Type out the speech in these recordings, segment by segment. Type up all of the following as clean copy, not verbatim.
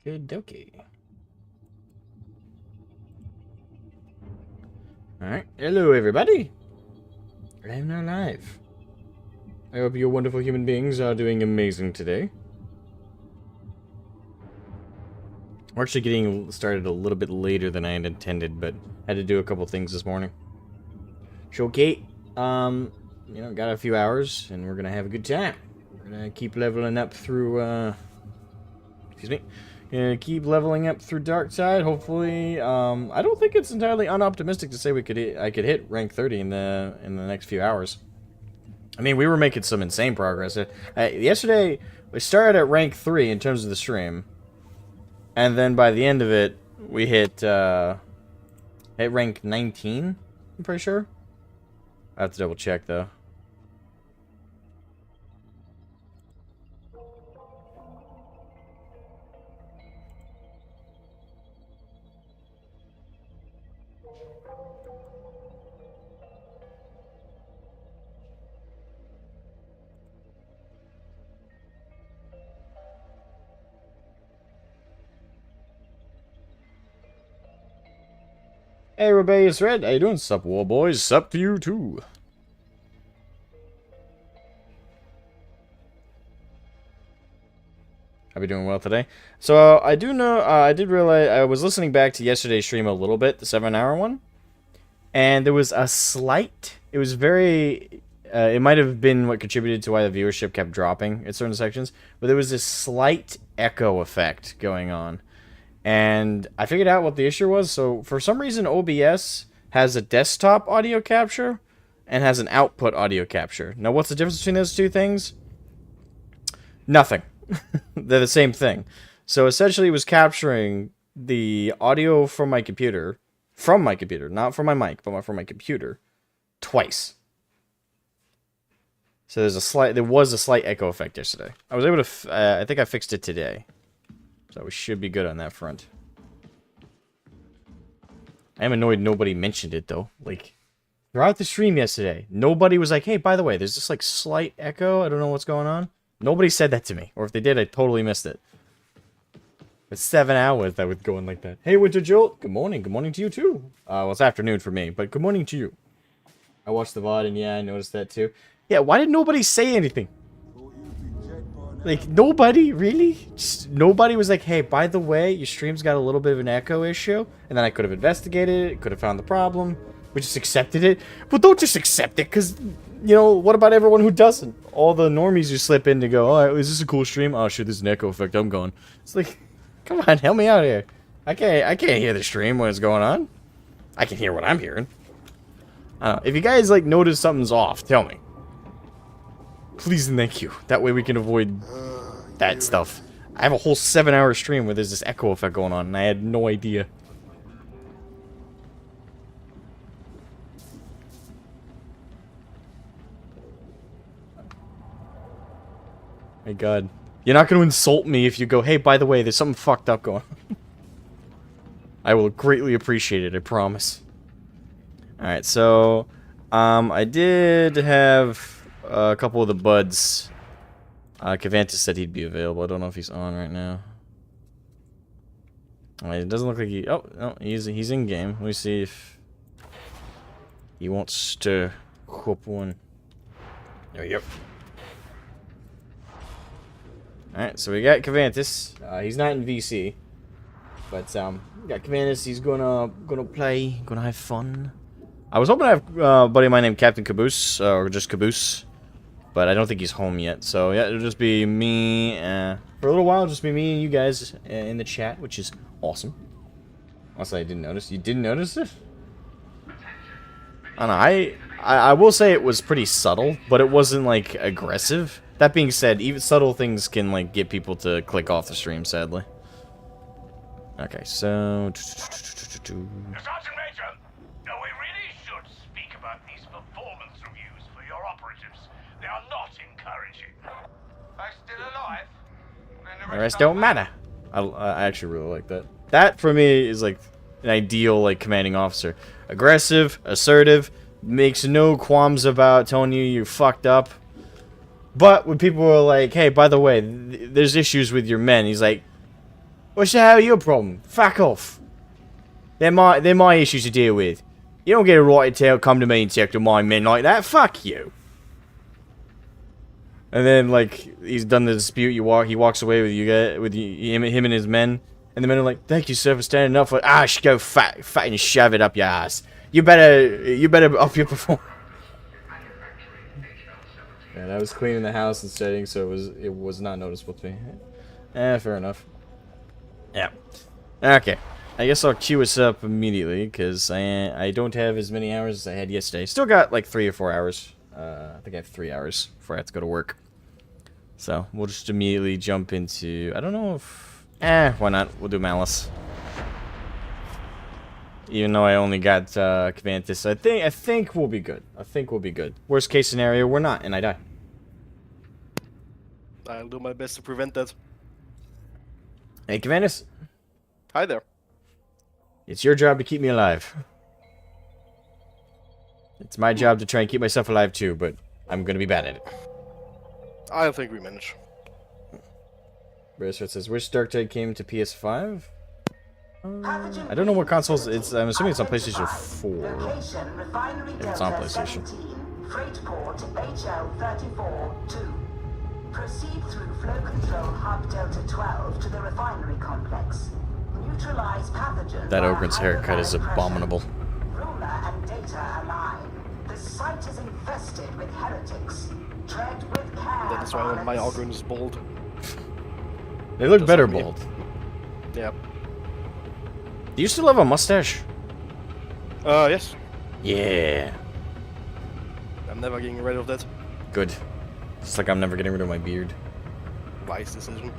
Good dokey. Alright, hello everybody. I'm now live. I hope you wonderful human beings are doing amazing today. We're actually getting started a little bit later than I had intended, but had to do a couple things this morning. So Kate, you know, got a few hours, and we're gonna have a good time. We're gonna keep leveling up through, excuse me. Gonna keep leveling up through Darktide, hopefully. I don't think it's entirely unoptimistic to say I could hit rank 30 in the next few hours. I mean, we were making some insane progress. Yesterday, we started at rank 3 in terms of the stream. And then by the end of it, we hit rank 19, I'm pretty sure. I have to double check, though. Hey, Rebellious Red, how you doing? Sup, war boys? Sup to you, too. I'll be doing well today. So, I do know, I did realize, I was listening back to yesterday's stream a little bit, the 7-hour one. And there was a slight, it was very, it might have been what contributed to why the viewership kept dropping at certain sections. But there was this slight echo effect going on. And I figured out what the issue was. So, for some reason, OBS has a desktop audio capture and has an output audio capture. Now, what's the difference between those two things? Nothing. They're the same thing. So, essentially, it was capturing the audio from my computer, not from my mic, but from my computer, twice. So, there was a slight echo effect yesterday. I was able to, I think I fixed it today. So we should be good on that front. I am annoyed nobody mentioned it, though. Like, throughout the stream yesterday, nobody was like, hey, by the way, there's this, like, slight echo. I don't know what's going on. Nobody said that to me. Or if they did, I totally missed it. But 7 hours that was going like that. Hey, Winter Jolt. Good morning. Good morning to you, too. Well, it's afternoon for me, but good morning to you. I watched the VOD, and yeah, I noticed that, too. Yeah, why did nobody say anything? Like, nobody, really? Just nobody was like, hey, by the way, your stream's got a little bit of an echo issue. And then I could have investigated it, could have found the problem. We just accepted it. But don't just accept it, because, you know, what about everyone who doesn't? All the normies who slip in to go, oh, is this a cool stream? Oh, shit, there's an echo effect, I'm gone. It's like, come on, help me out here. I can't hear the stream when it's going on. I can hear what I'm hearing. I don't know. If you guys, like, notice something's off, tell me. Please and thank you. That way we can avoid that stuff. I have a whole 7-hour stream where there's this echo effect going on, and I had no idea. My god. You're not going to insult me if you go, hey, by the way, there's something fucked up going on. I will greatly appreciate it, I promise. Alright, so... I did have... a couple of the buds. Cavantis said he'd be available. I don't know if he's on right now. It doesn't look like he... Oh, no, he's in game. Let me see if he wants to whoop one. There we go. Alright, so we got Cavantis. He's not in VC. But, we got Cavantis. He's gonna play, gonna have fun. I was hoping to have a buddy of mine named Captain Caboose, or just Caboose. But I don't think he's home yet, so yeah, it'll just be me, for a little while, just be me and you guys in the chat, which is awesome. Also, I didn't notice. You didn't notice it? I don't know, I will say it was pretty subtle, but it wasn't, like, aggressive. That being said, even subtle things can, like, get people to click off the stream, sadly. Okay, so... Sergeant Major, we really should speak about these performance reviews for your operatives. They are not encouraging. They're still alive? The rest don't matter. I actually really like that. That, for me, is, like, an ideal, like, commanding officer. Aggressive, assertive, makes no qualms about telling you you fucked up. But when people are like, hey, by the way, there's issues with your men, he's like, What's the hell your problem? Fuck off. They're my issues to deal with. You don't get a right to come to me and talk to my men like that. Fuck you. And then, like, he's done the dispute. He walks away with him and his men. And the men are like, "Thank you, sir, for standing up for." Ah, go fat and shove it up your ass. You better up your performance. And I was cleaning the house and setting, so it was not noticeable to me. Fair enough. Yeah. Okay. I guess I'll queue us up immediately because I don't have as many hours as I had yesterday. Still got like 3 or 4 hours. I think I have 3 hours before I have to go to work. So we'll just immediately jump into. I don't know if. Why not? We'll do Malice. Even though I only got Cavantis, I think we'll be good. I think we'll be good. Worst case scenario, we're not, and I die. I'll do my best to prevent that. Hey, Cavantis. Hi there. It's your job to keep me alive. It's my job to try and keep myself alive too, but I'm gonna be bad at it. I think we manage. Bracelet says, which Darktide came to PS5? I don't know what consoles it's. I'm assuming it's on PlayStation 4. If it's on PlayStation. Freight port HL34-2. Proceed through flow control hub Delta 12 to the refinery complex. Neutralize pathogens. That Ogren's haircut is abominable. Ruler and data align. The site is infested with heretics. Tread with care. That is why my Ogren is bald. They look better bald. Yeah. Do you still have a mustache? Yes. Yeah. I'm never getting rid of that. Good. It's like I'm never getting rid of my beard. Wise decision.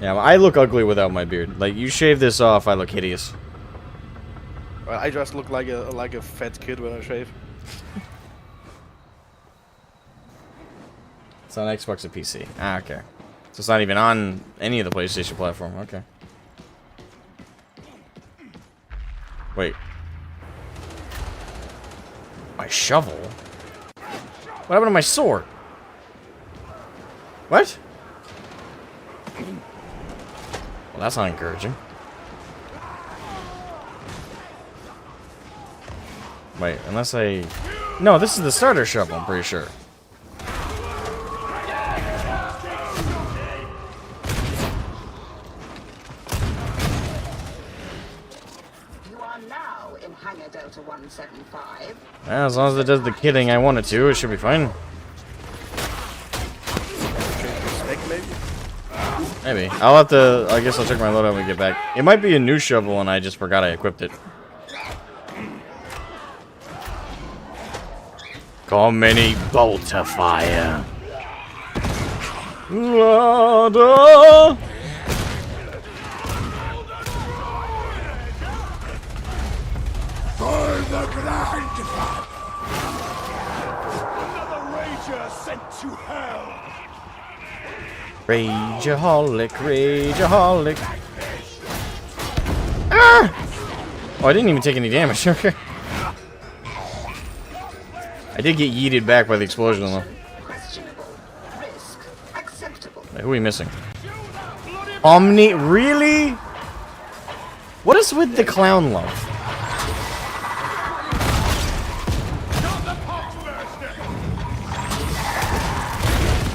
Yeah, I look ugly without my beard. Like, you shave this off, I look hideous. Well, I just look like a fat kid when I shave. It's on Xbox and PC. Ah, okay. So it's not even on any of the PlayStation platform. Okay. Wait. My shovel? What happened to my sword? What? Well, that's not encouraging. Wait, unless I... No, this is the starter shovel, I'm pretty sure. Delta 175. Well, as long as it does the killing I want it to, it should be fine. Maybe. I'll have to... I guess I'll check my loadout when we get back. It might be a new shovel and I just forgot I equipped it. Call many bolt of fire. La-da! The Grandfather! Another rager sent to hell! Rageaholic, rageaholic. Ah! Oh, I didn't even take any damage. Okay. I did get yeeted back by the explosion, though. Wait, who are we missing? Omni? Really? What is with the clown love?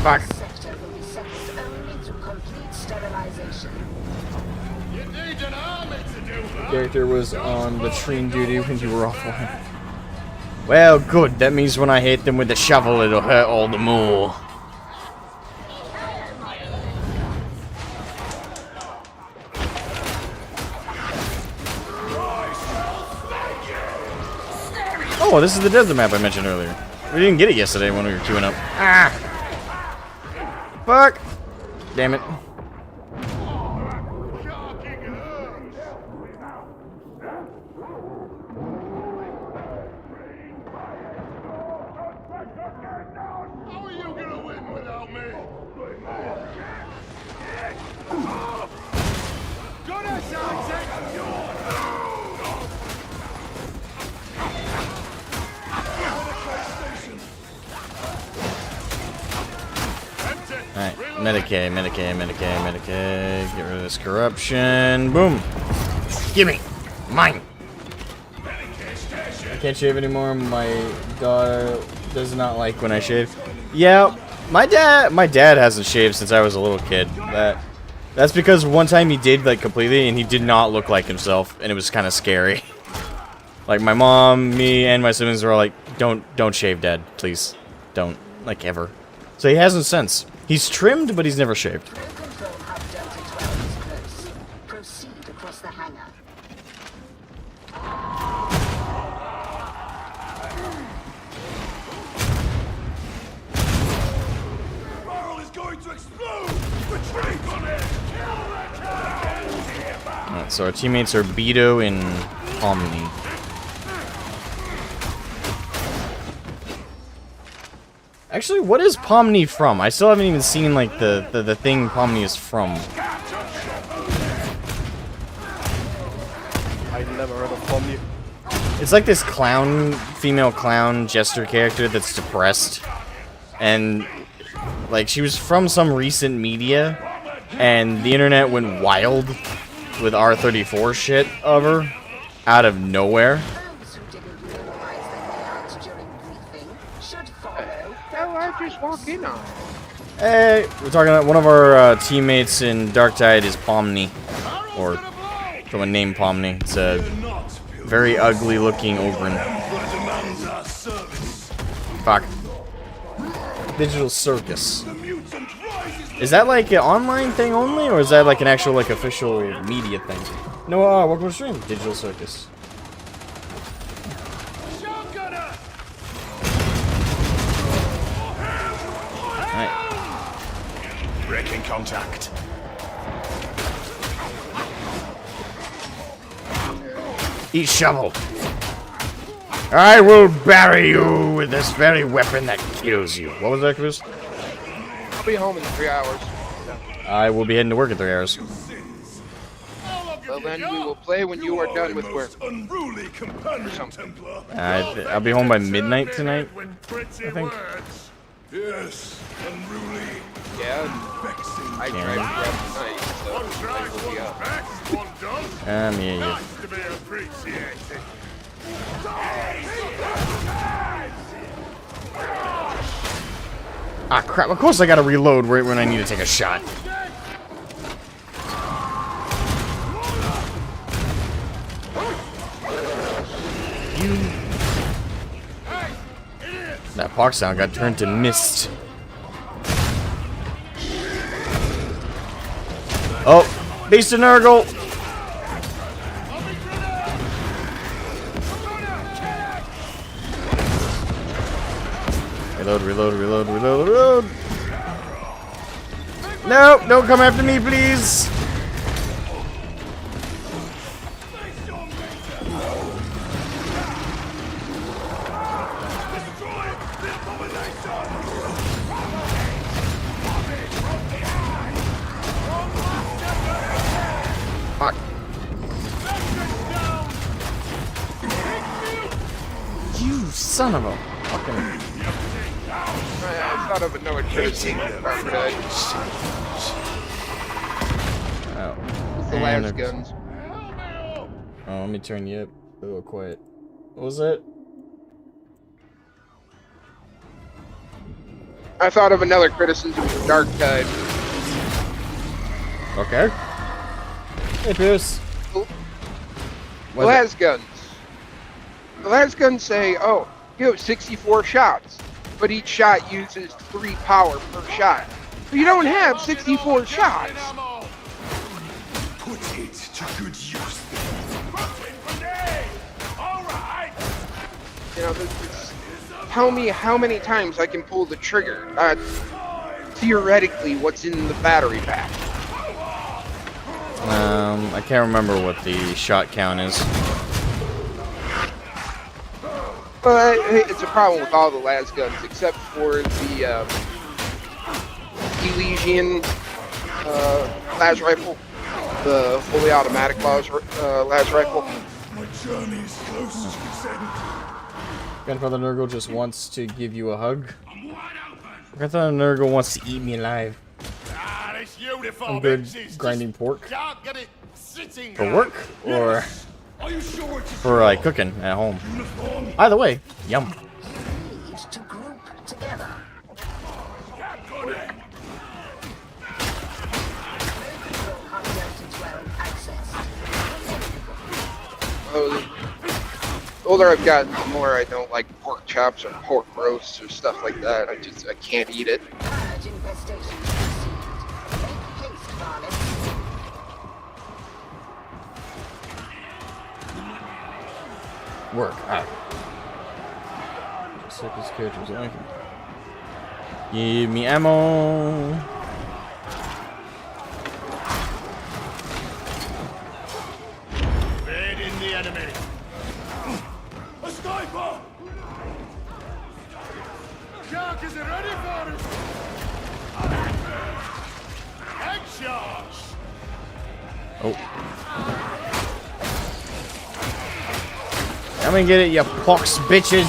Fuck. Character was on latrine duty when you were offline. Well, good. That means when I hit them with the shovel, it'll hurt all the more. Oh, this is the desert map I mentioned earlier. We didn't get it yesterday when we were queuing up. Ah! Fuck! Damn it. How are you gonna win without me? Good as Alright, Medicaid, Medicaid, Medicaid, Medicaid. Get rid of this corruption. Boom. Gimme. Mine. I can't shave anymore. My daughter does not like when I shave. Yeah, my dad hasn't shaved since I was a little kid. That's because one time he did, like, completely, and he did not look like himself, and it was kind of scary. Like, my mom, me, and my siblings were all like, don't shave, Dad, please. Don't. Like, ever. So he hasn't since. He's trimmed, but he's never shaved. Control hub Delta 12 is close. Proceed across the hangar. Barrel is going to explode! Retreat on it! Alright, so our teammates are Beto and Omni. Actually, what is Pomni from? I still haven't even seen, like, the thing Pomni is from. I've never heard of Pomni. It's like this clown, female clown jester character that's depressed. And, like, she was from some recent media, and the internet went wild with R34 shit of her out of nowhere. Those who didn't realize that they during briefing should follow. I just walked in on. Hey, we're talking about one of our teammates in Darktide is Pomni, or someone named Pomni. It's a very ugly looking ogre. Fuck. Digital Circus. Is that like an online thing only, or is that like an actual like official media thing? No, welcome to the stream, Digital Circus. Alright. Breaking contact. Eat shovel. I will bury you with this very weapon that kills you. What was that, Chris? I'll be home in 3 hours. I will be heading to work in 3 hours. Well, then we will play when you are done with work. Unruly companion Templar. I'll be home by midnight tonight, I think. Yes, unruly. Yeah, Vexing. I Can't. tried to get tonight, so I will be up. Yeah. To be appreciated. Ah, crap. Of course I gotta reload right when I need to take a shot. That pox sound got turned to mist. Oh, Beast of Nurgle. Reload. No, don't come after me, please. Fuck. You son of a fucking... I thought of another criticism after that. Oh. The And las guns. Oh, let me turn you up a little quiet. What was that? I thought of another criticism of Darktide. Okay. Hey, Pierce. The las guns. The las guns say, oh, you have 64 shots, but each shot uses 3 power per shot. But you don't have 64 shots. Put it to good use. Alright. You know, tell me how many times I can pull the trigger. Theoretically, what's in the battery pack. I can't remember what the shot count is. But it's a problem with all the las guns, except for the Elysian las rifle, the fully automatic las rifle. My journey is close, she said. Grandfather Nurgle just wants to give you a hug. Grandfather Nurgle wants to eat me alive. I'm good grinding pork. Can't get it sitting For right. work or Are you sure it's for cooking at home? Either way, yum. Need to group together. Hub Delta 12 accessed. The older I've gotten, the more I don't like pork chops or pork roasts or stuff like that. I can't eat it. Purge infestation received. Make haste, varlets. Work. Alright. Just like his characters. Okay. Give me ammo. Bed in the enemy. A sniper! Jack, is it ready for it? Headshots! Oh. I'm gonna get it, you pox bitches.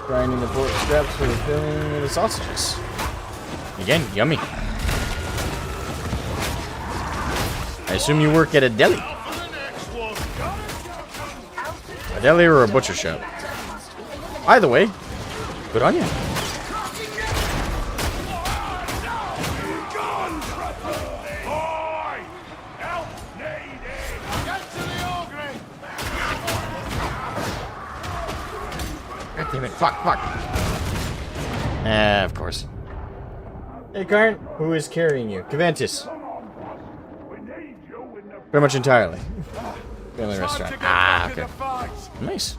Grinding the pork scraps for the filling of the sausages. Again, yummy. I assume you work at a deli. A deli or a butcher shop. Either way, good on you. God damn it, fuck. Of course. Hey, Karn, who is carrying you? Caventus. Pretty much entirely. Family restaurant. Ah, okay. Nice.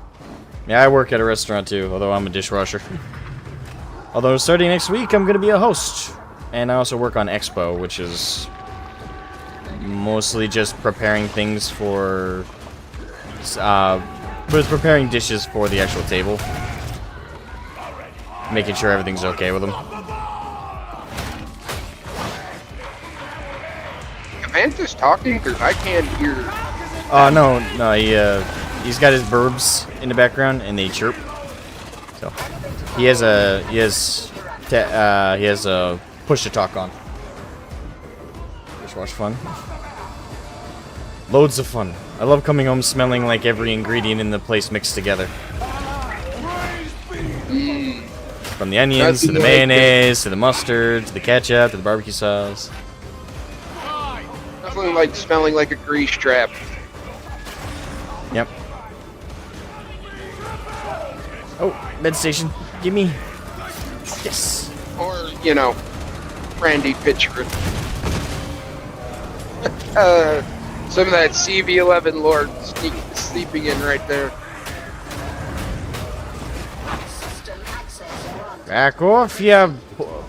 Yeah, I work at a restaurant too, although I'm a dishwasher. Although starting next week, I'm going to be a host. And I also work on Expo, which is mostly just preparing things for... but it's preparing dishes for the actual table. Making sure everything's okay with them. Amanda's talking because I can't hear. No, he's got his burbs in the background and they chirp. So he has a push to talk on. Dishwash fun. Loads of fun. I love coming home smelling like every ingredient in the place mixed together. From the onions to the mayonnaise to the mustard to the ketchup to the barbecue sauce. Nothing like smelling like a grease trap. Yep. Oh, med station. Give me. Yes. Or, Randy Pitchford. Some of that CV-11 Lord sleeping in right there. System access granted. Back off, you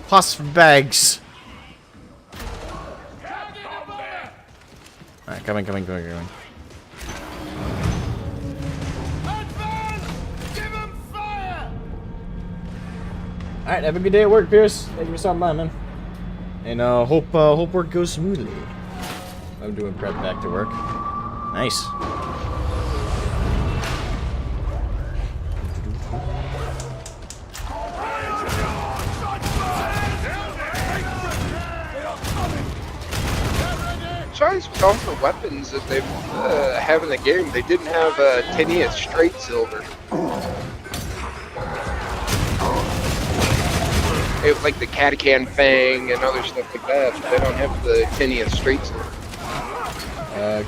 pus bags. Alright, coming. Alright, have a good day at work, Pierce. Thank you for stopping by, man. And hope work goes smoothly. I'm doing prep back to work. Nice. Besides all the weapons that they have in the game, they didn't have Tinius straight silver. It was like the Catacan Fang and other stuff like that, but they don't have the Tinius straight silver.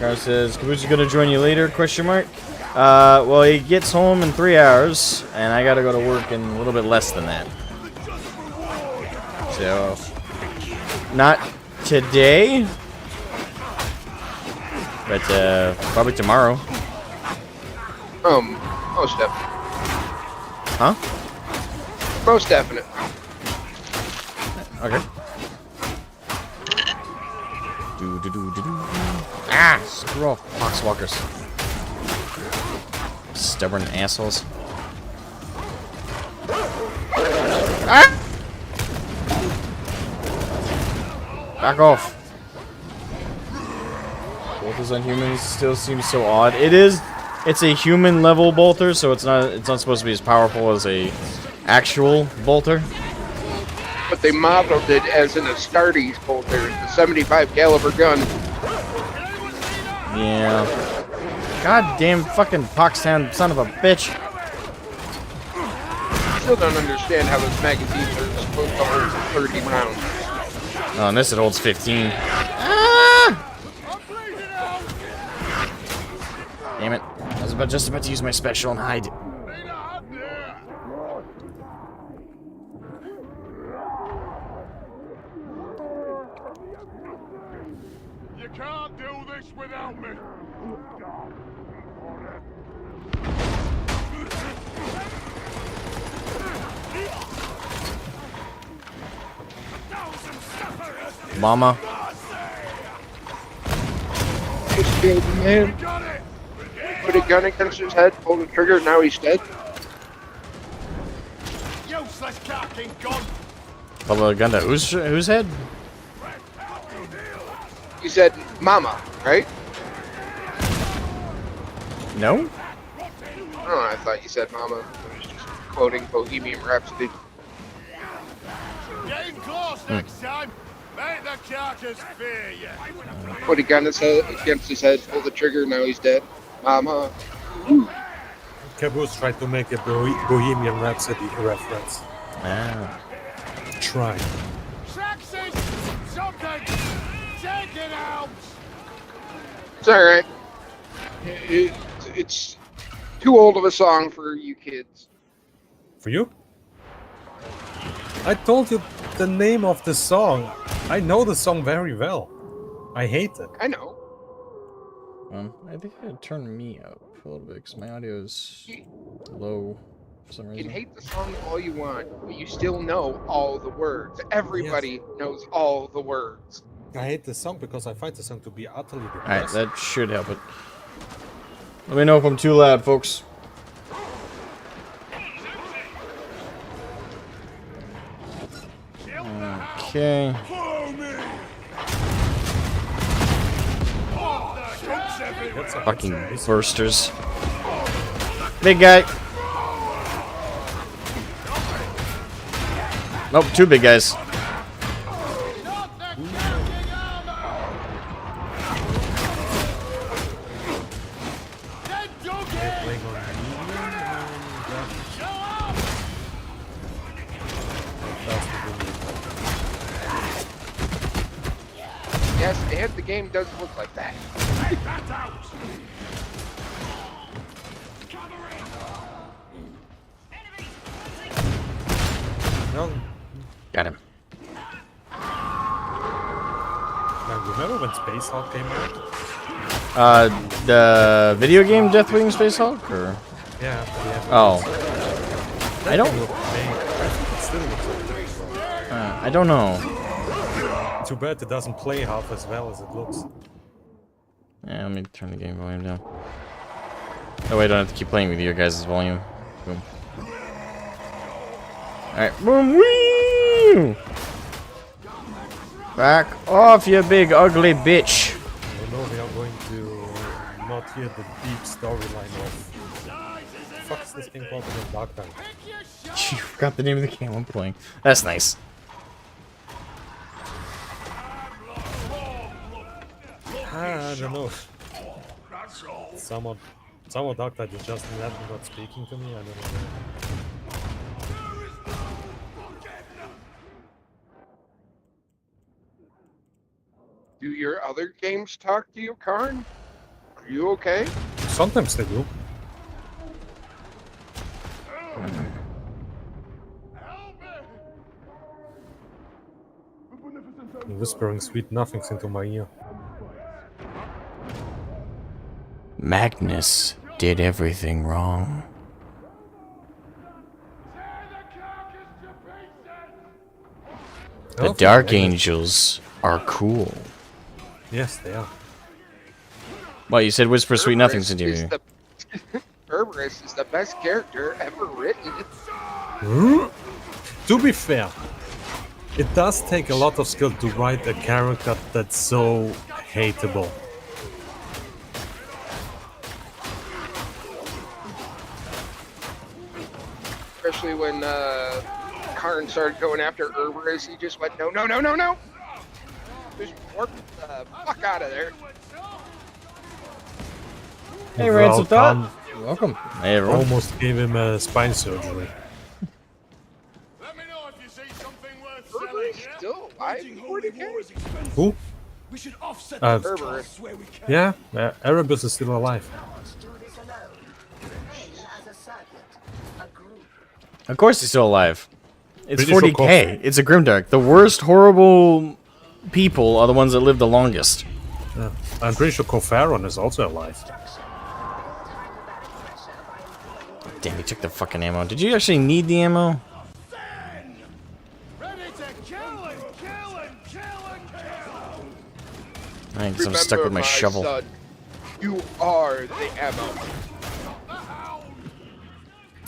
Carl says, Kabuchi's gonna join you later, question mark. Well, he gets home in 3 hours, and I gotta go to work in a little bit less than that. So, not today, but probably tomorrow. Most definite. Huh? Most definite. Okay. Ah! Screw off, poxwalkers. Stubborn assholes. Ah! Back off. Bolters on humans still seems so odd. It is. It's a human level bolter, so it's not supposed to be as powerful as a actual bolter. but they modeled it as an Astartes bolter, the 75 caliber gun. Yeah. Goddamn fucking Poxtown son of a bitch. Still don't understand how those magazines are supposed to hold 30 rounds. Oh, and this it holds 15. Damn it. I was just about to use my special and hide. You can't do this without me. Mama. Just killed the man. Put a gun against his head, pulled the trigger, now he's dead. Useless cocking gun. Pull a gun to whose head? He said, Mama, right? No? Oh, I thought you said Mama. I was just quoting Bohemian Rhapsody. Getting close next time. Make the carcass fear you. Put a gun against his head, pulled the trigger, now he's dead. Mama. Caboose tried to make a Bohemian Rhapsody reference. Ah. Try. Saxon! Something! Take it out! It's alright. It's too old of a song for you kids. For you? I told you the name of the song. I know the song very well. I hate it. I know. I think I had to turn me up a little bit because my audio is low for some You reason. can hate the song all you want, but you still know all the words. Everybody knows all the words. I hate the song because I find the song to be utterly Alright, depressing. that should help it. Let me know if I'm too loud, folks. Okay. That's a Fucking nice. bursters. Big guy. Nope, two big guys. Playing on medium Yes, and the game does look like that. No, Got him. now remember when Space Hulk came out? The video game Deathwing Space Hulk? Or? Yeah. Oh. I don't. It still looks like I don't know. too bad it doesn't play half as well as it looks. Yeah, let me turn the game volume down. That way I don't have to keep playing with your guys' volume. Boom. Alright, boom, wee! Back off, you big ugly bitch! Oh no, we are going to not hear the deep storyline of... Fuck's this thing called in Darktide? You forgot the name of the game I'm playing. That's nice. I don't know. Someone Darktide is just not speaking to me. I don't know. Do your other games talk to you, Karn? Are you okay? Sometimes they do. Whispering sweet nothings into my ear. Magnus did everything wrong. The Dark Angels are cool. Yes, they are. Well, you said whisper sweet nothings into your ear. Cerberus is the best character ever written. To be fair, it does take a lot of skill to write a character that's so hateable. Especially when Karn started going after Cerberus, he just went, no, no, no, no, no! Just warp the fuck out of there. Hey, Ransom Thought. Khan You're welcome. Hey, everyone. almost gave him a spine surgery. Let me know if you see something worth Cerberus selling, yeah? still alive in 40k? Who? We should offset Uh, those Cerberus. costs where we can. Yeah, Erebus is still alive. Do this alone. As a circuit, a group. Of course he's still alive. It's Pretty sure 40k. It's a Grimdark. The worst horrible people are the ones that live the longest. Yeah. I'm pretty sure Kofaron is also alive. Damn, he took the fucking ammo. Did you actually need the ammo? Ready to kill and kill and kill and kill! I guess I'm stuck with my shovel. Son, you are the ammo.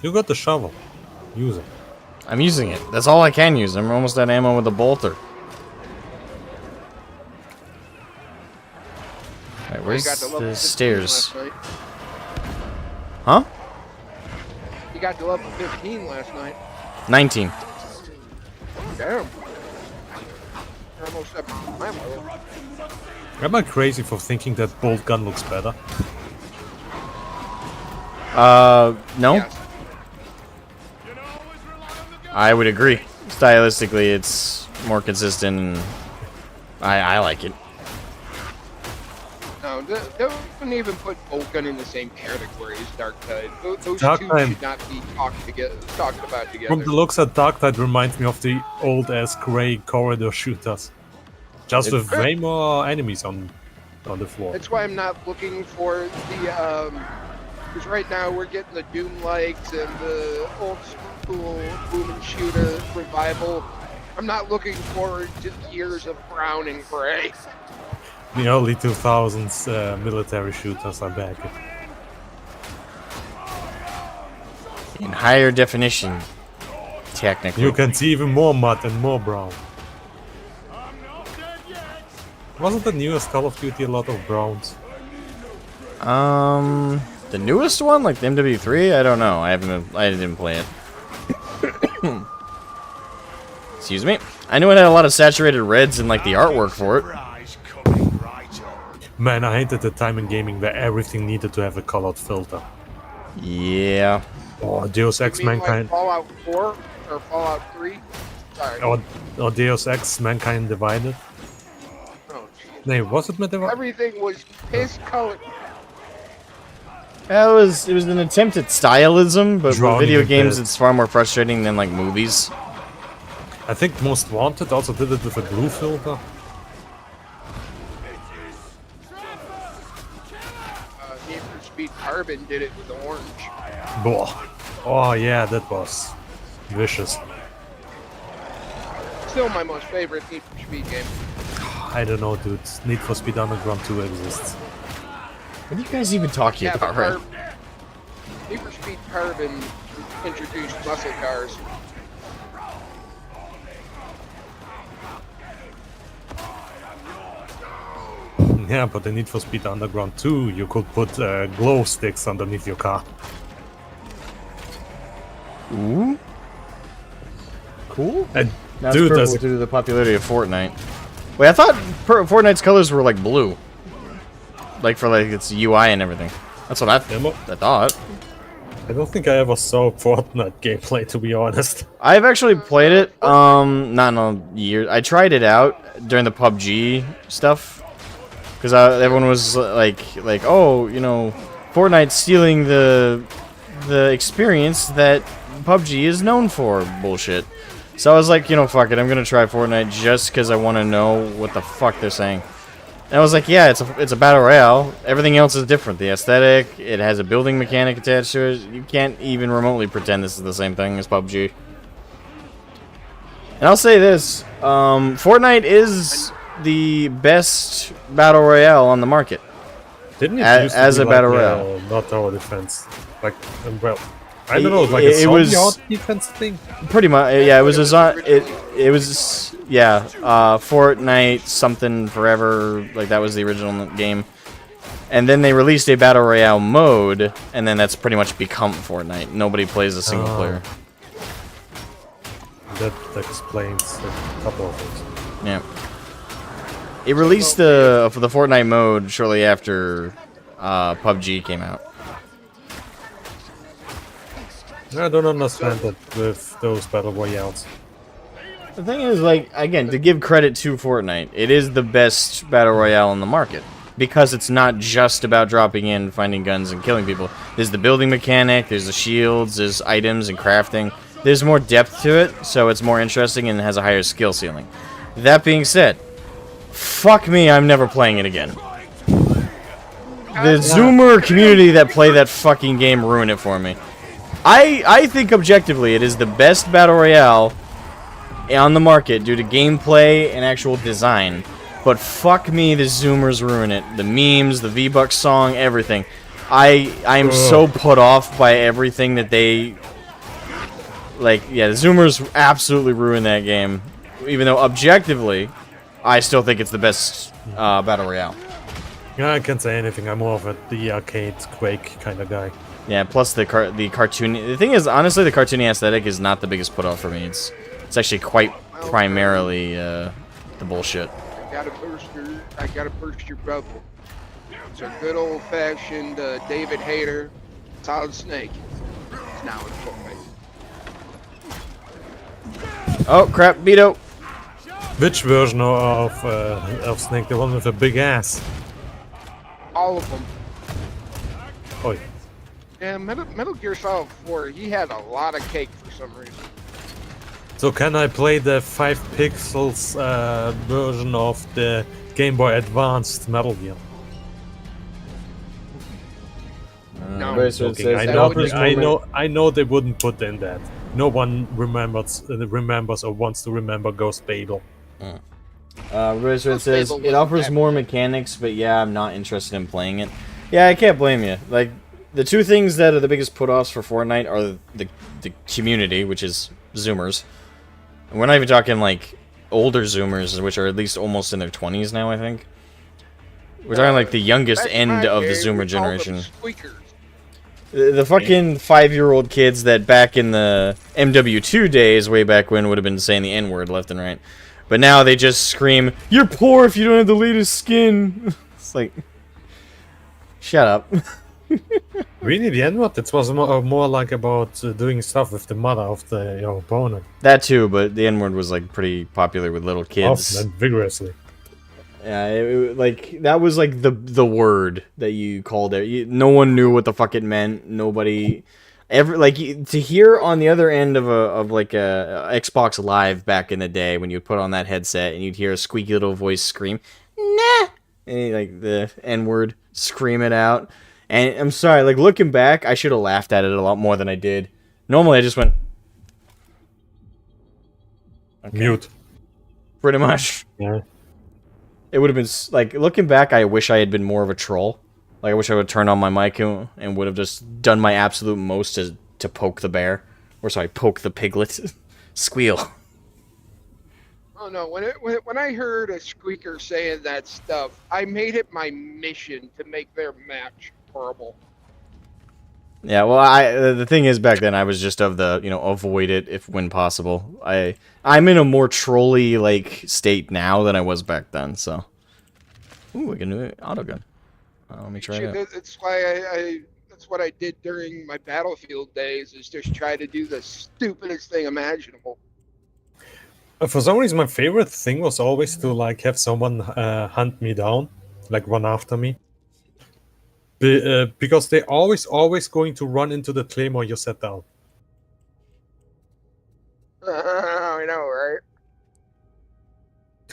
You got the shovel. Use it. I'm using it. That's all I can use. I'm almost out of ammo with the bolter. Alright, where's You got to level the 15 stairs? last night. Huh? You got to level 15 last night. 19. Damn. You're almost up to my level. Am I crazy for thinking that bolt gun looks better? No? Yes. I would agree. Stylistically, it's more consistent, and I like it. No, don't even put bolt gun in the same category as Darktide. Those two Darktide. should not be talked about together. From the looks at Darktide reminds me of the old-ass grey corridor shooters. Just with way more enemies on the floor. That's why I'm not looking for the because right now we're getting the Doom likes and the old school boom and shooter revival. I'm not looking forward to the years of brown and gray. The early 2000s military shooters are back. In higher definition, technically. You can see even more mud and more brown. Wasn't the newest Call of Duty a lot of browns? The newest one, like the MW3, I don't know. I didn't play it. Excuse me. I knew it had a lot of saturated reds and like the artwork for it. Prize coming right up. Man, I hated the time in gaming where everything needed to have a colored filter. Yeah. Or Deus Ex You mean Mankind. like Fallout 4 or Fallout 3? Sorry. Or Deus Ex Mankind Divided. Oh, geez. No, was it Medieval? Everything was piss colored. It was an attempt at stylism, but with Drowning video in games bed. it's far more frustrating than like movies. I think Most Wanted also did it with a blue filter. Need for Speed Carbon did it with orange. Blah. Oh yeah, that was vicious. Still my most favorite Need for Speed game. I don't know, dude. Need for Speed Underground 2 exists. What are you guys even talking Yeah, about, but right? Need for Speed Carbon introduced muscle cars. Yeah, but in Need for Speed Underground 2, you could put glow sticks underneath your car. Ooh. Cool. And Now dude, it's that's purple due to the popularity of Fortnite. Wait, I thought Fortnite's colors were like blue. Like for like its UI and everything. That's what I thought. I don't think I ever saw Fortnite gameplay, to be honest. I've actually played it, not in a year. I tried it out during the PUBG stuff. Because everyone was like, oh, you know, Fortnite's stealing the experience that PUBG is known for, bullshit. So I was like, you know, fuck it, I'm gonna try Fortnite just because I want to know what the fuck they're saying. And I was like, yeah, it's a battle royale. Everything else is different. The aesthetic, it has a building mechanic attached to it. You can't even remotely pretend this is the same thing as PUBG. And I'll say this, Fortnite is the best battle royale on the market. Didn't it As- used to as be a battle like, royale. not tower defense? Like, well, I don't know, like It a was- zombie defense thing? Pretty much, yeah. It was it was yeah. Fortnite something forever, like that was the original game, and then they released a battle royale mode, and then that's pretty much become Fortnite. Nobody plays a single player. that explains a couple of things. Yeah. It released the Fortnite mode shortly after PUBG came out. I don't understand that with those battle royales. The thing is, like, again, to give credit to Fortnite, it is the best battle royale on the market. Because it's not just about dropping in, finding guns, and killing people. There's the building mechanic, there's the shields, there's items and crafting. There's more depth to it, so it's more interesting and has a higher skill ceiling. That being said, fuck me, I'm never playing it again. The Zoomer community that play that fucking game ruined it for me. I think objectively it is the best battle royale on the market due to gameplay and actual design. But fuck me, the Zoomers ruin it. The memes, the V-Bucks song, everything. I am so put off by everything that they... Like, yeah, the Zoomers absolutely ruined that game. Even though, objectively, I still think it's the best battle royale. Yeah, I can't say anything. I'm more of the arcade Quake kind of guy. Yeah, plus the cartoon... The thing is, honestly, the cartoony aesthetic is not the biggest put off for me. It's actually quite primarily the bullshit. I gotta burst your bubble. It's a good old-fashioned David Hayter Solid Snake. It's now in Fortnite. Oh crap, Beto. Which version of Snake? The one with a big ass? All of them. Oh. Yeah, Metal Gear Solid 4, he had a lot of cake for some reason. So can I play the 5 pixels version of the Game Boy Advanced Metal Gear? No. I know they wouldn't put in that. No one remembers or wants to remember Ghost Babel. Razor says it offers more mechanics, but yeah, I'm not interested in playing it. Yeah, I can't blame you. Like, the two things that are the biggest put-offs for Fortnite are the community, which is Zoomers. And we're not even talking like older Zoomers, which are at least almost in their 20s now, I think. We're talking like the youngest end of the Zoomer generation. The fucking 5-year-old kids that back in the MW2 days, way back when, would have been saying the N-word left and right. But now they just scream, "You're poor if you don't have the latest skin." It's like, shut up. Really, the N-word? It was more like about doing stuff with the mother of your opponent. That too, but the N-word was like pretty popular with little kids. Often and vigorously. Yeah, like that was like the word that you called it. No one knew what the fuck it meant. Nobody ever to hear on the other end of a Xbox Live back in the day when you put on that headset and you'd hear a squeaky little voice scream, "Nah," and like the N-word, scream it out. And I'm sorry, like looking back, I should have laughed at it a lot more than I did. Normally, I just went okay. Mute. Pretty much. Yeah. It would have been, like, looking back, I wish I had been more of a troll. Like, I wish I would have turned on my mic and would have just done my absolute most to poke the bear. Or, sorry, poke the piglet. Squeal. Oh, no. When I heard a squeaker saying that stuff, I made it my mission to make their match horrible. Yeah, well, the thing is, back then, I was just of the, avoid it when possible. I'm in a more trolly, like, state now than I was back then, so. Ooh, we can do an auto gun. Let me try it out. That's why that's what I did during my Battlefield days, is just try to do the stupidest thing imaginable. For some reason, my favorite thing was always to, like, have someone hunt me down, like, run after me. Because they're always going to run into the claymore you set down. I know, right?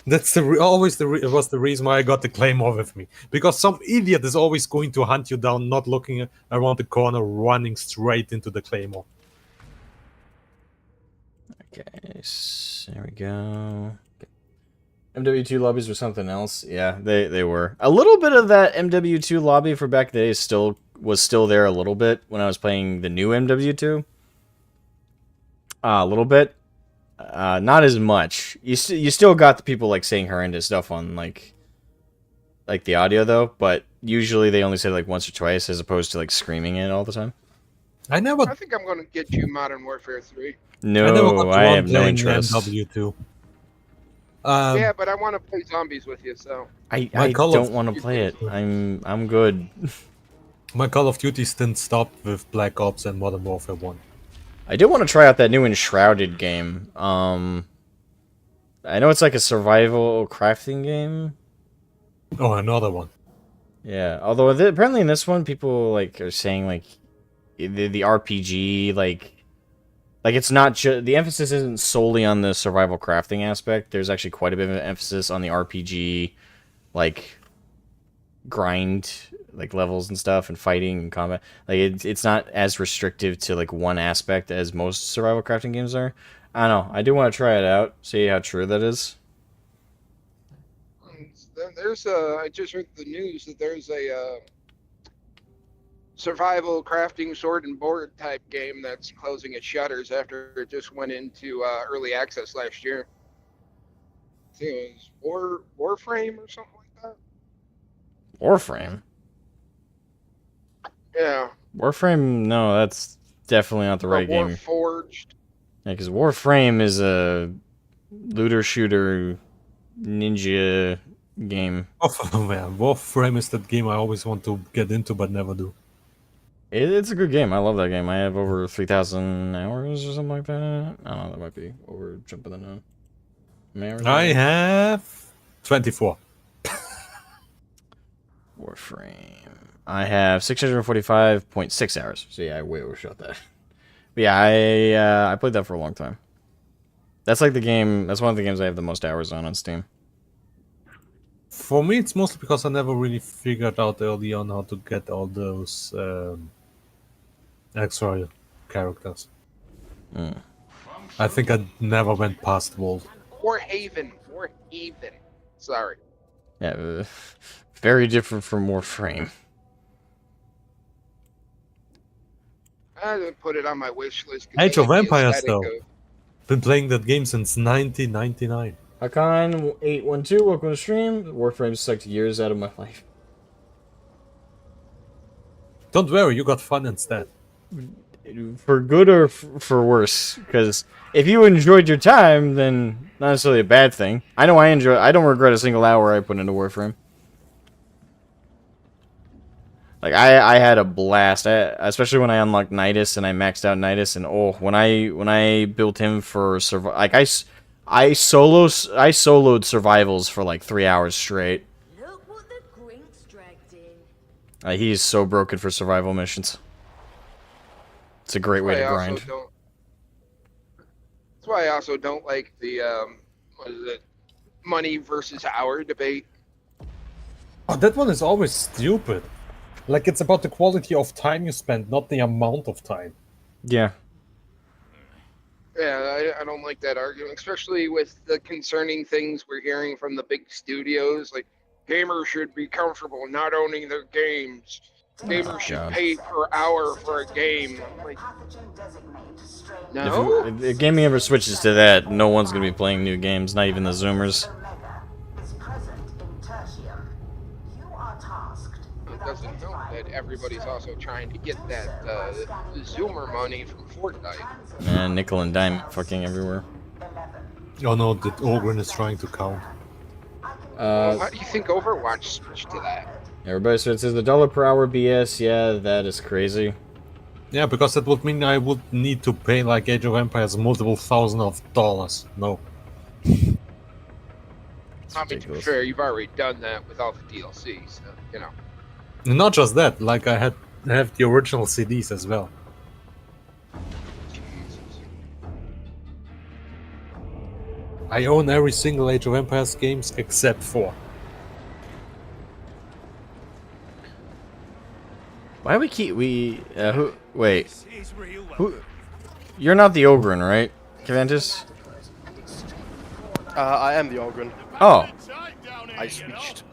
That's was the reason why I got the claymore with me. Because some idiot is always going to hunt you down, not looking around the corner, running straight into the claymore. Okay, so there we go. MW2 lobbies were something else. Yeah, they were. A little bit of that MW2 lobby for back then was still there a little bit when I was playing the new MW2. A little bit. Not as much. You still got the people like saying horrendous stuff on like the audio though, but usually they only say like once or twice as opposed to like screaming it all the time. I never, I think I'm going to get you Modern Warfare 3. I never got No, I around have no playing interest. MW2. Yeah, but I want to play zombies with you, so. I My Call of don't want to play it. I'm good. My Call of Duty stint stopped with Black Ops and Modern Warfare 1. I do want to try out that new Enshrouded game. I know it's like a survival crafting game. Oh, another one. Yeah, although apparently in this one, people like are saying like the RPG like it's not just the emphasis isn't solely on the survival crafting aspect. There's actually quite a bit of emphasis on the RPG, like grind, like levels and stuff, and fighting and combat. Like it's not as restrictive to like one aspect as most survival crafting games are. I don't know. I do want to try it out, see how true that is. There's I just heard the news that there's a survival crafting sword and board type game that's closing its shutters after it just went into early access last year. I think it was Warframe or something like that. Warframe. Yeah. Warframe. No, that's definitely not the right game. Warforged. Yeah, because Warframe is a looter shooter ninja game. Oh man, Warframe is that game I always want to get into but never do. It's a good game. I love that game. I have over 3,000 hours or something like that. I don't know. That might be over jumping the nun. I have 24. Warframe. I have 645.6 hours. So yeah, I way overshot that. But yeah, I played that for a long time. That's like the game. That's one of the games I have the most hours on Steam. For me, it's mostly because I never really figured out early on how to get all those extra characters. I think I never went past World. Warhaven. Sorry. Yeah, very different from Warframe. I didn't put it on my wish list. Age of Empires, though. Of... Been playing that game since 1999. Hakan812, welcome to the stream. Warframe sucked years out of my life. Don't worry, you got fun instead. For good or for worse? Because if you enjoyed your time, then not necessarily a bad thing. I know I don't regret a single hour I put into Warframe. Like I had a blast, especially when I unlocked Nidus and I maxed out Nidus, and oh, when I built him for like I soloed survivals for like 3 hours straight. Look what the Grinks dragged in. He's so broken for survival missions. It's a great way to grind. That's why I also don't like the what is it, money versus hour debate. Oh, that one is always stupid. Like, it's about the quality of time you spend, not the amount of time. Yeah. Yeah, I don't like that argument, especially with the concerning things we're hearing from the big studios. Like, gamers should be comfortable not owning their games. Gamers should pay per hour for a game. Like, no? If gaming ever switches to that, no one's going to be playing new games, not even the Zoomers. It doesn't help that everybody's also trying to get that Zoomer money from Fortnite. Man, nickel and dime fucking everywhere. Oh no, the Ogren is trying to count. How do you think Overwatch switched to that? Everybody says the $1 per hour BS. Yeah, that is crazy. Yeah, because that would mean I would need to pay like Age of Empires multiple thousands of dollars. No. I mean, to be fair, you've already done that with all the DLC, so, you know. Not just that, like I have the original CDs as well. Jesus. I own every single Age of Empires games except 4. Why do we keep who? Wait, who? You're not the Ogren, right, Caventus? I am the Ogren. Oh. I switched.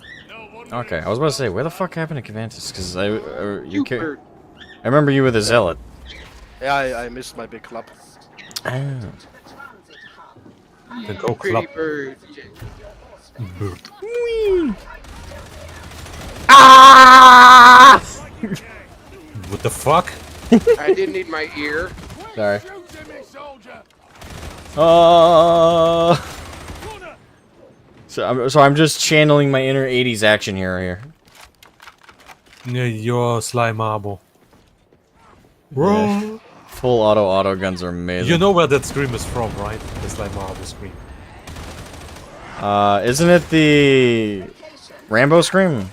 Okay, I was about to say, where the fuck happened to Caventus? Because I remember you were the Zealot. Yeah, I missed my big club. Oh. The Go Club. Bird. Ah! What the fuck? I didn't need my ear. Sorry. Shoot me, soldier! So I'm just channeling my inner 80s action hero here. Yeah, your Sly Marble. Bro. Yeah. Full auto guns are amazing. You know where that scream is from, right? The Sly Marble scream. Isn't it the Rambo scream?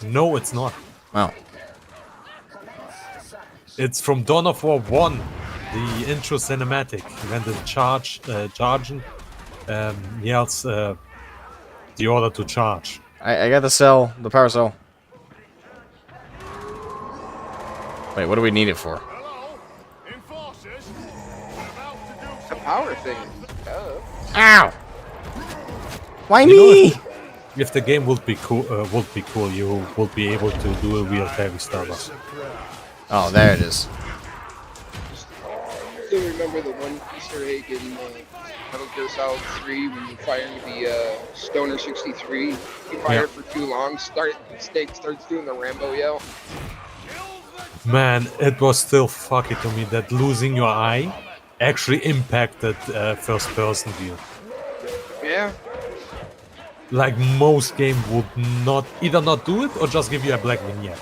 No, it's not. Oh. It's from Dawn of War 1, the intro cinematic, when the sergeant yells the order to charge. I got the cell, the power cell. Wait, what do we need it for? Hello? Enforcers? We're about to do The some power thing. Ow! Why You know, me? If the game would be cool, you would be able to do a real heavy startup. Oh, there it is. Still remember the one Easter egg in Metal Gear Solid 3 when you fire the Stoner 63. You fire it for too long, Snake starts doing the Rambo yell. Man, it was still fucky to me that losing your eye actually impacted first-person view. Yeah. Like most games would not either not do it or just give you a black vignette.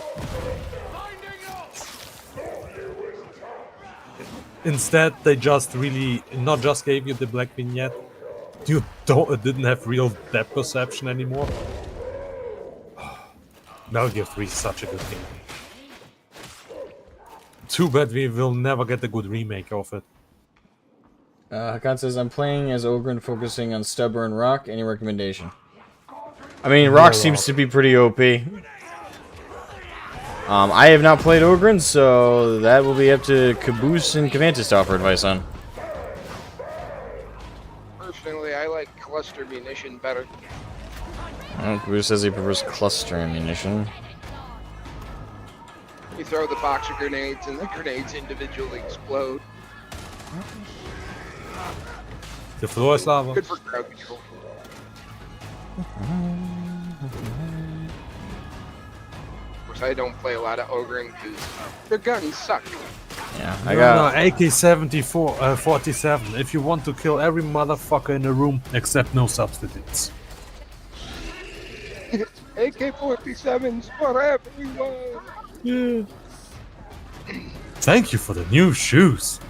Instead, they just really not just gave you the black vignette. You didn't have real depth perception anymore. Metal Gear 3 is such a good game. Too bad we will never get a good remake of it. Hakan says, I'm playing as Ogren, focusing on Stubborn Rock. Any recommendation? I mean, Rock seems to be pretty OP. I have not played Ogren, so that will be up to Caboose and Cavantis to offer advice on. Personally, I like cluster munition better. Caboose says he prefers cluster ammunition. You throw the box of grenades and the grenades individually explode. The floor is lava. Good for crowd control. Of course, I don't play a lot of Ogren because their guns suck. Yeah, I got... AK-74, 47. If you want to kill every motherfucker in the room, except no substitutes. AK-47s for everyone! Yeah. Thank you for the new shoes.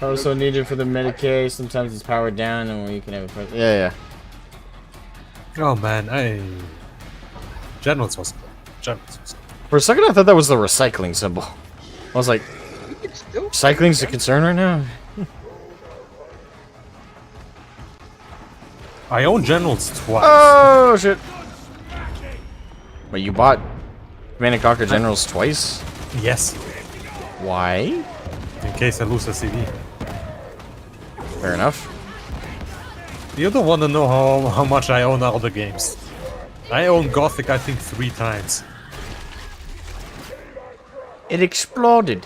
Also needed for the Medicaid. Sometimes it's powered down, and you can have a... Yeah. Oh man, Generals was good. For a second, I thought that was the recycling symbol. I was like, You can still recycling's a concern right now? I own Generals twice. Oh, shit. Wait, you bought Command & Conquer Generals twice? Yes, Why? in case I lose a CD. Fair enough. You don't want to know how much I own all the games. I own Gothic, I think, 3 times. It exploded.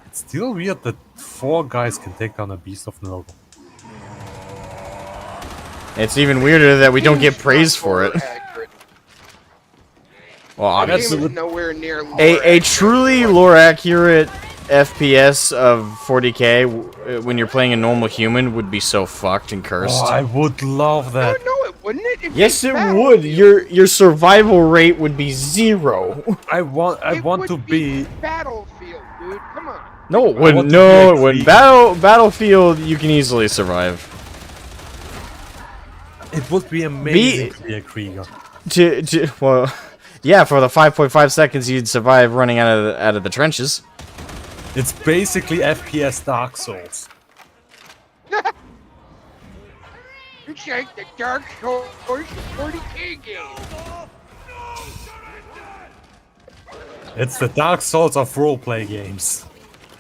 It's still weird that 4 guys can take down a Beast of Nurgle. It's even weirder that we don't get praise for it. accurate. Well, The game obviously, is nowhere near lore a accurate. truly lore-accurate FPS of 40k when you're playing a normal human would be so fucked and cursed. Oh, I would love No, that. no, it wouldn't it? It'd Yes, be it bad. would. Your survival rate would be 0. I want It to would be. Battlefield, dude. Come on. No, it want wouldn't. to No, be it a wouldn't. Krieger. Battlefield, you can easily survive. It would be amazing to be a Krieger. Well, yeah, for the 5.5 seconds you'd survive running out of the trenches. It's basically FPS Dark Souls. It's like the Dark Souls 40k game. It's the Dark Souls of roleplay games.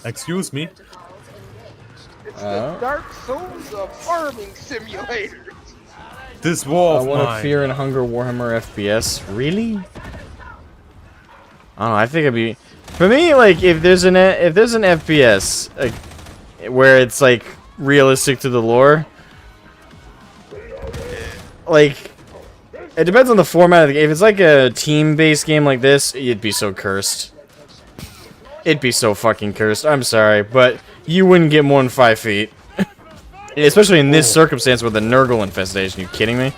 Excuse me. It's the Dark Souls of farming simulators. This war I of want to mine. Fear and Hunger Warhammer FPS. Really? I don't know. I think it'd be for me. Like if there's an FPS like, where it's like realistic to the lore, like It depends on the format of the game. If it's like a team-based game like this, it'd be so cursed. It'd be so fucking cursed. I'm sorry, but you wouldn't get more than 5 feet. Especially in this circumstance with the Nurgle infestation. You kidding me?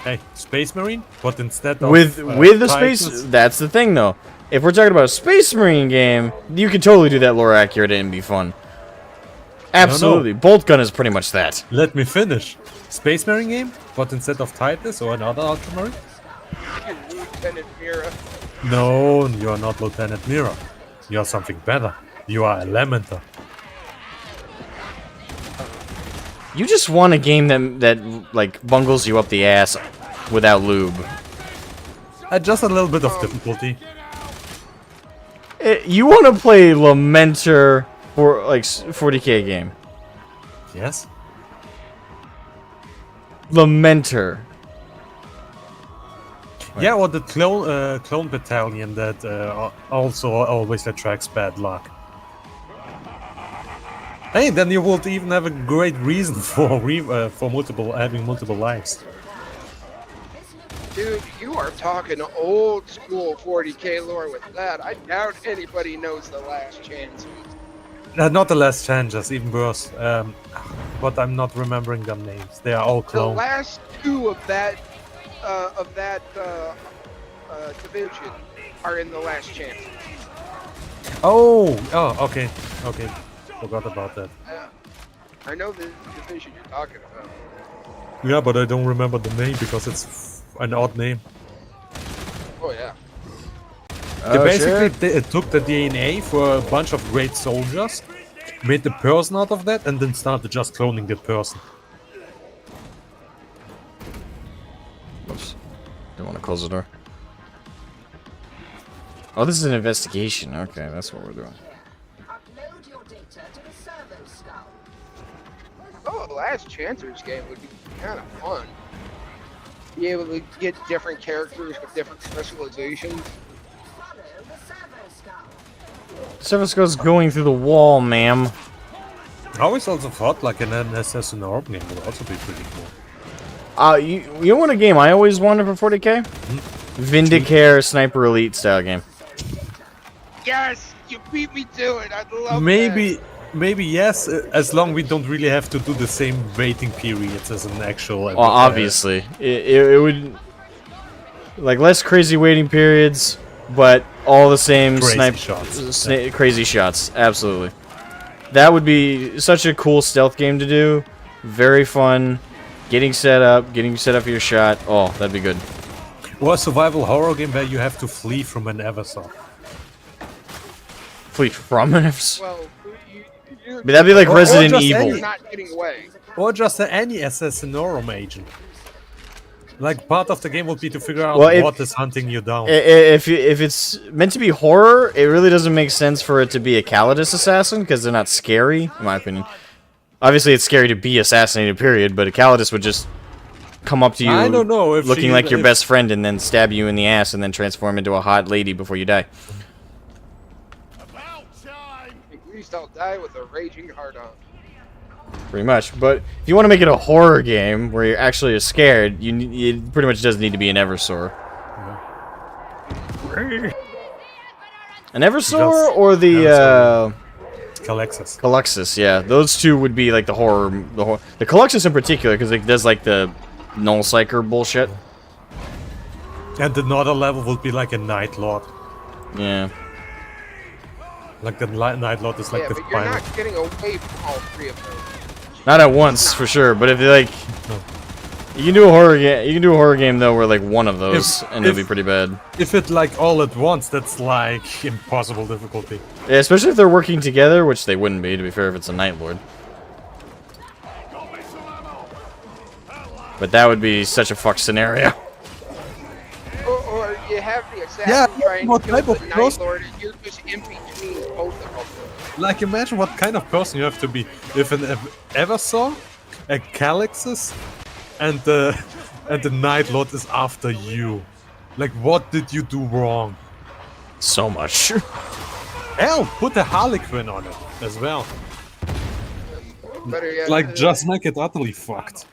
Hey, Space Marine, but instead of With the space, Titans- that's the thing though. If we're talking about a Space Marine game, you can totally do that lore accurate and be fun. Absolutely, Bolt Gun is pretty much that. Let me finish. Space Marine game, but instead of Titus or another Ultramarine? Lieutenant Mira. No, you are not Lieutenant Mira. You are something better. You are Elementor. You just want a game that like bungles you up the ass without lube. Just a little bit of difficulty. You want to play Lamenter for like 40k game. Yes? Lamenter. Yeah, or the clone battalion that also always attracts bad luck. Hey, then you would even have a great reason for having multiple lives. Dude, you are talking old school 40k lore with that. I doubt anybody knows the last chance. Not the last changes, even worse. But I'm not remembering their names. They are all The clones. last two of that division are in the last chance. Oh, okay. Forgot about that. I know the division you're talking about. Yeah, but I don't remember the name because it's an odd name. Oh yeah. They basically took the DNA for a bunch of great soldiers, made the person out of that, and then started just cloning the person. Oops. Don't want to close the door. Oh, this is an investigation. Okay, that's what we're doing. Upload your data to the servo skull. Oh, the last Chancers game would be kind of fun. Be able to get different characters with different specializations. Follow the servo skull. Service goes going through the wall, ma'am. I always also thought like an Assassin Orb game would also be pretty cool. You know what a game I always wanted for 40k? Vindicare Sniper Elite style game. Yes, you beat me to it. I love Maybe yes, as long we don't really have to do the same waiting periods as an actual. Well, obviously, it would like less crazy waiting periods, but all the same crazy shots. Absolutely, that would be such a cool stealth game to do. Very fun. Getting set up for your shot. Oh, that'd be good. Or a survival horror game where you have to flee from an Eversaw. Flee from an Eversaw. Well, But that'd be like Resident just Evil. you're not getting away. Or just any Assassinorum agent. Like, part of the game would be to figure out Well, what is hunting you down. If it's meant to be horror, it really doesn't make sense for it to be a Calidus assassin, because they're not scary, in my opinion. Obviously, it's scary to be assassinated, period, but a Calidus would just come up to you I don't know if looking like your best friend and then stab you in the ass and then transform into a hot lady before you die. At least I'll die with a raging heart on. Pretty much. But if you want to make it a horror game where you're actually scared, it pretty much does need to be an Eversor. An Eversor or the Calexis. Caluxus, yeah. Those two would be like the horror. The Caluxus in particular, because it does like the Null Psyker bullshit. And another level would be like a Night Lord. Yeah. Like the Night Lord is like Yeah, the but you're final. not getting away from all three of those. Not at once, for sure. But if you like, you can do a horror game. You can do a horror game though, where like one of those, and it'll be pretty bad. If it like all at once, that's like impossible difficulty. Yeah, especially if they're working together, which they wouldn't be, to be fair, if it's a Night Lord. But that would be such a fuck scenario. Or you have the assassin Yeah, trying what to kill type of the Night person- Lord, and you're just in between both of them. Like, imagine what kind of person you have to be. If an Eversaw, a Calexis, and the Night Lord is after you. Like, what did you do wrong? So much. Hell, put a Harlequin on it as well. Better yet, Like, just make it utterly fucked.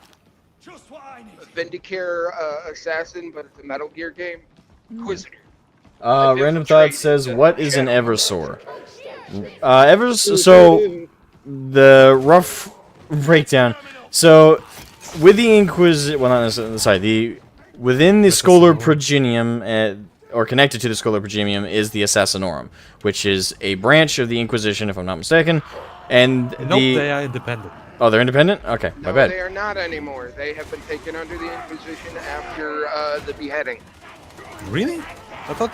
Vindicare assassin, but it's a Metal Gear game. Inquisitor. Random Thought says, what is an Eversor? So, the rough breakdown. So, with the Inquisition, well, not necessarily, sorry, within the Scholar Progenium, or connected to the Scholar Progenium, is the Assassinorum, which is a branch of the Inquisition, if I'm not mistaken. And Nope, they are independent. Oh, they're independent? Okay, my bad. They are not anymore. They have been taken under the Inquisition after the beheading. Really? I thought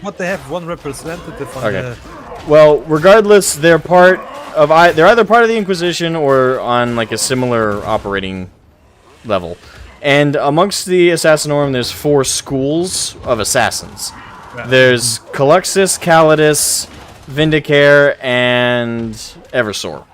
but they have one representative on the... Well, regardless, they're either part of the Inquisition or on like a similar operating level. And amongst the Assassinorum, there's 4 schools of assassins. There's Caluxus, Calidus, Vindicare, and Eversor.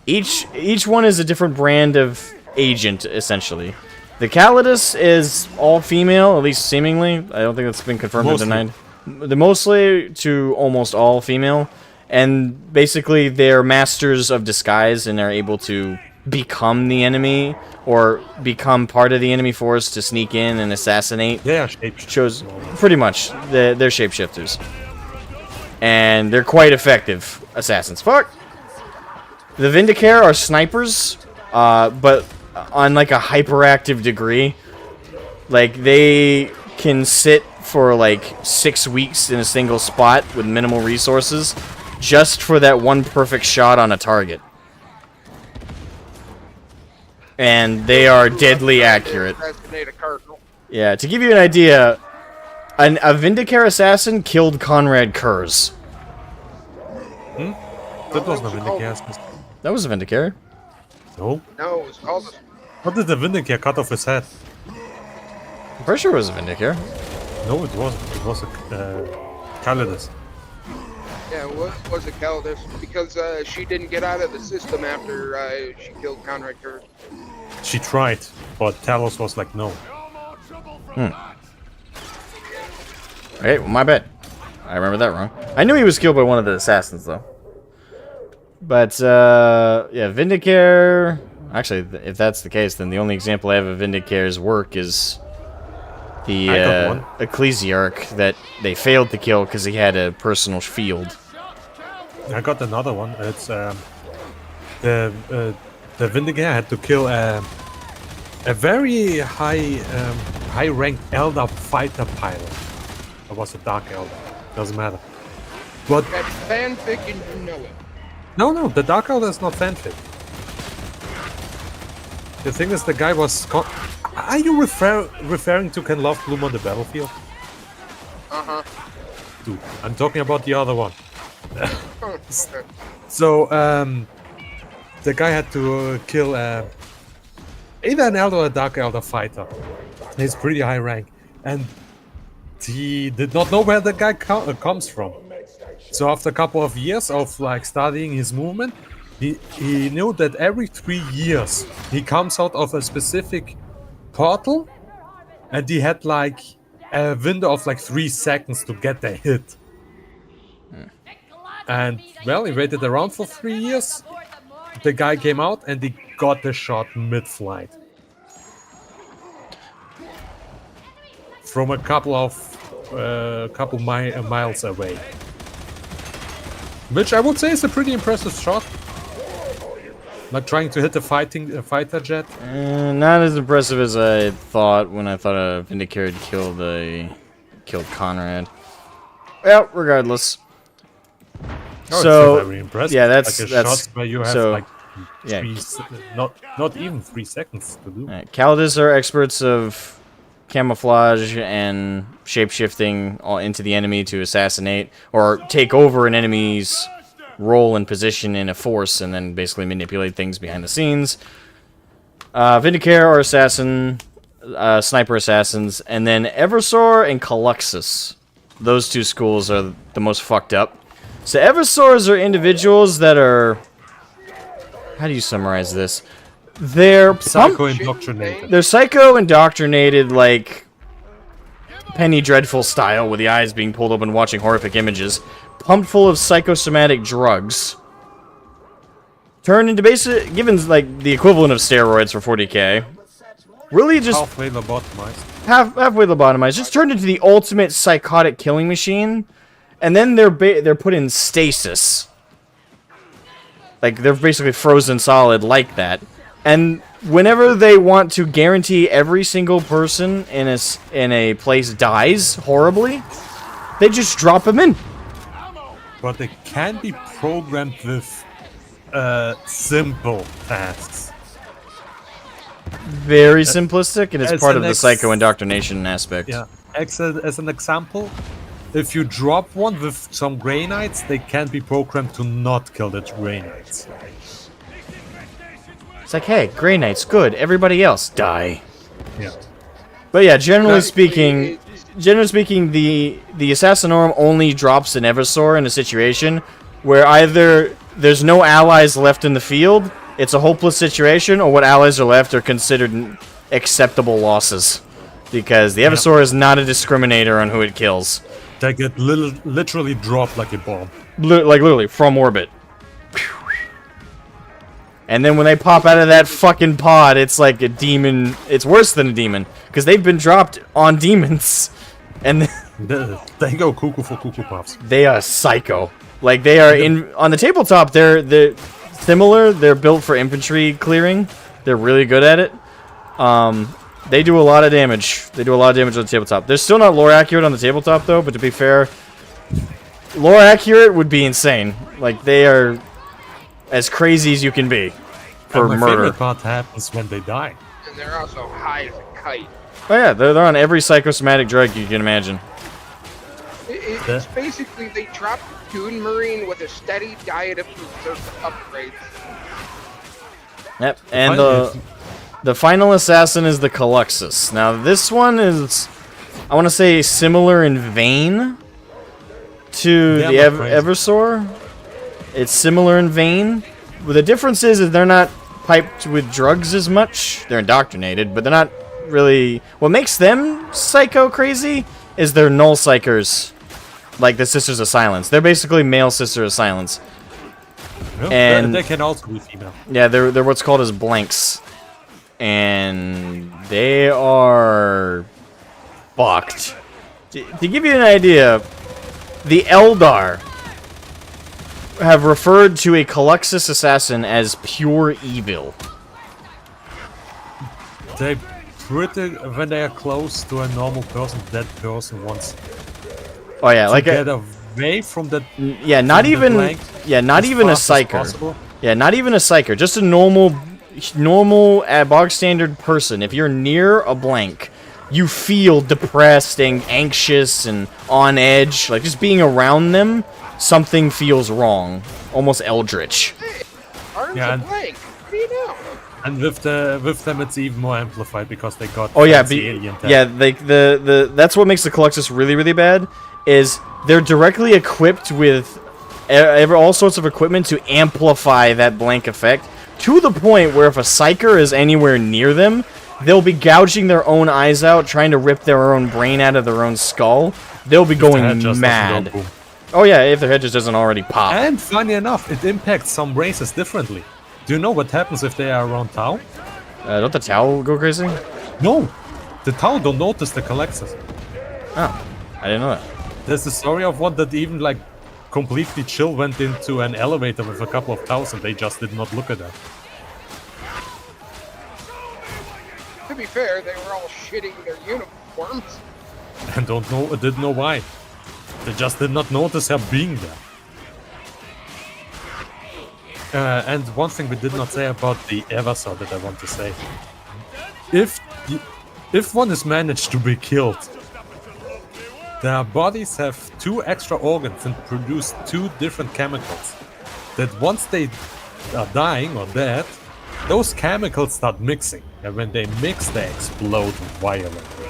Each one is a different brand of agent, essentially. The Calidus is all female, at least seemingly. I don't think that's been confirmed or denied. They're mostly to almost all female, and basically they're masters of disguise, and they're able to become the enemy or become part of the enemy force to sneak in and assassinate. They are shapeshifters. Shows pretty much they're shapeshifters, and they're quite effective assassins. Fuck. The Vindicare are snipers, but on like a hyperactive degree. Like they can sit for like 6 weeks in a single spot with minimal resources, just for that one perfect shot on a target. And they are deadly accurate. Yeah, to give you an idea, a Vindicare assassin killed Conrad Kurz. That wasn't a Vindicare assassin. That was a Vindicare. No. No, it was called. What did the Vindicare cut off his head? I'm pretty sure it was a Vindicare. No, it wasn't. It was a Calidus. Yeah, it was a Calidus because she didn't get out of the system after she killed Conrad Kurz. She tried, but Talos was like, no. Okay, well, my bad. I remember that wrong. I knew he was killed by one of the assassins, though. But, yeah, Vindicare... Actually, if that's the case, then the only example I have of Vindicare's work is the Ecclesiarch that they failed to kill because he had a personal field. I got another one. It's the Vindicare had to kill a very high-ranked Elder fighter pilot. It was a Dark Elder. Doesn't matter. But That's fanfic and you know it. no, the Dark Elder is not fanfic. The thing is, the guy was... Are you referring to Ken Love Bloom on the battlefield? Uh-huh. Dude, I'm talking about the other one. So, the guy had to kill either an Elder or a Dark Elder fighter. He's pretty high rank. And he did not know where the guy comes from. So after a couple of years of like studying his movement, he knew that every 3 years he comes out of a specific portal, and he had like a window of like 3 seconds to get the hit. And well, he waited around for 3 years. The guy came out and he got the shot mid-flight. From a couple miles away. Which I would say is a pretty impressive shot. Like trying to hit a fighter jet. Not as impressive as I thought when I thought a Vindicare had killed Conrad. Well, regardless. Oh, So it's very impressive. yeah, that's like a that's shot where you have so like yeah. not even 3 seconds to do. Right. Calidus are experts of camouflage and shapeshifting all into the enemy to assassinate or take over an enemy's role and position in a force and then basically manipulate things behind the scenes. Vindicare are sniper assassins, and then Eversor and Caluxus. Those 2 schools are the most fucked up. So Eversors are individuals that are... How do you summarize this? They're Psycho-indoctrinated. They're psycho-indoctrinated, like Penny Dreadful style, with the eyes being pulled open watching horrific images, pumped full of psychosomatic drugs, turned into given like the equivalent of steroids for 40k, Really just Halfway lobotomized. halfway lobotomized, just turned into the ultimate psychotic killing machine, and then they're put in stasis. Like, they're basically frozen solid like that. And whenever they want to guarantee every single person in a place dies horribly, they just drop them in. But they can be programmed with simple tasks. Very simplistic, and it's as part of an the psycho indoctrination aspect. Yeah. As an example, if you drop one with some Grey Knights, they can be programmed to not kill the Grey Knights. It's like, hey, Grey Knights, good. Everybody else, die. Yeah. But yeah, generally speaking, the Assassinorum only drops an Eversor in a situation where either there's no allies left in the field, it's a hopeless situation, or what allies are left are considered acceptable losses. Because the Eversor is not a discriminator on who it kills. They get literally dropped like a bomb. Like, literally, from orbit. And then when they pop out of that fucking pod, it's like a demon. It's worse than a demon. Because they've been dropped on demons. And they go cuckoo for cuckoo puffs. they are psycho. Like, they are on the tabletop, they're similar. They're built for infantry clearing. They're really good at it. They do a lot of damage. They do a lot of damage on the tabletop. They're still not lore accurate on the tabletop, though, but to be fair, lore accurate would be insane. Like, they are as crazy as you can be for and my murder. favorite part happens when they die. And they're also high as a kite. Oh yeah, they're on every psychosomatic drug you can imagine. It's basically they drop the Dune Marine with a steady diet of upgrades. Yep, and the final assassin is the Caluxus. Now this one is, I want to say, similar in vein to the Eversor. It's similar in vein. But the difference is they're not piped with drugs as much. They're indoctrinated, but they're not really... What makes them psycho crazy is they're null psychers, like the Sisters of Silence. They're basically male Sisters of Silence. Well, And they can also be female. yeah, they're what's called as blanks. And they are fucked. To give you an idea, the Eldar have referred to a Caluxus assassin as pure evil. They when they are close to a normal person, that person wants Oh yeah, to like get away from that. yeah, not from the even blank not as even a fast as psyker. possible. Yeah, not even a psyker, just a normal bog standard person. If you're near a blank, you feel depressed and anxious and on edge. Like, just being around them, something feels wrong. Almost eldritch. Arms Yeah, are and- blank. What do you know? And with them, it's even more amplified because they got Oh yeah, fancy alien tech. yeah. Like the that's what makes the Caluxus really, really bad. Is they're directly equipped with all sorts of equipment to amplify that blank effect to the point where if a psyker is anywhere near them, they'll be gouging their own eyes out, trying to rip their own brain out of their own skull. They'll be If their head going just doesn't mad. go boom. Oh yeah, if their head just doesn't already pop. And funny enough, it impacts some races differently. Do you know what happens if they are around Tau? Don't the Tau go crazy? No, the Tau don't notice the Caluxus. Oh, I didn't know that. There's the story of one that even like completely chill went into an elevator with a couple of Taus and they just did not look at that. To be fair, they were all shitting their uniforms. And didn't know why. They just did not notice her being there. And one thing we did not say about the Eversor that I want to say. If one is managed to be killed, their bodies have 2 extra organs and produce 2 different chemicals. That once they are dying or dead, those chemicals start mixing. And when they mix, they explode violently.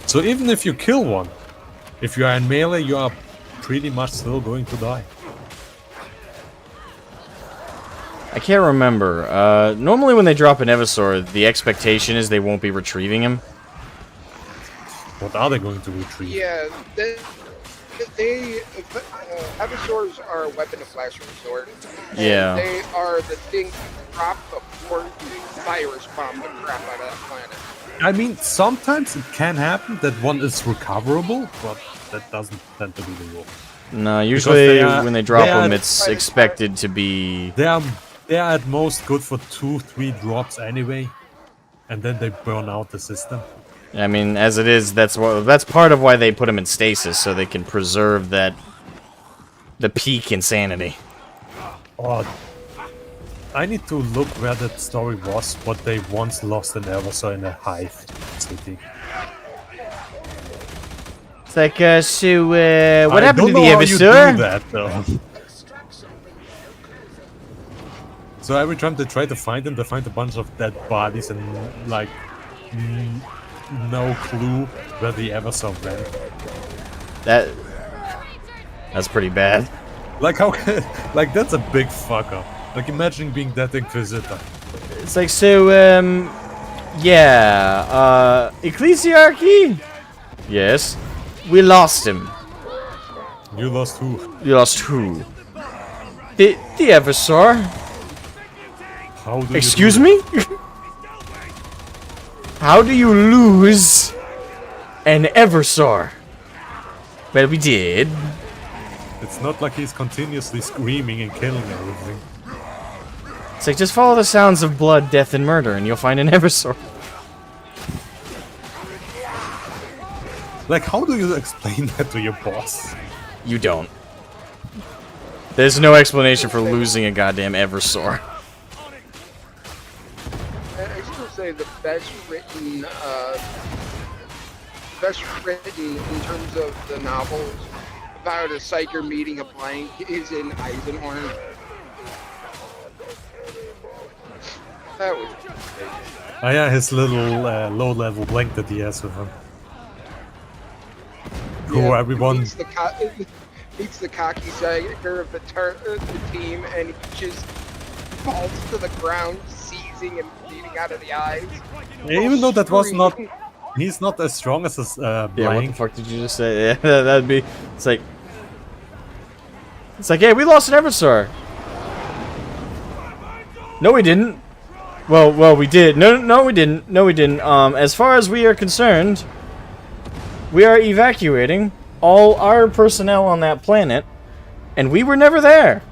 So even if you kill one, if you are in melee, you are pretty much still going to die. I can't remember. Normally when they drop an Eversor, the expectation is they won't be retrieving him. What are they going to retrieve? Yeah, they Evisaurs are a weapon of last resort. And Yeah. they are the thing you drop before you virus bomb the crap out of that planet. I mean, sometimes it can happen that one is recoverable, but that doesn't tend to be the rule. No, usually when they drop them, are- it's expected to be. They are at most good for 2-3 drops anyway, and then they burn out the system. I mean, as it is, that's part of why they put them in stasis, so they can preserve the peak insanity. Oh, I need to look where that story was, but they once lost an Eversor in a hive city. It's like, what I happened to don't the know how you do Eversor? that, though. So every time they try to find them, they find a bunch of dead bodies and, like, no clue where the Eversor went. That's pretty bad. Like, how... like, that's a big fuck up. Like, imagine being that Inquisitor. It's like, yeah, Ecclesiarchy? Yes. We lost him. You lost who? You lost who? The Eversor. How do you Excuse do me? How do you lose an Eversor? Well, we did. that? It's not like he's continuously screaming and killing everything. It's like, just follow the sounds of blood, death, and murder, and you'll find an Eversor. Like, how do you explain that to your boss? You don't. There's no explanation for losing a goddamn Eversor. I still say the best written in terms of the novels about a psyker meeting a blank is in Eisenhorn. That was Oh yeah, his little low-level blank that he has with him. Who everyone... meets the cocky psyker of the team, and he just falls to the ground, seizing and bleeding out of the eyes. Even though that was not... He's not as strong as his Yeah, what the blank. fuck did you just say? Yeah, that'd be... It's like, hey, we lost an Eversor. No, we didn't. Well, we did. No, we didn't. No, we didn't. As far as we are concerned, we are evacuating all our personnel on that planet, and we were never there.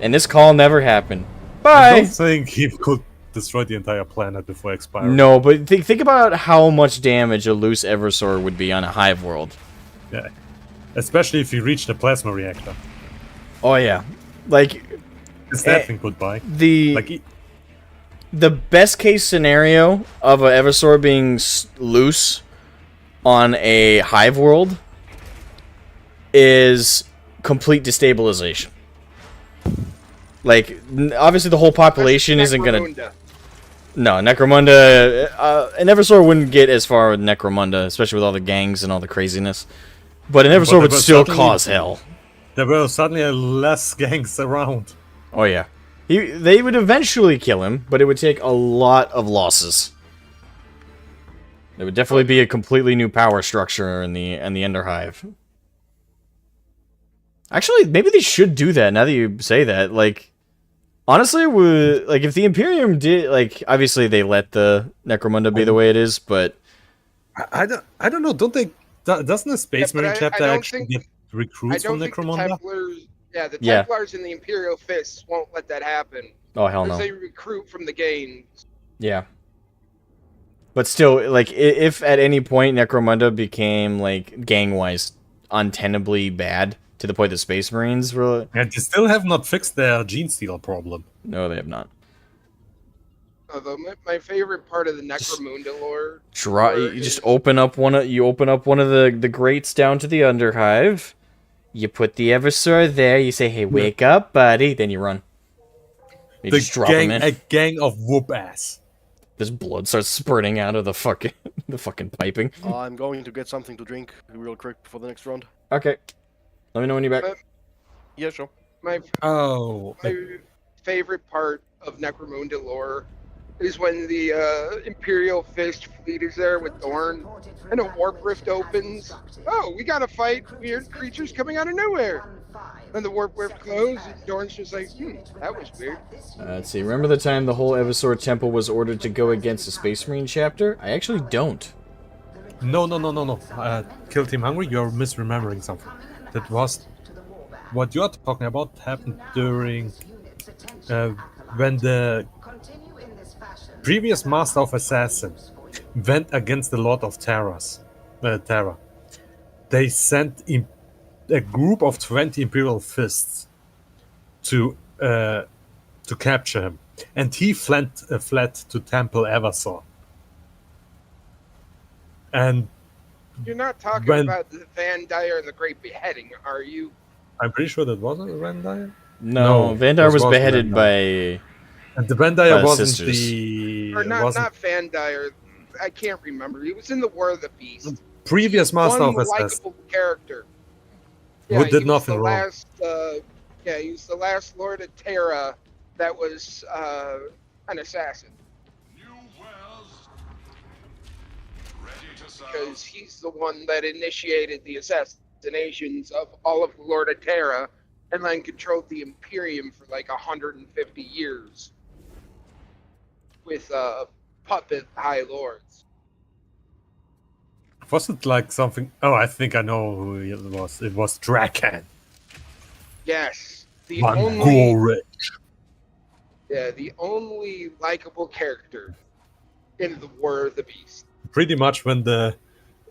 And this call never happened. I Bye. don't think he could destroy the entire planet before expiring. No, but think about how much damage a loose Eversor would be on a hive world. Yeah. Especially if you reach the plasma reactor. Oh yeah, like Is that thing goodbye? the best case scenario of a Eversor being loose on a hive world is complete destabilization. Like, obviously the whole population isn't gonna... No, Necromunda... an Eversor wouldn't get as far with Necromunda, especially with all the gangs and all the craziness. But an Eversor would still cause hell. There were suddenly less gangs around. Oh yeah. They would eventually kill him, but it would take a lot of losses. There would definitely be a completely new power structure in the Enderhive. Actually, maybe they should do that now that you say that. Like, honestly, like if the Imperium did, like, obviously they let the Necromunda be the way it is, but I don't know. Don't they? Doesn't the Space Marine chapter actually get recruits from Necromunda? The Templars and the Imperial Fists won't let that happen. Oh hell Because no. they recruit from the games. Yeah. But still, like, if at any point Necromunda became, like, gang-wise untenably bad, to the point that Space Marines were... And they still have not fixed their gene steal problem. No, they have not. Although my favorite part of the Necromunda lore... You just open up one of the grates down to the Underhive. You put the Eversor there, you say, hey, wake up, buddy, then you run. You just drop him in. A gang of whoop ass. This blood starts spurting out of the fucking piping. I'm going to get something to drink real quick for the next round. Okay. Let me know when you're back. Yeah, sure. My Oh. favorite part of Necromunda lore is when the Imperial Fist fleet is there with Dorn, and a warp rift opens. Oh, we gotta fight weird creatures coming out of nowhere. Then the warp rift closed, and Dorn's just like, that was weird. Let's see. Remember the time the whole Evisor Temple was ordered to go against the Space Marine chapter? I actually don't. No. Kill Team Hungry, you're misremembering something. That was... What you're talking about happened during... when the previous Master of Assassin went against the Lord of Terror. They sent a group of 20 Imperial Fists to capture him, and he fled to Temple Eversor. And You're not talking when- about the Van Dyer and the Great Beheading, are you? I'm pretty sure that wasn't Van Dyer. No, Van Dyer this was was beheaded Van by... And the Van Dyer By the wasn't sisters. the... Or wasn't not Van Dyer. I can't remember. He was in the War of the Beast. previous Master One of Assassin. likable character. Who he did was nothing the wrong. last, he was the last Lord of Terra that was an assassin. Because he's the one that initiated the assassinations of all of Lord of Terra and then controlled the Imperium for like 150 years with puppet High Lords. Was it like something... Oh, I think I know who it was. It was Drakan. Yes, the Van only Gorich. the only likable character in the War of the Beast. Pretty much when the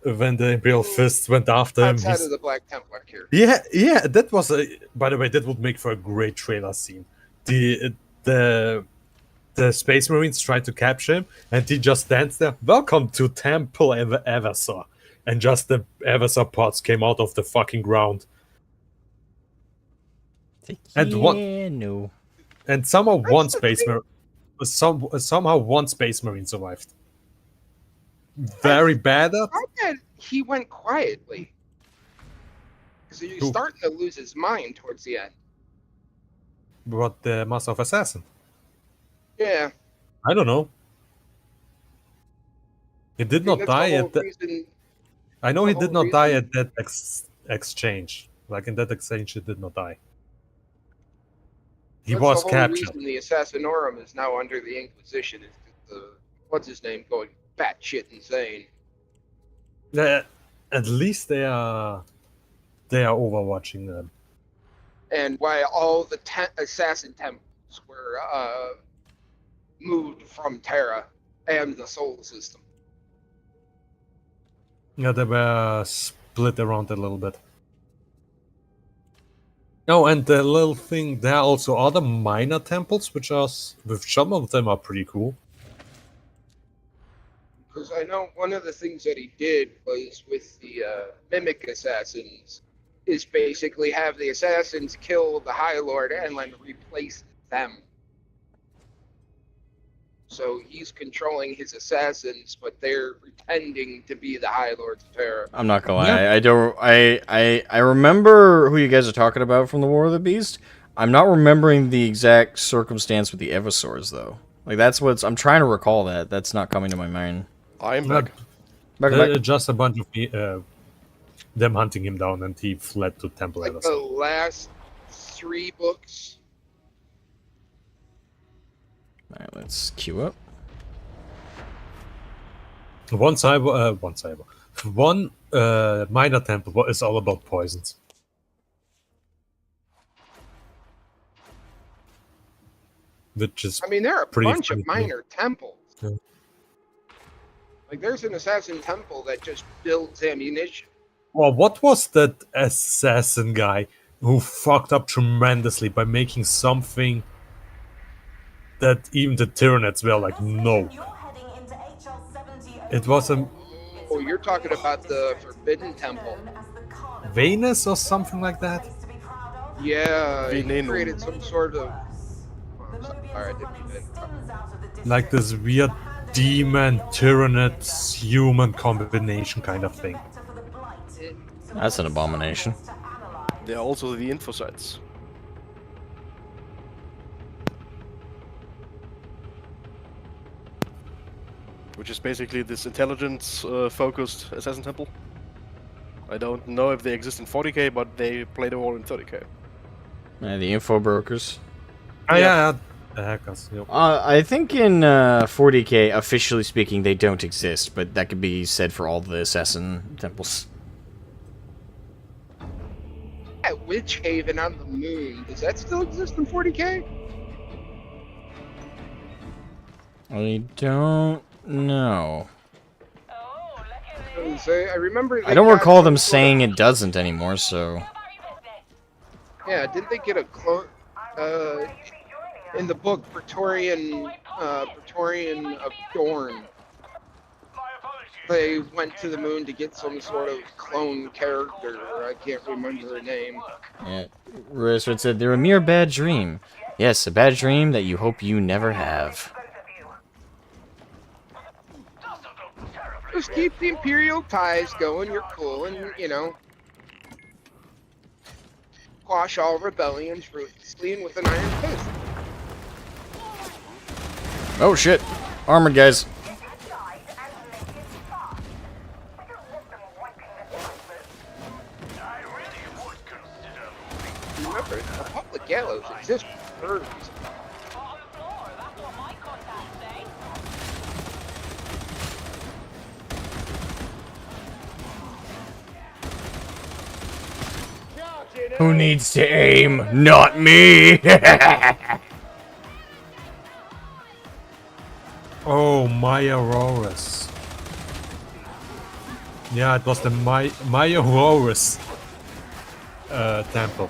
Imperial Fists went after him. Outside of the Black Templar character. Yeah, that was a... By the way, that would make for a great trailer scene. The Space Marines tried to capture him, and he just stands there. Welcome to Temple Eversor. And just the Eversor pods came out of the fucking ground. And no. And somehow one Space Marine... somehow one Space Marine survived. Very bad at... How that he went quietly? Because he was Who? starting to lose his mind towards the end. But the Master of Assassin. Yeah. I don't know. He did not that's die the whole at the... reason- I know he the did whole not die reason- at that exchange. Like in that exchange, he did not die. He that's was the whole captured. reason the Assassinorum is now under the Inquisition is 'cause the what's his name going batshit insane. At least they are overwatching them. And why all the assassin temples were moved from Terra and the Soul System. Yeah, they were split around a little bit. Oh, and the little thing, there are also other minor temples, which are, with some of them are pretty cool. Because I know one of the things that he did was with the Mimic Assassins is basically have the Assassins kill the High Lord and then replace them. So he's controlling his assassins, but they're pretending to be the High Lords of Terra. I'm not gonna lie. I don't. I remember who you guys are talking about from the War of the Beast. I'm not remembering the exact circumstance with the Eversors though. Like that's what's. I'm trying to recall that. That's not coming to my mind. I'm Not- back. Back. Just a bunch of them hunting him down, and he fled to Temple Like the Eversor. last 3 books. All right, let's queue up. One minor temple is all about poisons. Which is I mean, there are a Pretty bunch of funny. minor temples. Yeah. Like, there's an assassin temple that just builds ammunition. well, what was that assassin guy who fucked up tremendously by making something that even the Tyranids were like, no. It was a Oh, you're talking about the Forbidden Temple. Venus or something like that? Yeah, he Venenum. created some sort of... Oh, sorry, I didn't mean to- Like this weird demon, Tyranid, human combination kind of thing. That's an abomination. There are also the infosites. which is basically this intelligence-focused assassin temple. I don't know if they exist in 40k, but they play the role in 30k. The info brokers. Oh, yeah, the hackers. Yep. I think in 40k, officially speaking, they don't exist, but that could be said for all the assassin temples. That Witch Haven on the moon, does that still exist in 40k? I don't know. 'Cause I remember. I don't recall them saying it doesn't anymore, so... Yeah, didn't they get a clone? In the book, Praetorian of Dorn. They went to the moon to get some sort of clone character. I can't remember her name. Yeah, Rosford said, they're a mere bad dream. Yes, a bad dream that you hope you never have. Just keep the Imperial ties going, you're cool, and, you know, quash all rebellions ruthlessly and with an iron fist. Oh shit! Armored guys. Remember, the public gallows exist for a reason. Who needs to aim? Not me! Oh, Mayororus. Yeah, it was the Mayororus temple.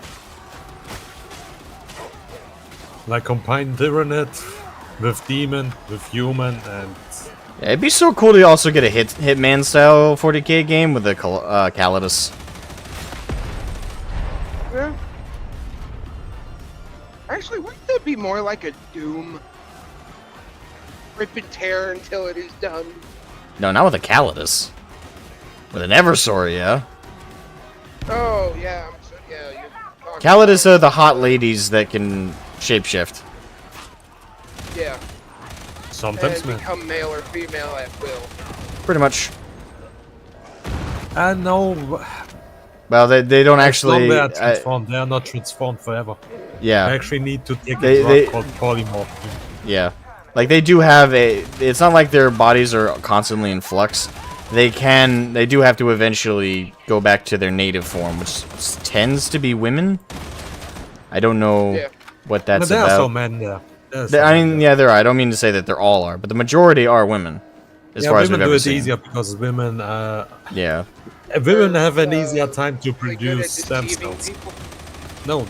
Like combined Tyranid with demon, with human, and... Yeah, it'd be so cool to also get a Hitman style 40k game with a Calidus. Yeah. Actually, wouldn't that be more like a Doom? Rip and tear until it is done. No, not with a Calidus. With an Eversor, yeah. Oh, yeah. You're talking Calidus are the hot ladies that can shapeshift. Yeah. sometimes, And man. become male or female at will. Pretty much. No. Well, they don't actually... They are transformed. They are not transformed forever. yeah. They actually need to take They- a they- drug called polymorph. Yeah. Like, they do have a... It's not like their bodies are constantly in flux. They do have to eventually go back to their native form, which tends to be women. I don't know Yeah. what that's But there are about. some men there. There are some I men mean, there. yeah, there are. I don't mean to say that they're all are, but the majority are women. As Yeah, far as we've women do ever it seen. easier because women Yeah. women have an easier time to They're good at produce stem deceiving cells. people. No,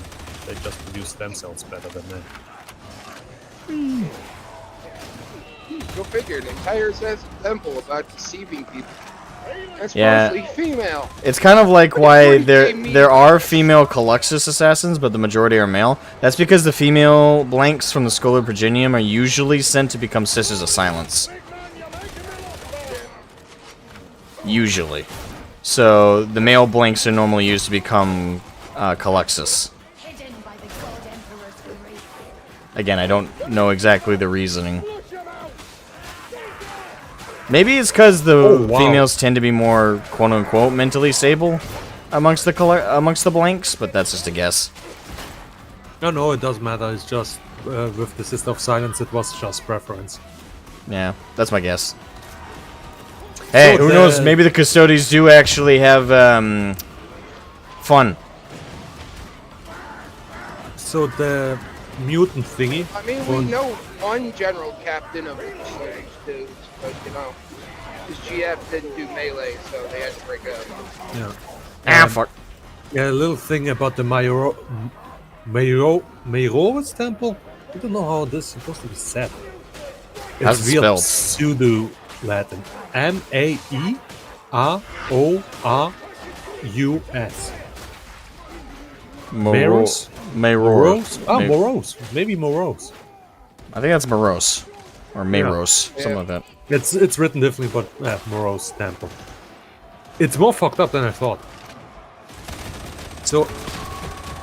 they just produce stem cells better than men. Go figure, an entire assassin temple about deceiving people. That's Yeah. mostly female. It's kind of like why 40K mean there are female Calyxus assassins, but the majority are male. That's because the female blanks from the Scholar Progenium are usually sent to become Sisters of Silence. Usually. So the male blanks are normally used to become Calyxus. Hidden by the God Emperor's grace. Again, I don't know exactly the reasoning. Maybe it's because the wow. females tend to be more quote-unquote mentally stable amongst the blanks, but that's just a guess. No, it doesn't matter. It's just with the Sister of Silence, it was just preference. Yeah, that's my guess. Hey, So who knows? Maybe the Custodies do actually have fun. So the mutant thingy. I mean, we know one general captain of the series, too, but you know, his GF didn't do melee, so they had to break up. Yeah. Fuck. Yeah, a little thing about the Mayororus temple. I don't know how this is supposed to be said. How's It's it real spelled? pseudo Latin. Mayorus. Maros? Morose. Morose. Maybe Morose. I think that's Morose. Or Mayros. Yeah. Something like that. It's written differently, but Morose temple. It's more fucked up than I thought. So,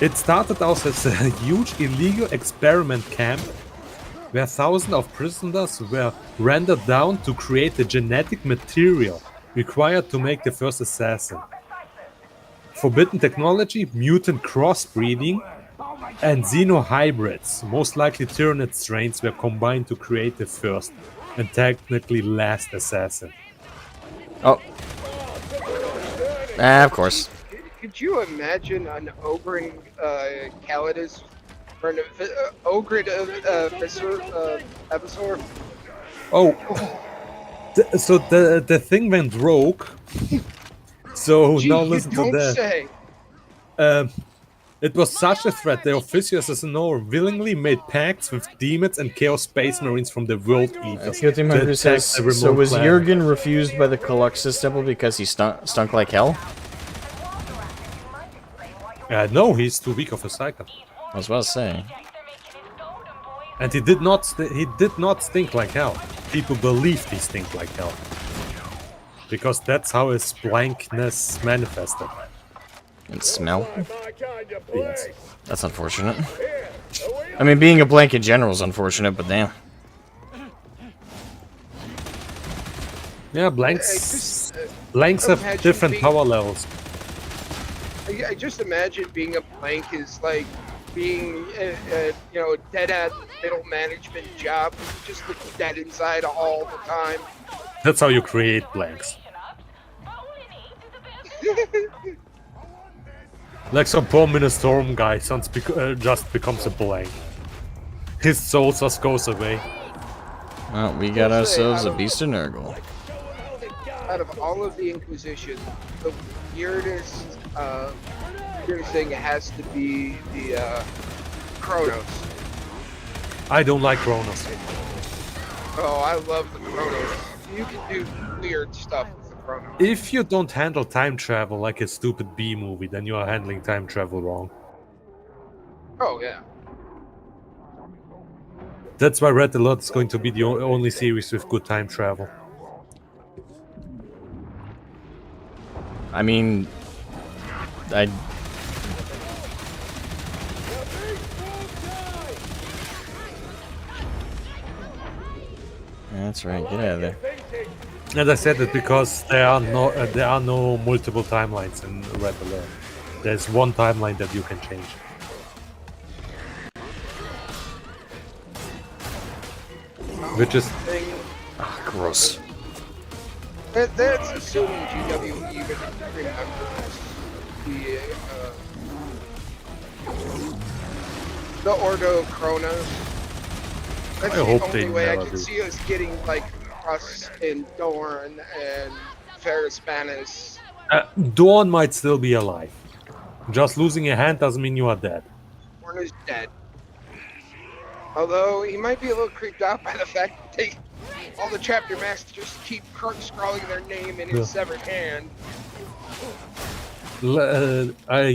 it started out as a huge illegal experiment camp where thousands of prisoners were rendered down to create the genetic material required to make the first assassin. Forbidden technology, mutant crossbreeding, and xenohybrids, most likely Tyranid strains, were combined to create the first and technically last assassin. Oh. Of course. Could you imagine an ogre Calidus or an ogre Evisor? Oh, so the thing went rogue. So Gee, now you listen to don't that. say. It was such a threat that officials as willingly made pacts with demons and chaos space marines from the world eaters. Guilty to Member attack says, the remote so was planet. Jurgen refused by the Caluxus Temple because he stunk like hell? No, he's too weak of a psycho. I was about to say. And he did not stink like hell. People believed he stink like hell. Because that's how his blankness manifested. And smell? Yes. That's unfortunate. I mean, being a blank in general is unfortunate, but damn. Yeah, blanks have imagine different being- power levels. I just imagine being a blank is like being a dead at middle management job. You just look dead inside all the time. That's how you create blanks. Like some poor Minestorm guy just becomes a blank. His soul just goes away. Well, we got ourselves a Beast of Nurgle. Out of all of the Inquisition, the weirdest thing has to be the Kronos. I don't like Kronos. Oh, I love the Kronos. You can do weird stuff with the Kronos. If you don't handle time travel like a stupid B movie, then you are handling time travel wrong. Oh yeah. That's why Red Alert is going to be the only series with good time travel. I mean, That's right, get out of there. As I said it because there are no multiple timelines in Red Alert. There's one timeline that you can change. Which is Gross. That's assuming GW even remembers the Ordo Kronos. That's I the hope they only way I never can do. see us getting like us and Dorn and Ferrispanis. Dawn might still be alive. Just losing a hand doesn't mean you are dead. Dorn is dead. Although he might be a little creeped out by the fact that all the chapter masters keep scrawling their name in his Yeah. severed hand.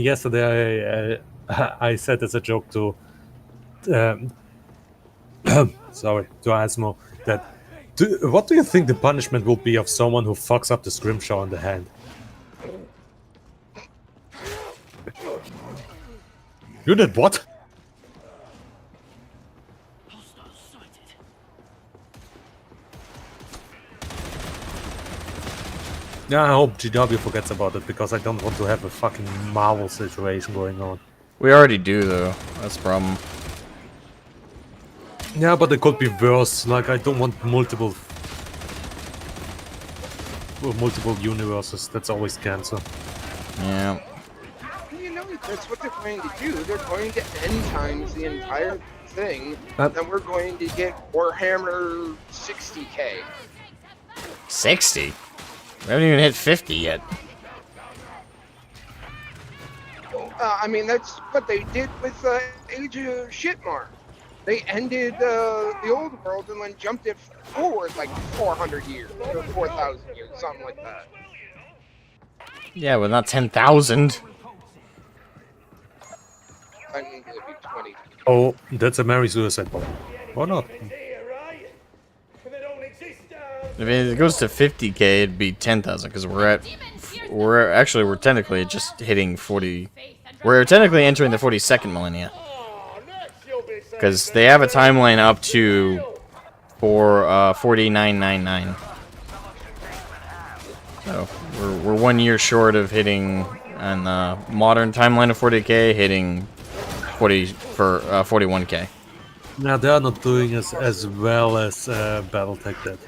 Yesterday I said as a joke to sorry, to Asmo that what do you think the punishment will be of someone who fucks up the scrimshaw in the hand? You did what? Yeah, I hope GW forgets about it because I don't want to have a fucking Marvel situation going on. We already do, though. That's the problem. Yeah, but it could be worse. Like, I don't want multiple universes. That's always cancer. Yeah. You know, that's what they're going to do. They're going to end times the entire thing, then we're going to get Warhammer 60k. 60? We haven't even hit 50 yet. I mean, that's what they did with Age of Shitmar. They ended the old world and then jumped it forward like 400 years or 4,000 years, something like that. Yeah, well, not 10,000. I think it'd be 20. Oh, that's a Mary Suicide Bomb. Or not? If it goes to 50k, it'd be 10,000 because we're technically just hitting 40. We're technically entering the 42nd millennia. because they have a timeline up to 4999. So we're 1 year short of hitting on the modern timeline of 40k, hitting 41k. Now they are not doing as well as BattleTech did.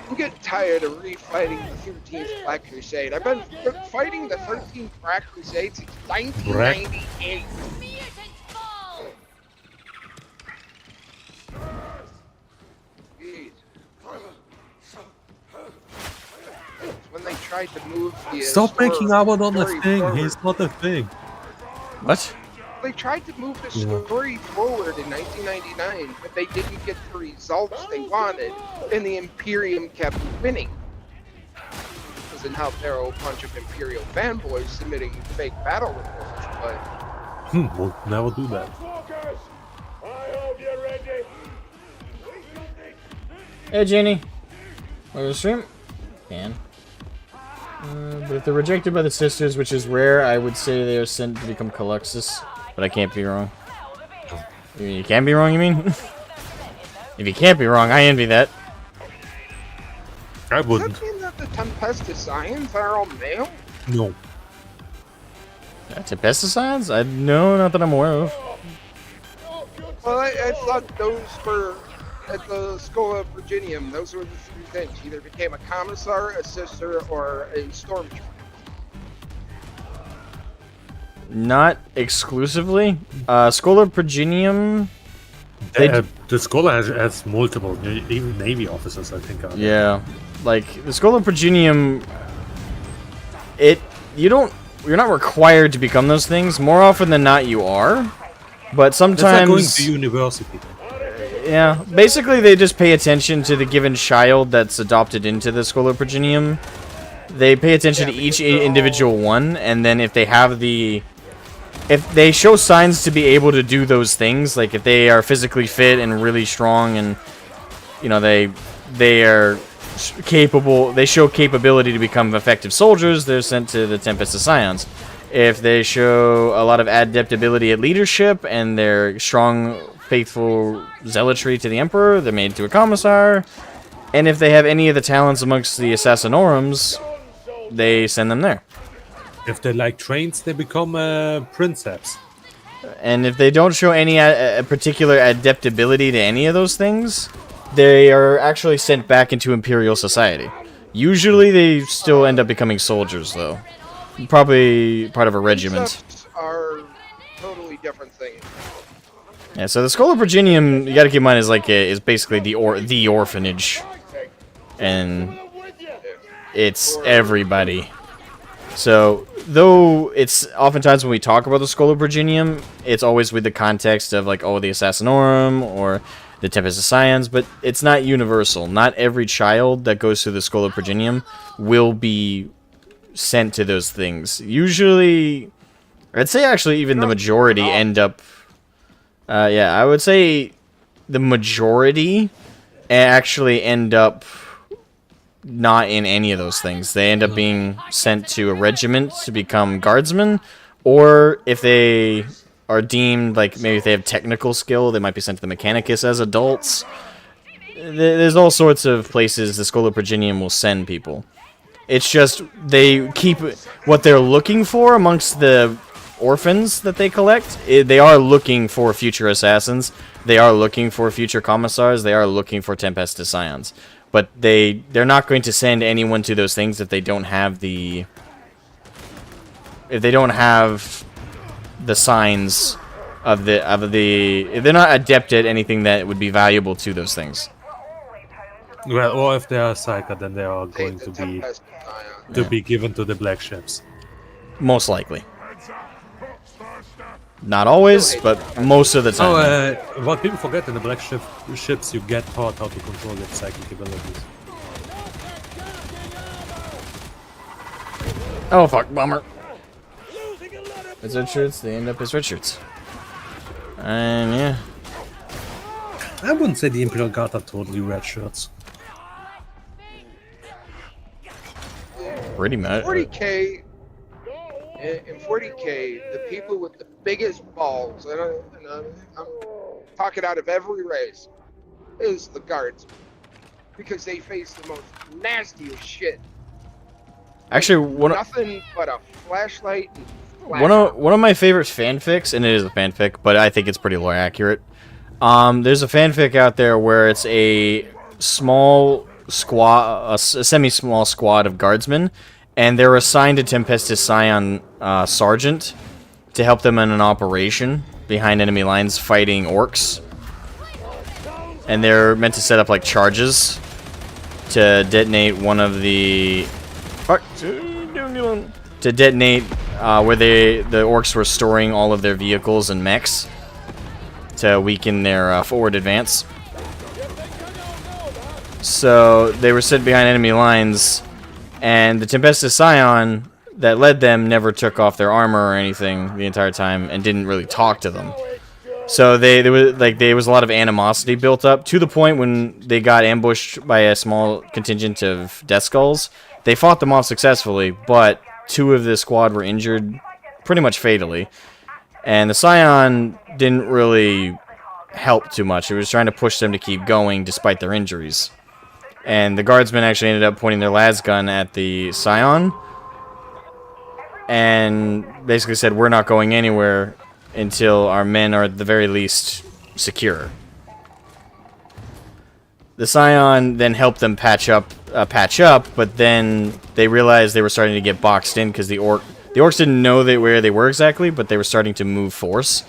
I'm getting tired of refighting the 13th Black Crusade. I've been fighting the 13th Black Crusade since 1998. Jeez. When they tried to move the Stop making Abaddon on the story thing. forward. He's not a thing. What? They tried to move the story forward in 1999, but they didn't get the results they wanted, and the Imperium kept winning. Doesn't help there are a bunch of Imperial fanboys submitting fake battle reports, but... We'll never do that. Hey, Jenny. Want to stream? Can. But if they're rejected by the sisters, which is rare, I would say they are sent to become Caluxus. But I can't be wrong. You can be wrong, you mean? If you can't be wrong, I envy that. I Does wouldn't. that mean that the Tempesticians are all male? No. To pesticides? No, not that I'm aware of. Well, I thought those were, at the School of Virginium, those were the three things. Either became a commissar, a sister, or a stormtrooper. Not exclusively. Scholar Progenium. The scholar has multiple, even Navy officers, I think. Yeah, like the Scholar Progenium. You're not required to become those things. More often than not, you are. But sometimes. It's like going to university. Yeah, basically they just pay attention to the given child that's adopted into the Scholar Progenium. They pay attention to each individual one, and then if they have if they show signs to be able to do those things, like if they are physically fit and really strong, and you know they are capable, they show capability to become effective soldiers, they're sent to the Tempest of Scions. If they show a lot of adaptability at leadership and they're strong, faithful zealotry to the Emperor, they're made to a commissar. And if they have any of the talents amongst the Assassinорums, they send them there. If they like trains, they become princeps. And if they don't show any particular adaptability to any of those things, they are actually sent back into Imperial Society. Usually they still end up becoming soldiers, though. Probably part of a regiment. Concepts are totally different things. Yeah, so the Scholar Progenium, you gotta keep in mind, is basically the orphanage. And it's everybody. So, though it's oftentimes when we talk about the Scholar Progenium, it's always with the context of like, oh, the Assassinorum or the Tempest of Scions, but it's not universal. Not every child that goes through the Scholar Progenium will be sent to those things. Usually, I'd say actually even the majority end up... yeah, I would say the majority actually end up not in any of those things. They end up being sent to a regiment to become guardsmen, or if they are deemed, like, maybe if they have technical skill, they might be sent to the Mechanicus as adults. There's all sorts of places the Scholar Progenium will send people. It's just, they keep what they're looking for amongst the orphans that they collect. They are looking for future assassins. They are looking for future commissars. They are looking for Tempest of Scions. But they're not going to send anyone to those things if they don't have the... If they don't have the signs of the... If they're not adept at anything that would be valuable to those things. Well, or if they are Psyker, then they are going to be given to the black ships. Most likely. Not always, but most of the time. Oh, what people forget, in the black ships, you get taught how to control your psychic abilities. Oh, fuck, bummer. As red shirts, they end up as red shirts. And yeah. I wouldn't say the Imperial Guard are totally red shirts. Pretty much. 40k In 40k, the people with the biggest balls, and I'm talking out of every race, is the guards, because they face the most nastiest shit. Actually, one Nothing but a flashlight and one of my favorite fanfics, and it is a fanfic, but I think it's pretty lore accurate. There's a fanfic out there where it's a small squad, a semi-small squad of guardsmen, and they're assigned to Tempestus Scion Sergeant to help them in an operation behind enemy lines fighting orcs. And they're meant to set up like charges to detonate one of the... Fuck! To detonate where the orcs were storing all of their vehicles and mechs to weaken their forward advance. So they were set behind enemy lines, and the Tempestus Scion that led them never took off their armor or anything the entire time and didn't really talk to them. So there was a lot of animosity built up to the point when they got ambushed by a small contingent of Death Skulls. They fought them off successfully, but 2 of the squad were injured pretty much fatally. And the Scion didn't really help too much. It was trying to push them to keep going despite their injuries. And the guardsmen actually ended up pointing their las gun at the Scion and basically said, "We're not going anywhere until our men are at the very least secure." The Scion then helped them patch up, but then they realized they were starting to get boxed in because the orcs didn't know where they were exactly, but they were starting to move force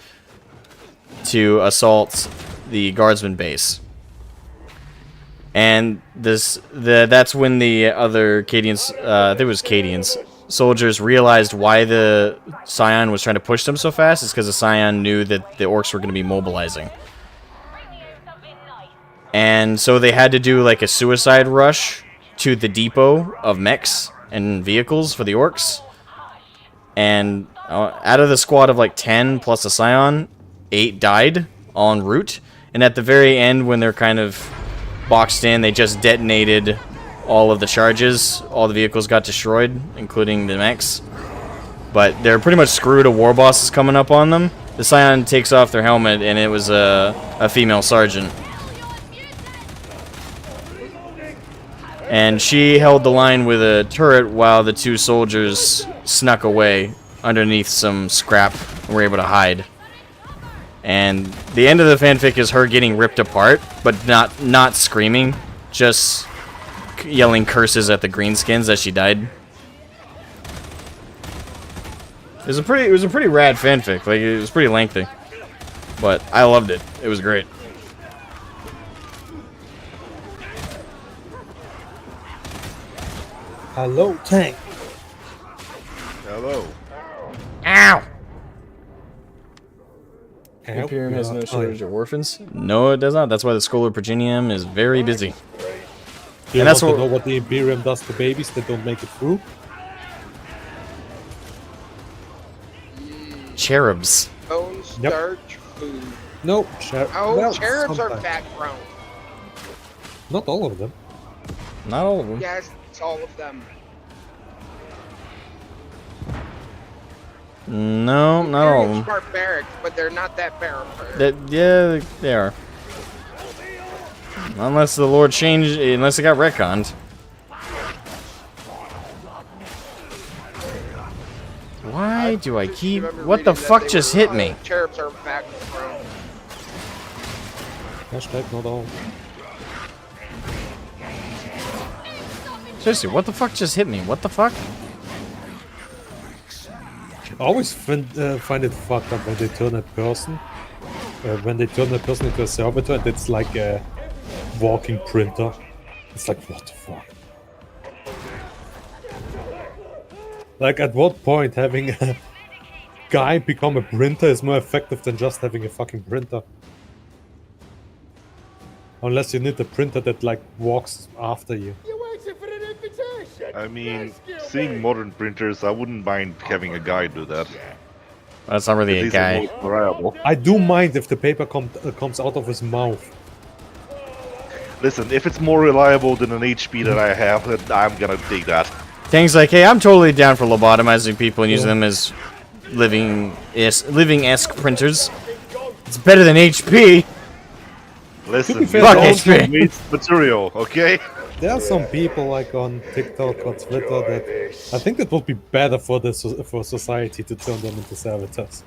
to assault the guardsman base. And that's when the other Cadians, I think it was Cadians, soldiers realized why the Scion was trying to push them so fast. It's because the Scion knew that the orcs were going to be mobilizing. And so they had to do like a suicide rush to the depot of mechs and vehicles for the orcs. And out of the squad of like 10 plus a Scion, 8 died en route. And at the very end, when they're kind of boxed in, they just detonated all of the charges. All the vehicles got destroyed, including the mechs. But they're pretty much screwed. A war boss is coming up on them. The Scion takes off their helmet, and it was a female sergeant. And she held the line with a turret while the 2 soldiers snuck away underneath some scrap and were able to hide. And the end of the fanfic is her getting ripped apart, but not screaming, just yelling curses at the greenskins as she died. It was a pretty rad fanfic. Like, it was pretty lengthy, but I loved it. It was great. Hello, tank. Hello. Ow! Help Imperium me has no out. shortage of orphans. No, it does not. That's why the Scholar Progenium is very busy. Do you And that's want to what- know what the Imperium does to babies that don't make it through? Cherubs. bone Yep. starch food. No, Oh, cherubs are fat grown. Not all of them. Not all of them. Yes, it's all of them. No, not all of them. Imperium's barbaric, but they're not that barbaric. Yeah, they are. Unless the Lord changed, unless it got retconned. Why do I keep? What the fuck just hit me? Cherubs are fat grown. Hashtag not all. Seriously, what the fuck just hit me? What the fuck? I always find it fucked up when they turn a person. When they turn a person into a servitor, and it's like a walking printer. It's like, what the fuck? Like, at what point having a guy become a printer is more effective than just having a fucking printer? Unless you need a printer that, like, walks after you. I mean, seeing modern printers, I wouldn't mind having a guy do that. That's not really a These are guy. most reliable. I do mind if the paper comes out of his mouth. Listen, if it's more reliable than an HP that I have, then I'm gonna take that. Things like, hey, I'm totally down for lobotomizing people and using them as living-esque printers. It's better than HP. Listen, be fair, Fuck there are HP. some- waste material, okay? There are some people like on TikTok or Twitter that I think it would be better for for society to turn them into servitors.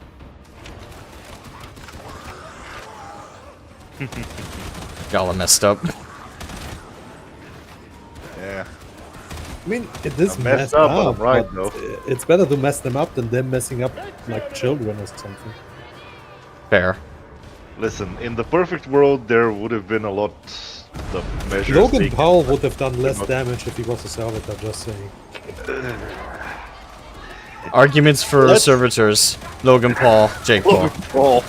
Y'all are messed up. Yeah. I mean, it is Messed messed up, up, but I'm right, but though. it's better to mess them up than them messing up like children or something. Fair. Listen, in the perfect world, there would have been a lot of measures Logan taken. Paul would have done less Not- damage if he was a servitor, just saying. Arguments for servitors. Logan Paul, Jake Paul. Oh.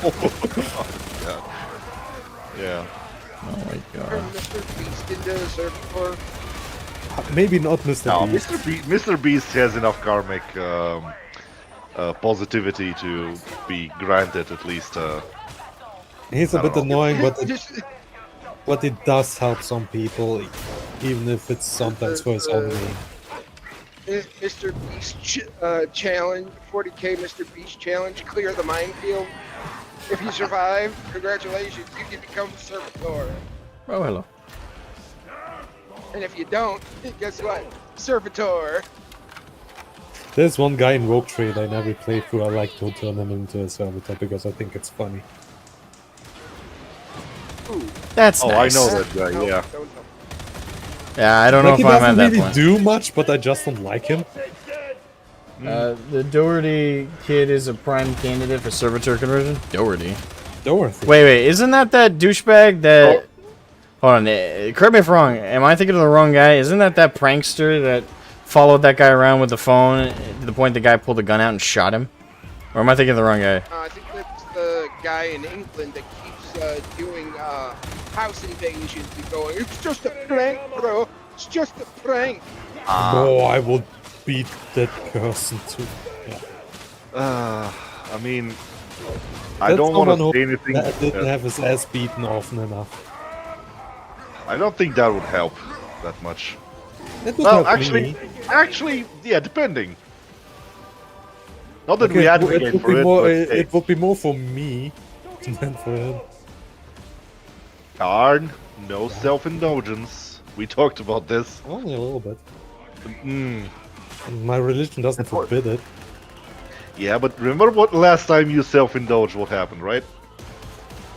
Yeah. Oh my god. Turn Mr. Beast into a servitor. Maybe not Mr. No, Beast. Mr. Beast has enough karmic positivity to be granted at least. He's a I bit don't know. annoying, Just but it does help some people, even if it's sometimes for his own gain. Mr. Beast challenge, 40k Mr. Beast challenge, clear the minefield. If you survive, congratulations, you can become a servitor. Oh, hello. And if you don't, guess what? Servitor. There's one guy in Rogue Trade I never played through. I like to turn him into a servitor because I think it's funny. That's Oh, nice. I know that guy. Yeah. Don't know. Yeah, I don't know Like, if he I'm at doesn't that really point. do much, but I just don't like him. The Doherty kid is a prime candidate for servitor conversion? Doherty. Dorothy. Wait, isn't that douchebag that... Hold on, correct me if I'm wrong. Am I thinking of the wrong guy? Isn't that prankster that followed that guy around with the phone to the point the guy pulled a gun out and shot him? Or am I thinking of the wrong guy? I think that's the guy in England that keeps doing house invasions and going, it's just a prank, bro. It's just a prank. Oh, I will beat that person too. Yeah. I mean, I That's don't want to someone say who anything. didn't have his ass beaten often enough. I don't think that would help that much. It would Well, help actually, yeah, depending. Not that Okay, we it advocate would for be it, more. but It would be more for me than for him. Darn, no self-indulgence. We talked about this. Only a little bit. Mm. My religion doesn't forbid it. Yeah, but remember what last time you self-indulged, what happened, right?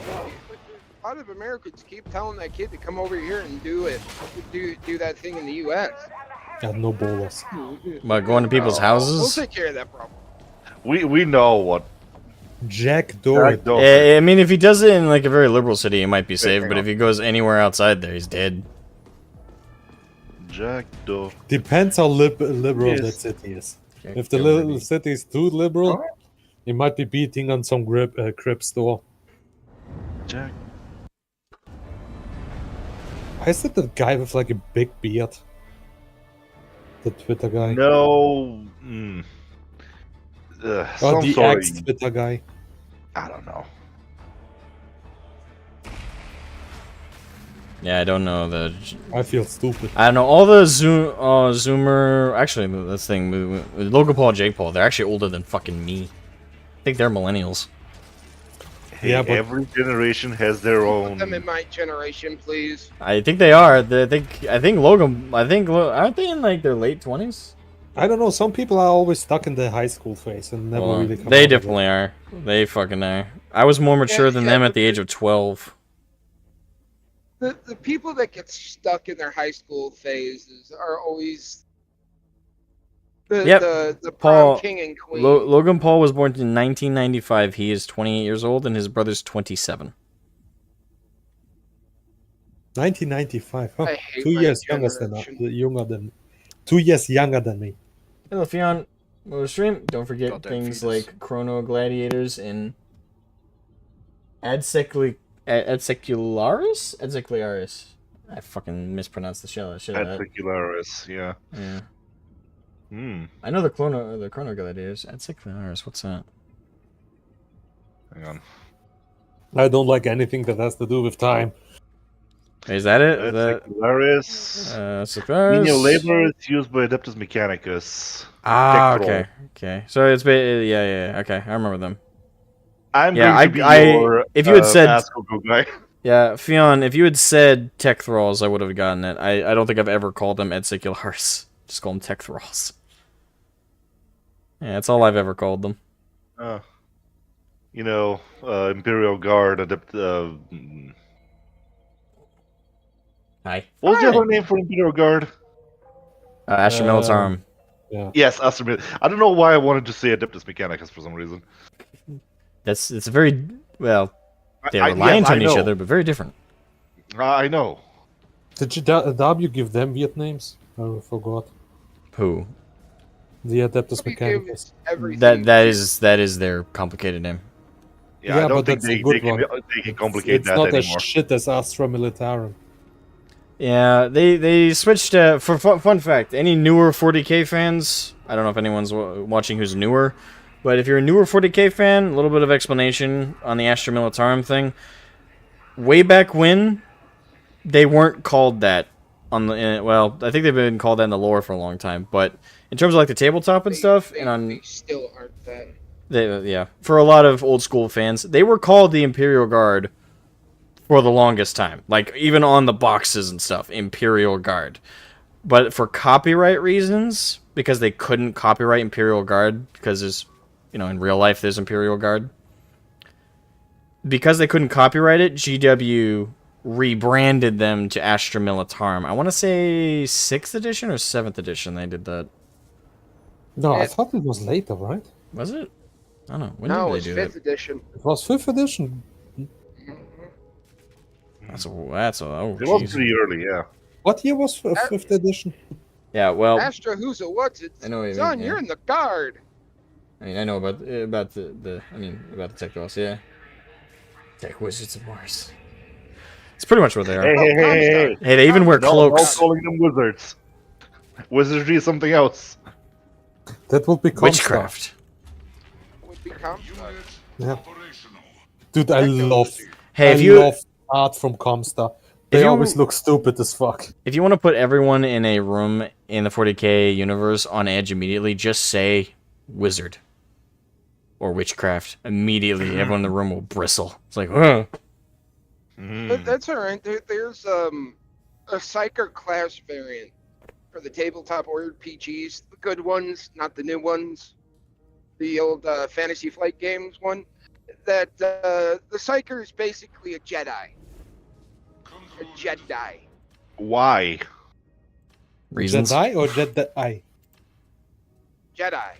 A lot of Americans keep telling that kid to come over here and do that thing in the U.S. Got no bowlers. By going to people's We'll houses? take care of that problem. We know what. Jack Doherty. I mean, if he does it in like a very liberal city, he might be safe. But if he goes anywhere outside there, he's dead. Jack Doe. Depends how liberal Yes. that city is. Jack If the Doherty. city is too liberal, he might be beating on some crib store. Jack. Why is it that guy with like a big beard? The Twitter guy. No. Mm. Or Some the sort of- ex-Twitter guy. I don't know. Yeah, I don't know the. I feel stupid. I don't know all the Zoomer. Actually, this thing, Logan Paul, Jake Paul. They're actually older than fucking me. I think they're millennials. Hey, Yeah, but- every generation has their Put own. them in my generation, please. I think they are. I think Logan. Aren't they in like their late 20s? I don't know. Some people are always stuck in the high school phase and never Well, really come they out of it. definitely are. They fucking are. I was more mature than yeah, them but at the age of 12. The people that get stuck in their high school phases are always Yep. the Paul- prom king and queen. Logan Paul was born in 1995. He is 28 years old, and his brother's 27. 1995. Huh? I hate 2 my years generation. 2 years younger than me. Hello, Fionn. Well, stream. Don't forget Goddamn things fetus. like Chrono Gladiators and Adsecularis? Adsecularis. I fucking mispronounced the shit out of that. Adsecularis, yeah. Yeah. Hmm. I know the Chrono Gladiators. Adsecularis. What's that? Hang on. I don't like anything that has to do with time. Is that it? That's Secularis. Suppose. Menial labor is used by Adeptus Mechanicus. Ah, Tech roll. okay, okay. So it's yeah. Okay, I remember them. I'm Yeah, going to be your if you had said Asmogan guy. yeah, Fionn, if you had said tech thralls, I would have gotten it. I don't think I've ever called them Edseculars. Just call them tech thralls. Yeah, that's all I've ever called them. You know, Imperial Guard, Hi. What was the other name for Imperial Guard? Astra Militarum. Yeah. Yes, Astra. I don't know why I wanted to say Adeptus Mechanicus for some reason. It's a very well. They're I reliant on each know. other, but very different. I know. Did you W give them weird names? I forgot. Who? The Adeptus We Mechanicus. give everything. That is their complicated name. Yeah, I don't but think that's a good one. they can complicate It's that not anymore. as shit as Astra Militarum. Yeah, they switched. For fun fact, any newer 40k fans, I don't know if anyone's watching who's newer, but if you're a newer 40k fan, a little bit of explanation on the Astra Militarum thing. Way back when, they weren't called that on the well, I think they've been called that in the lore for a long time, but in terms of like the tabletop and stuff, and on They still aren't that. yeah, for a lot of old school fans, they were called the Imperial Guard for the longest time. Like, even on the boxes and stuff, Imperial Guard. But for copyright reasons, because they couldn't copyright Imperial Guard, because there's, in real life there's Imperial Guard. Because they couldn't copyright it, GW rebranded them to Astra Militarum. I want to say 6th edition or 7th edition they did that. No, I Yeah. thought it was later, right? Was it? I don't know. When No, did it's they do 5th that? edition. It was 5th edition. That's It was jeez. pretty early, yeah. What year was 5th edition? Yeah, well, Astra, who's a what's it? I know what you Son, mean, you're yeah. in the guard. I mean, I know about the tech boss, yeah. Tech wizards of Mars. It's pretty much what they are. Hey. Hey, they even wear No cloaks. calling them wizards. Wizardry is something else. That would be Comstar. Witchcraft. Would be Comstar. Yeah. Dude, I love Hey, I love art from Comstar. They you- always look stupid as fuck. If you want to put everyone in a room in the 40k universe on edge immediately, just say wizard or witchcraft. Immediately, everyone in the room will bristle. It's like, huh. But that's all right. There's a Psyker class variant for the tabletop ordered PGs, the good ones, not the new ones. The old Fantasy Flight Games one. That the Psyker is basically a Jedi. A Jedi. Why? Reasons. Jedi or Jedi? Jedi.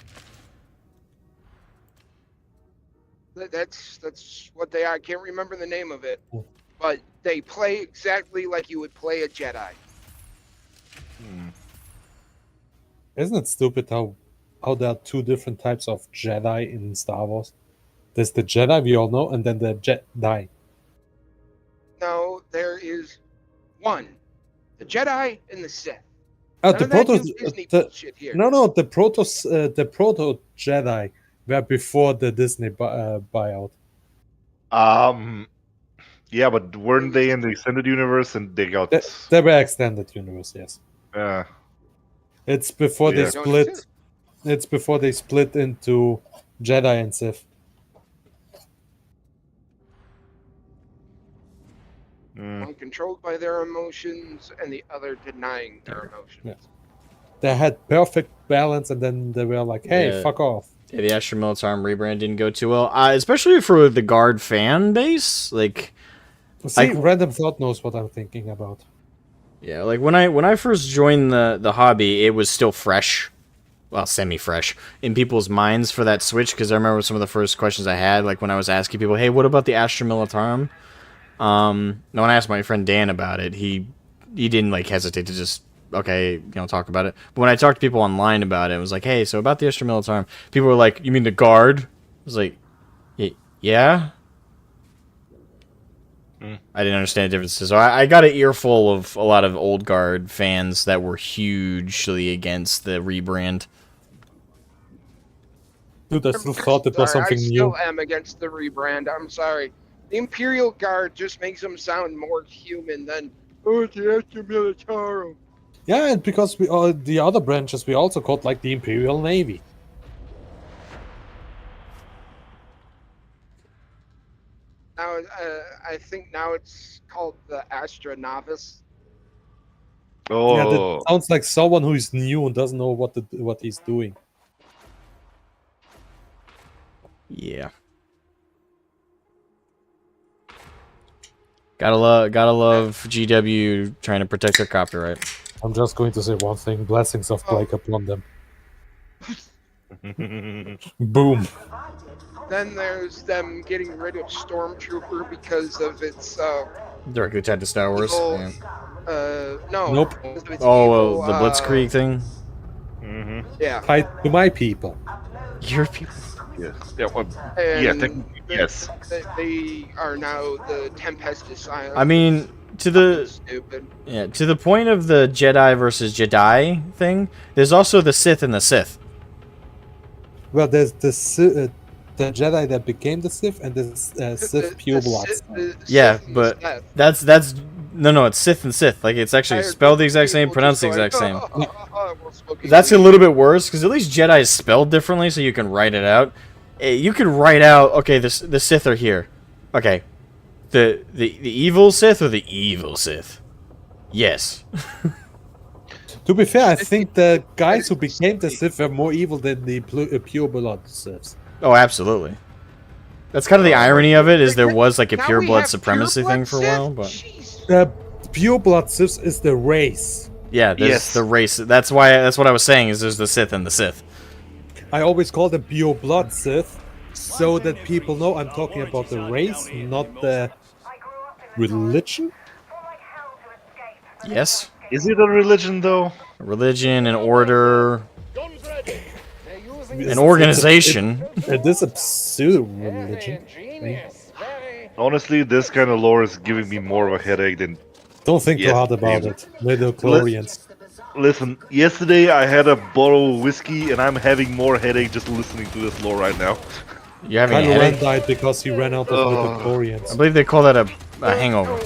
That's what they are. I can't remember the name of it, but they play exactly like you would play a Jedi. Isn't it stupid how there are two different types of Jedi in Star Wars? There's the Jedi we all know, and then the Jedi. No, there is one. The Jedi and the Sith. Oh, None the of that proto. new Disney The, bullshit here. no, the proto Jedi were before the Disney buyout. Yeah, but weren't they in the extended universe and they got? They were extended universe, yes. Yeah. It's before they Yeah. split. It's before they split into Jedi and Sith. One controlled by their emotions and the other denying their emotions. Yeah. They had perfect balance, and then they were like, "Hey, Yeah. fuck off." Yeah, the Astra Militarum rebrand didn't go too well, especially for the Guard fan base. Like, See, random thought knows what I'm thinking about. yeah, like when I first joined the hobby, it was still fresh, well, semi-fresh in people's minds for that switch. Because I remember some of the first questions I had, like when I was asking people, "Hey, what about the Astra Militarum?" When I asked my friend Dan about it, he didn't like hesitate to just talk about it. But when I talked to people online about it, it was like, "Hey, so about the Astra Militarum," people were like, "You mean the Guard?" I was like, "Yeah." I didn't understand the differences. So I got an earful of a lot of old Guard fans that were hugely against the rebrand. Dude, I still thought it was Sorry, something I new. still am against the rebrand. I'm sorry. The Imperial Guard just makes them sound more human than Oh, the extra militarum. Yeah, and because the other branches we also called like the Imperial Navy. Now, I think now it's called the Astronavis. Yeah, that Oh, sounds like someone who is new and doesn't know what he's doing. Yeah. Gotta love GW trying to protect their copyright. I'm just going to say one thing: blessings of plague upon them. Boom. Then there's them getting rid of Stormtrooper because of its Directly tied to Star Wars. evil, Yeah. no. Nope. Because of its Oh, evil, the Blitzkrieg thing. Yeah. Tied to my people. Your people. yes. Yeah, well, And yeah, technically, yes. They are now the Tempest Asylum. I mean, to the point of the Jedi versus Jedi thing, there's also the Sith and the Sith. Well, there's the Jedi that became the Sith and the Sith purebloods. Yeah, but that's no, it's Sith and Sith. Like, it's actually spelled the exact same, pronounced the exact same. That's a little bit worse because at least Jedi is spelled differently, so you can write it out. You can write out, okay, the Sith are here. Okay, the evil Sith or the evil Sith? Yes. To be fair, I think the guys who became the Sith are more evil than the pureblood Siths. Oh, absolutely. That's kind of the irony of it, is there was like a pureblood supremacy thing for a while, but The pureblood Siths is the race. yeah, there's the race. That's what I was saying, is there's the Sith and the Sith. I always call them pureblood Sith, so that people know I'm talking about the race, not the religion. Yes. Is it a religion, though? Religion, an order, an organization. It is a pseudo-religion. Honestly, this kind of lore is giving me more of a headache than... Don't think too Yes, hard about it. Midichlorians. Listen, yesterday I had a bottle of whiskey, and I'm having more headache just listening to this lore right now. You having a Kylo Ren headache? died because he ran out of I midichlorians. believe they call that a hangover.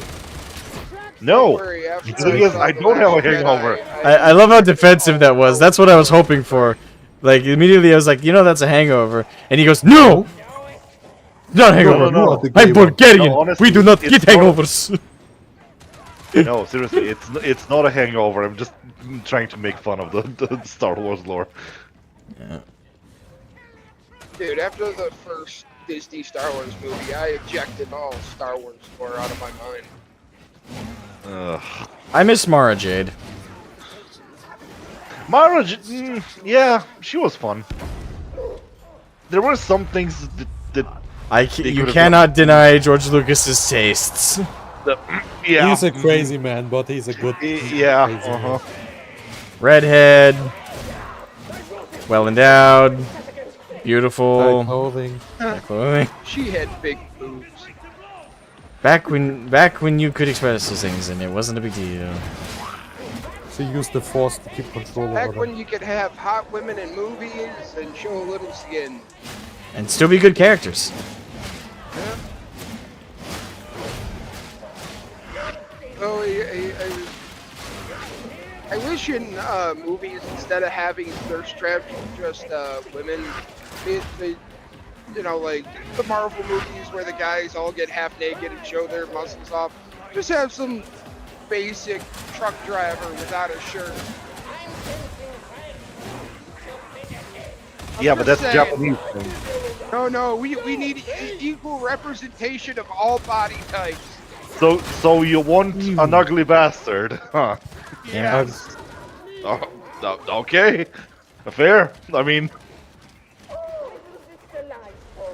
No! after Because I don't have a hangover. I love how defensive that was. That's what I was hoping for. Like, immediately I was like, you know that's a hangover. And he goes, no! Not a hangover. No. I'm Bulgarian. No, honestly, we do not it's get not- hangovers. No, seriously, it's not a hangover. I'm just trying to make fun of the Star Wars lore. Yeah. Dude, after the first Disney Star Wars movie, I ejected all Star Wars lore out of my mind. I miss Mara Jade. Mara, yeah, she was fun. There were some things that You cannot deny George Lucas's tastes. yeah, He's a crazy man, but he's a good. yeah, crazy uh-huh. Redhead. Well endowed. Beautiful. clothing. Clothing. She had big boobs. Back when you could express those things and it wasn't a big deal. She used the Force to keep control Back over when them. you could have hot women in movies and show a little skin. And still be good characters. Oh, I wish in movies, instead of having thirst traps just women, you know, like the Marvel movies where the guys all get half naked and show their muscles off, just have some basic truck driver without a shirt. Yeah, but that's saying. Japanese thing. No, we need equal representation of all body types. So you want an ugly bastard, huh? Yes. Okay, fair. I mean,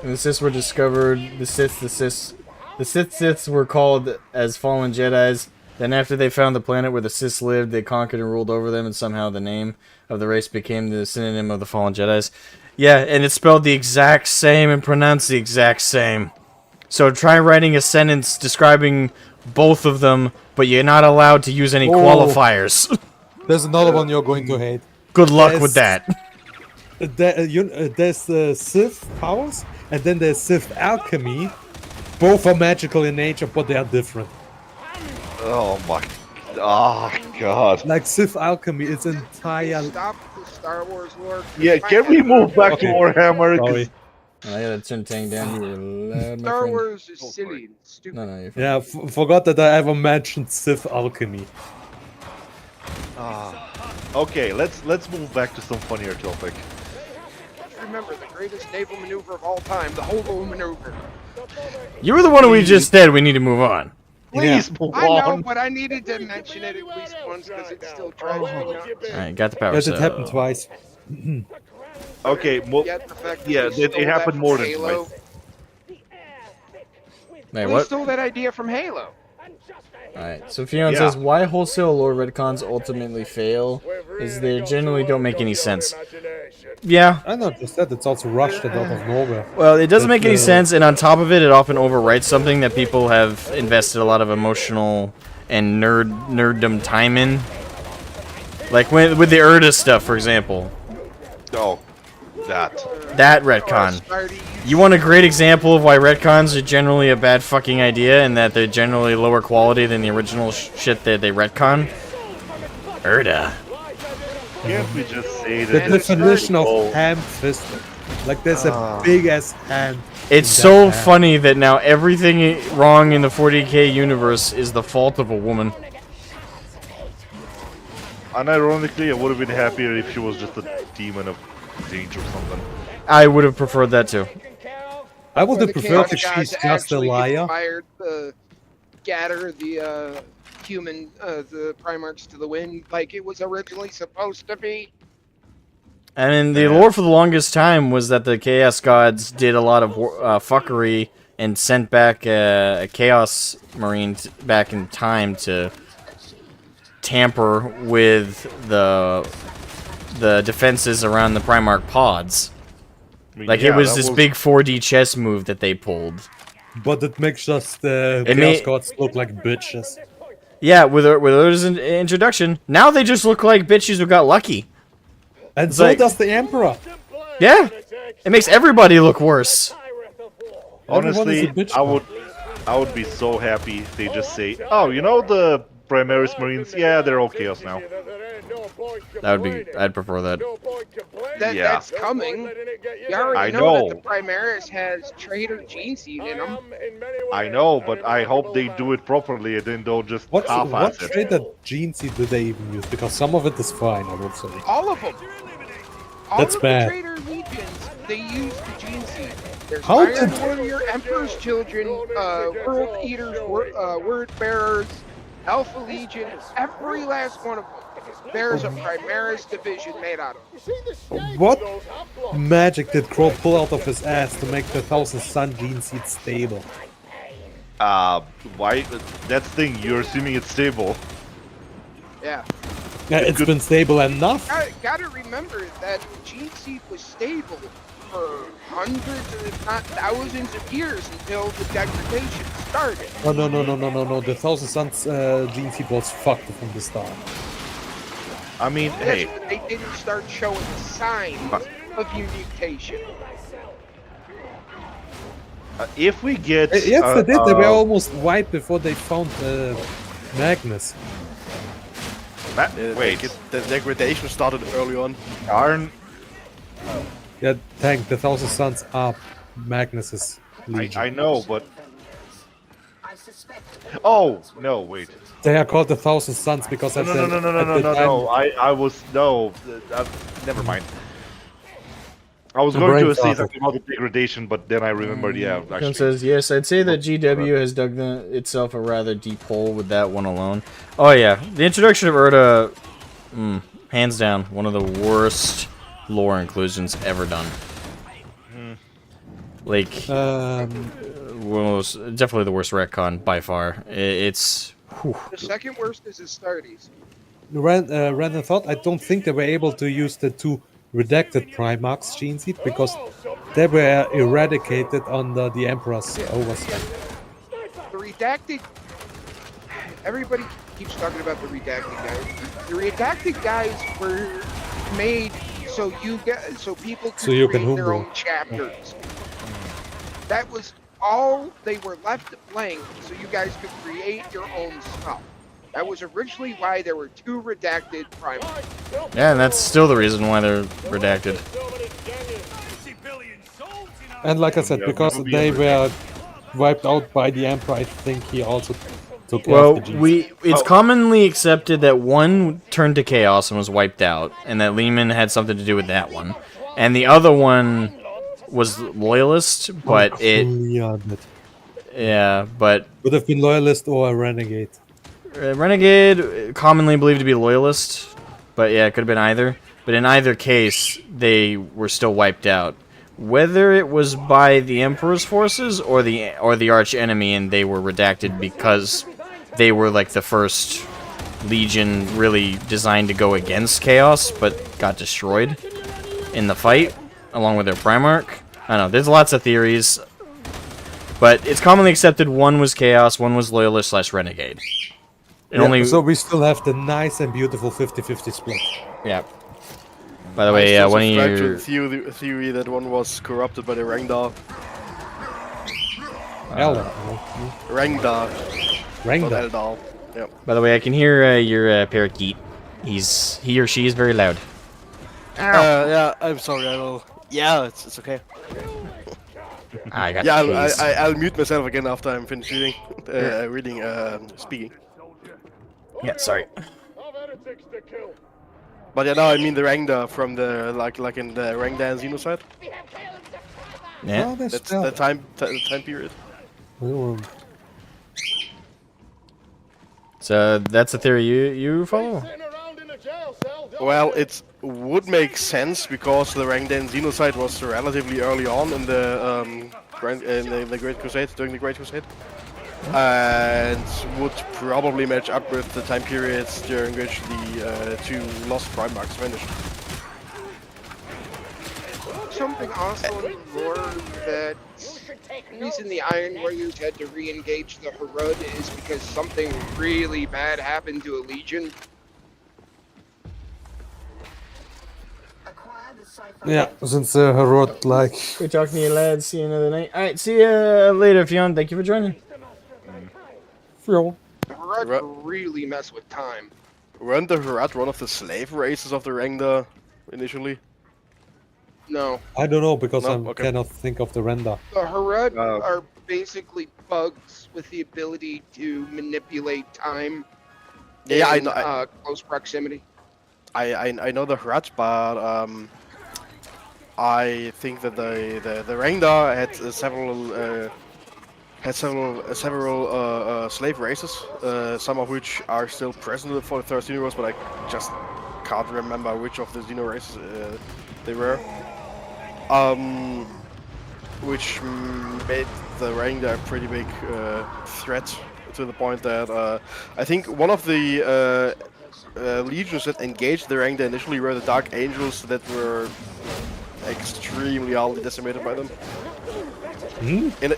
The Siths were discovered. The Siths were called as fallen Jedis. Then after they found the planet where the Siths lived, they conquered and ruled over them, and somehow the name of the race became the synonym of the fallen Jedis. Yeah, and it's spelled the exact same and pronounced the exact same. So try writing a sentence describing both of them, but you're not allowed to use any qualifiers. There's another one you're going to hate. Good luck with that. There's the Sith powers, and then there's Sith alchemy. Both are magical in nature, but they are different. oh my Oh god. Like Sith alchemy, its entire. Stop the Star Wars lore. Yeah, can we move back to Warhammer? 'Cause- Sorry. I gotta turn tank down here. Loud, my Star friend. Wars is silly and stupid. No, you're fine. Yeah, forgot that I ever mentioned Sith alchemy. Okay, let's move back to some funnier topic. Just remember the greatest naval maneuver of all time, the hobo maneuver. You were the one we just said we need to move on. Please move I know, on. but I needed to mention it at least once because it still drives me nuts. Alright, got the power Yes, it cell. happened twice. Okay, well, Yet the fact that yeah, they it stole happened that from more than Halo. twice. Wait, They what? stole that idea from Halo. Alright, so Fiona Yeah. says, why wholesale lore retcons ultimately fail is they generally don't make any sense. Yeah, I not just that, it's also rushed out of nowhere. well, it doesn't But, make any sense, and on top of it, it often overwrites something that people have invested a lot of emotional and nerddom time in. Like with the Erda stuff, for example. Oh, that. That retcon. You want a great example of why retcons are generally a bad fucking idea and that they're generally lower quality than the original shit that they retcon? Erda. Can't we just say The that? definition Oh. of ham-fisted. Like there's a big ass hand. It's in so that hand. funny that now everything wrong in the 40k universe is the fault of a woman. Unironically, I would have been happier if she was just a demon of danger or something. I would have preferred that too. I would Where have the preferred chaos if gods she's just a actually liar. inspired the Gatter, the human, the Primarchs to the wind, like it was originally supposed to be. And in the lore for the longest time was that the Chaos Gods did a lot of fuckery and sent back a Chaos Marine back in time to tamper with the defenses around the Primarch pods. I mean, Like yeah, it was that this big 4D chess move that they pulled. But it makes just the It Chaos may- Gods look like bitches. Yeah, with Erda's introduction, now they just look like bitches who got lucky. And It's so like- does the Emperor. Yeah, it makes everybody look worse. Honestly, Everyone is a bitch I would be so happy if they just say, oh, you know the Primaris Marines, yeah, they're all chaos now. That would be. I'd prefer that. Yeah. That's coming. You already I know that know. the Primaris has traitor gene seed in them. I know, but I hope they do it properly and then don't just What half-ass it. traitor gene seed do they even use? Because some of it is fine, I would say. All of them. All That's of bad. the traitor legions, they use the gene seed. There's How Iron did- Warrior, Emperor's Children, World Eaters, Word Bearers, Alpha Legion, every last one of them. There's a Primaris division made out of. What magic did Crow pull out of his ass to make the Thousand Sun gene seed stable? Why? That's the thing, you're assuming it's stable. Yeah. Yeah, it's been stable enough. Gotta remember that gene seed was stable for hundreds, if not thousands of years until the degradation started. Oh, no. The Thousand Suns gene seed was fucked from the start. I mean, hey, Yes, but they didn't start showing signs of mutation. if we get... Yes, they did. They were almost wiped before they found Magnus. Wait, The degradation started early on. aren't... Yeah, Tank, the Thousand Suns are Magnus's legion. I know, but... Oh, no, wait. They are called the Thousand Suns because at No, the, no, no, no, at no, the no, time- no. I was... No, never mind. I was The going brain to say farted. something about the degradation, but then I remembered, yeah, John actually. says, yes, I'd say that GW has dug itself a rather deep hole with that one alone. Oh yeah, the introduction of Erda, hands down, one of the worst lore inclusions ever done. Like, definitely the worst retcon by far. It's... whew. The second worst is Astartes. Random thought, I don't think they were able to use the two redacted Primarchs gene seed because they were eradicated under the Emperor's oversight. The redacted. Everybody keeps talking about the redacted guys. The redacted guys were made so people could So you create can their homebrew. own chapters. That was all they were left blank, so you guys could create your own stuff. That was originally why there were 2 redacted primaries. Yeah, and that's still the reason why they're redacted. And like I said, Yeah, because never be they under- were wiped out by the Emperor, I think he also took care Well, of the Gs. it's commonly accepted that one turned to chaos and was wiped out, and that Lehman had something to do with that one, and the other one was loyalist, but but would have been loyalist or a renegade. renegade commonly believed to be loyalist, but yeah, it could have been either. But in either case, they were still wiped out. Whether it was by the Emperor's forces or the arch enemy, and they were redacted because they were like the first legion really designed to go against chaos, but got destroyed in the fight along with their Primarch. I don't know. There's lots of theories, but it's commonly accepted one was chaos, one was loyalist / renegade. So we still have the nice and beautiful 50-50 split. Yeah. By the way, one of your theory that one was corrupted by the Rangdar. Rangdar. Not Eldar. Yep. By the way, I can hear your parakeet. He or she is very loud. Yeah, I'm sorry. I will. Yeah, it's okay. I got Yeah, tased. I'll mute myself again after I'm finished reading, speaking. Yeah, sorry. But yeah, no, I mean the Rangda from the like in the Rangda and Xenocide. Yeah. That's the time period. So that's a theory you follow? Well, it would make sense because the Rangda and Xenocide was relatively early on in the the Great Crusade, during the Great Crusade, and would probably match up with the time periods during which the 2 lost Primarchs vanished. Something also in the lore that the reason the Iron Warriors had to re-engage the Herod is because something really bad happened to a legion. Yeah, since Herod, like... Good talking to you, lads. See you another night. Alright, see you later, Fionn. Thank you for joining. Phil. The Herod really mess with time. Weren't the Herod one of the slave races of the Rangda initially? No. I don't know, because No? I Okay. cannot think of the render. The Herod are basically bugs with the ability to manipulate time Yeah, in I know. close proximity. I know the Hrats, but I think that the Rangda had several slave races, some of which are still present for the 13 Universe, but I just can't remember which of the Xeno races they were. Which made the Rangda a pretty big threat, to the point that I think one of the legions that engaged the Rangda initially were the Dark Angels that were extremely hardly decimated by them. In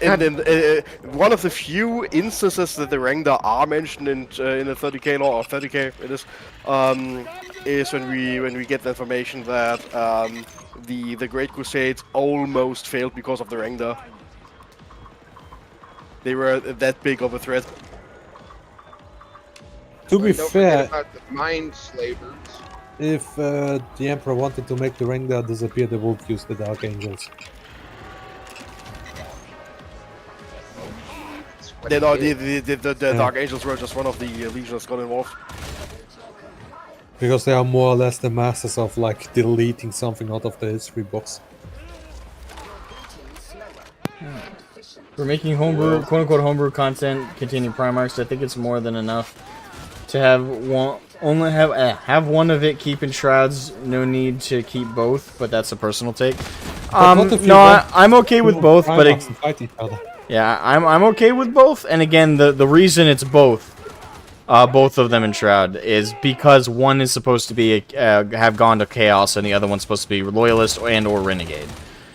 one of the few instances that the Rangda are mentioned in the 30k lore, or 30k it is when we get the information that the Great Crusades almost failed because of the Rangda. They were that big of a threat. To be Don't fair, forget about the Mind Slavers. if the Emperor wanted to make the Rangda disappear, they would use the Dark Angels. That's what No, it is. the Dark Angels were just one of the legions that got involved. Because they are more or less the masters of like deleting something out of the history books. We're making homebrew, quote-unquote homebrew content containing Primarchs. I think it's more than enough to have one. Only have one of it keep Enshrouds. No need to keep both, but that's a personal take. what if you No, want I'm okay with both, but Primarchs and fight each other. yeah, I'm okay with both. And again, the reason it's both of them in Shroud is because one is supposed to be have gone to Chaos, and the other one's supposed to be Loyalist and or Renegade.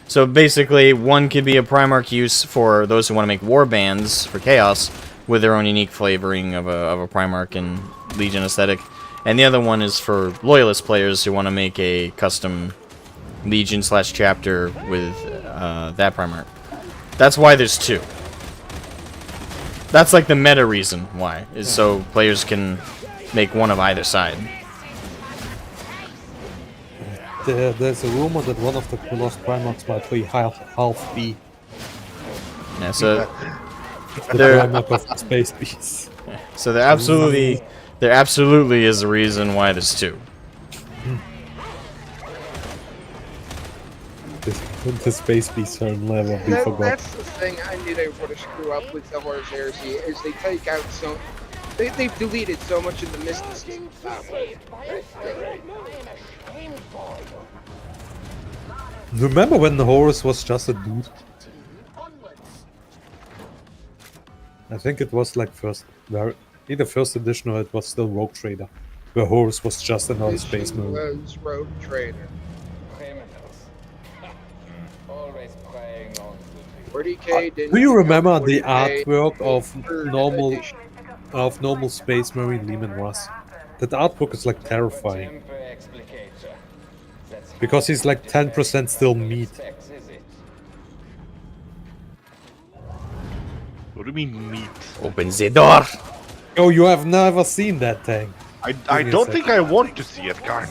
So basically, one could be a Primarch use for those who want to make war bands for Chaos with their own unique flavoring of a Primarch and Legion aesthetic, and the other one is for Loyalist players who want to make a custom Legion / chapter with that Primarch. That's why there's two. That's like the meta reason why, is so players can make one of either side. There's a rumor that one of the Lost Primarchs might be half B. Yeah, so The Primarch of the Space Beast. so there absolutely is a reason why there's two. The Space Beasts will never be forgotten. That's the thing I knew they would have screwed up with the Horus Heresy, is they take out so... They've deleted so much of the mysticism. Remember when the Horus was just a dude? I think it was like either first edition or it was still Rogue Trader, where Horus was just another space marine. Was Rogue Trader. 40k didn't. Do you remember the 40K artwork of third normal Space Marine Lehman Russ? That artwork is like terrifying. Because he's like 10% still meat. What do you mean meat? Open the door. Oh, you have never seen that thing. I don't think I want to see it, Karn.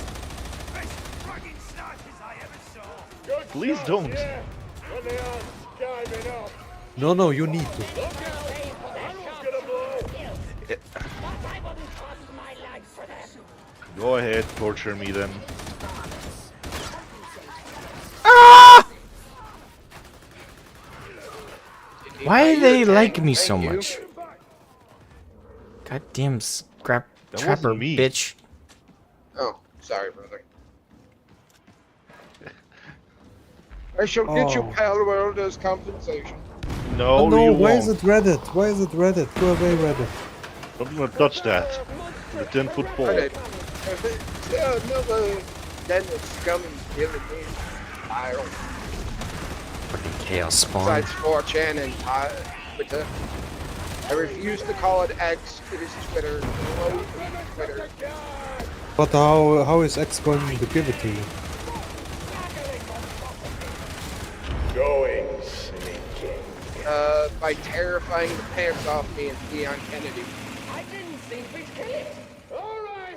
Please don't. No, you need to. Go ahead, torture me then. Why do they like me so Thank you. much? Goddamn scrap That trapper wasn't me. bitch. Oh, sorry, brother. I shall get you, Oh. Pal World, as compensation. No, Oh no, you why won't. is it Reddit? Why is it Reddit? Go away, Reddit. Don't wanna touch that. The 10-foot pole. Alright. Another Dennis scum and killing me. I don't. Fucking chaos spawn. Besides 4chan and Twitter. I refuse to call it X. It is Twitter. Hello, Twitter. But how is X going to give it to you? By terrifying the pants off me and Leon Kennedy.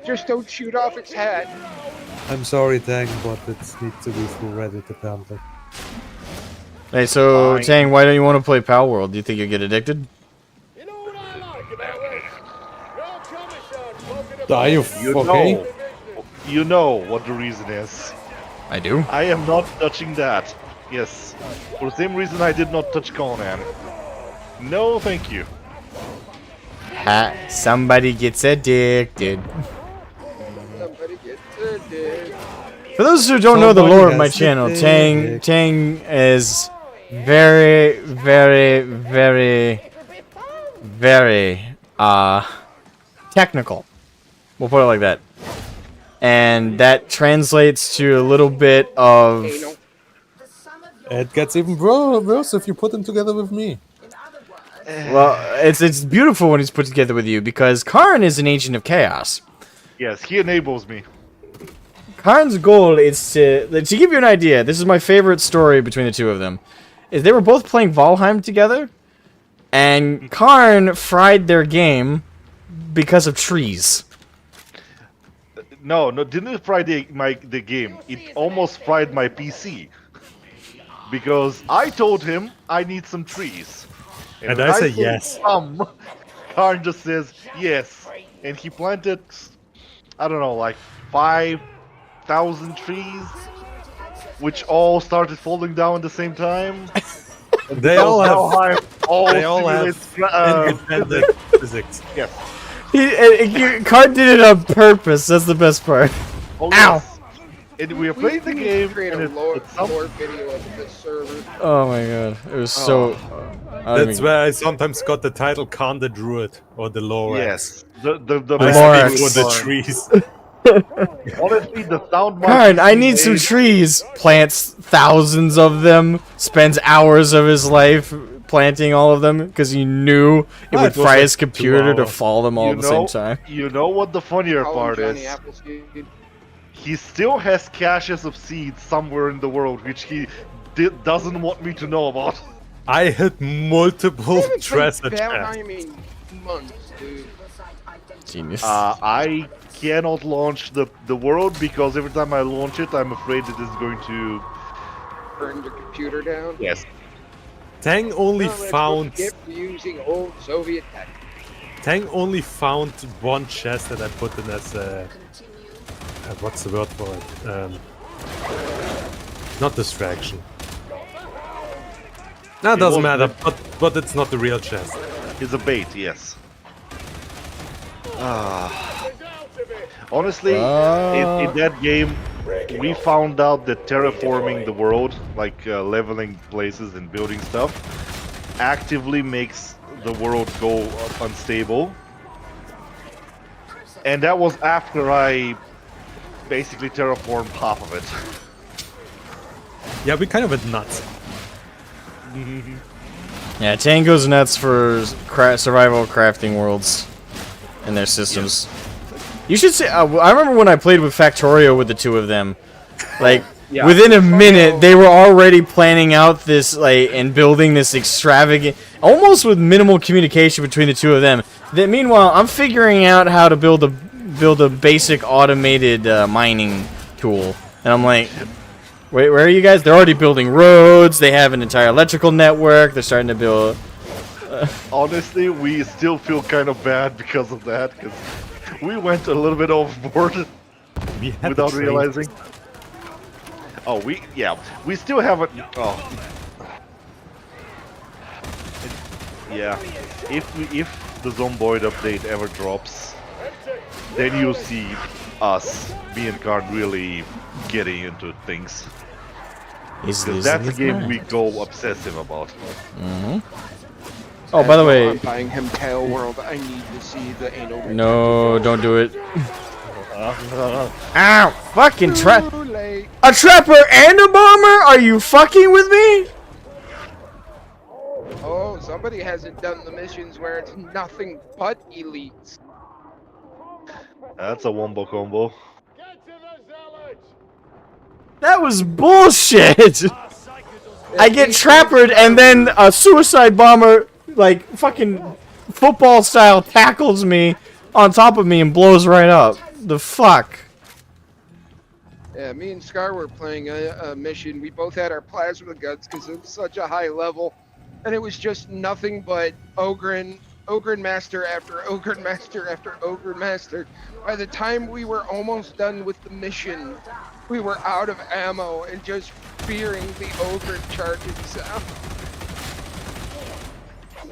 Just don't shoot off its head. I'm sorry, Tang, but it needs to be through Reddit apparently. Hey, so Fine. Tang, why don't you want to play Pal World? Do you think you get addicted? Are you okay? You know what the reason is. I do. I am not touching that. Yes. For the same reason I did not touch Conan. No, thank you. Ha! Somebody gets addicted. Somebody get their dick. For those who don't know the Somebody lore of my has channel, to Tang dig. Tang is very, very, very, very technical. We'll put it like that. And that translates to a little bit of Anal. It gets even worse if you put them together with me. well, it's beautiful when it's put together with you because Karn is an agent of chaos. Yes, he enables me. Karn's goal is to give you an idea. This is my favorite story between the two of them. Is they were both playing Valheim together, and Karn fried their game because of trees. No, didn't it fry the game. It almost fried my PC. Because I told him I need some trees. And when I say told yes. him, Karn just says yes. And he planted, I don't know, like 5,000 trees. Which all started falling down at the same time. They all have They all have simulates, independent physics. yes. Karn did it on purpose. That's the best part. Oh, Ow! yes. And we are playing the We need to game, create and a lore it's some- video of this server. Oh my god, it was so. That's where I sometimes got the title Khan the Druid or the Lorax. yes. The I Lorax. speak for the trees. honestly, the sound. my Karn, I PC need some made- trees. Plants thousands of them. Spends hours of his life planting all of them because he knew it Ah, would it was fry like his 2 computer to hours. fall them all at the same time. You know what the funnier Call him part Johnny is? Appleseed. He still has caches of seeds somewhere in the world, which he doesn't want me to know about. I had multiple I haven't played treasure chests. Valheim in months, dude. Genius. I cannot launch the world because every time I launch it, I'm afraid it is going to. Burn your computer down. Yes. Tang only Well, that's found what you get for using old Soviet tech. Tang only found one chest that I put in as a what's the word for it? Not distraction. No, it doesn't matter. But it's not the real chest. It's a bait, yes. Honestly, in that game, we found out that terraforming the world, like leveling places and building stuff, actively makes the world go unstable. And that was after I basically terraformed half of it. Yeah, we kind of went nuts. Yeah, Tang goes nuts for survival crafting worlds and their systems. You should say. I remember when I played with Factorio with the two of them. Like within a minute, they were already planning out this and building this extravagant, almost with minimal communication between the two of them. Then meanwhile, I'm figuring out how to build a basic automated mining tool, and I'm like, wait, where are you guys? They're already building roads. They have an entire electrical network. They're starting to build. Honestly, we still feel kind of bad because of that, because we went a little bit overboard without realizing. Oh, we still haven't. Oh, yeah. If the Zomboid update ever drops, then you'll see us, me and Karn, really getting into things. Because that's a game we go obsessive about. Mm-hmm. Oh, by the way, I'm buying him Tail World. I need to see the anal. No, don't do it. Ow! Fucking trap! Too late. A trapper and a bomber? Are you fucking with me? Oh, somebody hasn't done the missions where it's nothing but elites. That's a wombo combo. That was bullshit! I get trappered and then a suicide bomber, like, fucking football style, tackles me on top of me and blows right up. The fuck? Yeah, me and Scar were playing a mission. We both had our plasma guns because it was such a high level. And it was just nothing but Ogren Master after Ogren Master after Ogren Master. By the time we were almost done with the mission, we were out of ammo and just fearing the Ogren charging sound.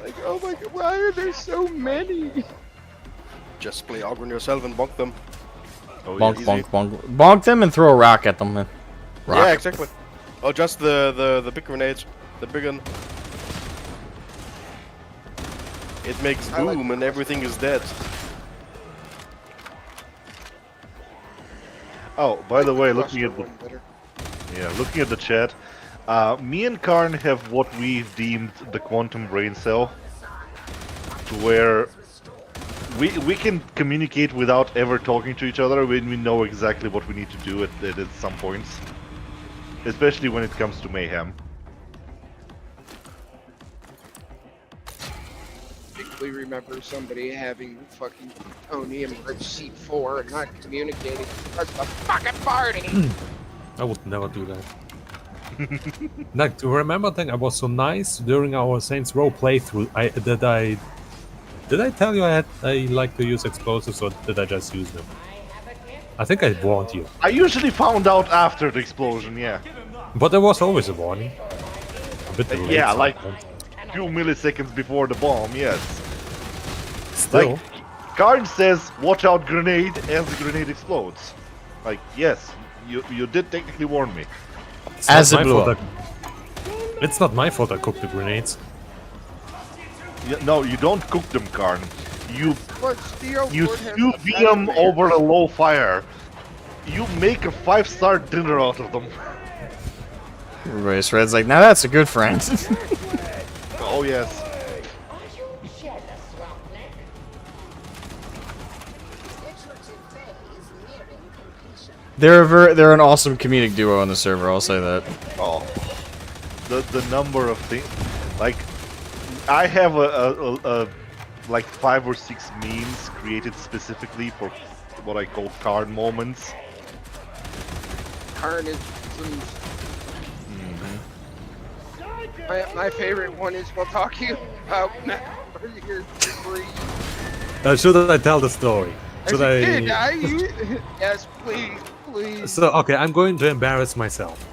Like, oh my god, why are there so many? Just play Ogren yourself and bonk them. Oh, Bonk, yeah. bonk, bonk. Bonk them and throw a rock at them, man. Rock. Yeah, exactly. Oh, just the big grenades. The big one. It makes boom and everything is dead. Oh, by the way, looking at the chat, me and Karn have what we've deemed the quantum brain cell, to where we can communicate without ever talking to each other when we know exactly what we need to do at some points, especially when it comes to mayhem. I remember somebody having fucking plutonium rich C4 and not communicating because the fucking party. I would never do that. Like, to remember that I was so nice during our Saints Row playthrough. Did I tell you I like to use explosives, or did I just use them? I think I warned you. I usually found out after the explosion, yeah. But there was always a warning. A bit late. Yeah, like sometimes. few milliseconds before the bomb, yes. Still. Like, Karn says, watch out grenade, as the grenade explodes. Like, yes, you did technically warn me. It's As not it my blew fault up. It's not my fault I cooked the grenades. No, you don't cook them, Karn. You But Steel you Lord has sous the vide them better over a low fire. You make a 5-star dinner out of them. Everybody's Red's like, now that's a good friend. Oh yes. They're an awesome comedic duo on the server. I'll say that. Oh, the number of things. Like, I have a like 5 or 6 memes created specifically for what I call card moments. Carnisms. My favorite one is we'll talk to you about your degree. Should I tell the story? Should Yes, please. So, okay, I'm going to embarrass myself.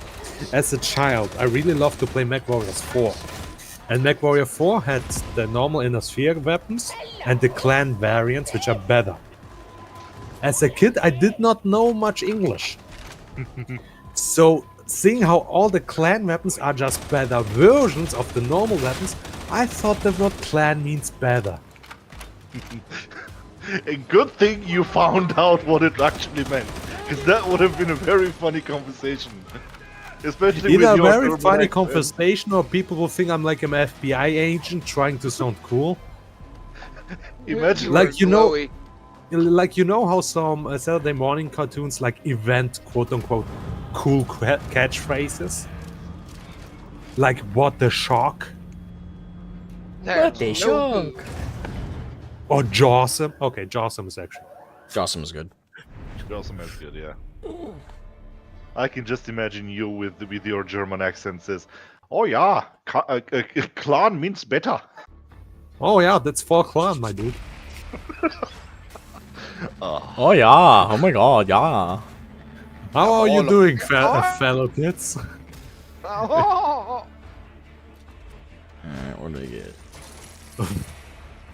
As a child, I really loved to play MechWarriors 4. And MechWarrior 4 had the normal inner sphere weapons and the clan variants, which are better. As a kid, I did not know much English. So, seeing how all the clan weapons are just better versions of the normal weapons, I thought the word clan means better. A good thing you found out what it actually meant, because that would have been a very funny conversation. Especially Either a with your very German funny accent. conversation, or people will think I'm like an FBI agent trying to sound cool. Imagine, Like, you know, Glowy. like, you know how some Saturday morning cartoons like invent quote-unquote cool catchphrases? Like, what the shock? That's they no shook. Or Jawsome? Okay, Jawsome is actually... Jossum was good. Awesome is good, yeah. I can just imagine you with your German accent says, "Oh yeah, clan means better." Oh yeah, that's for clan, my dude. Oh yeah. Oh my god, yeah. How are you All of- doing, fellow kids? Oh, Alright, what do I get?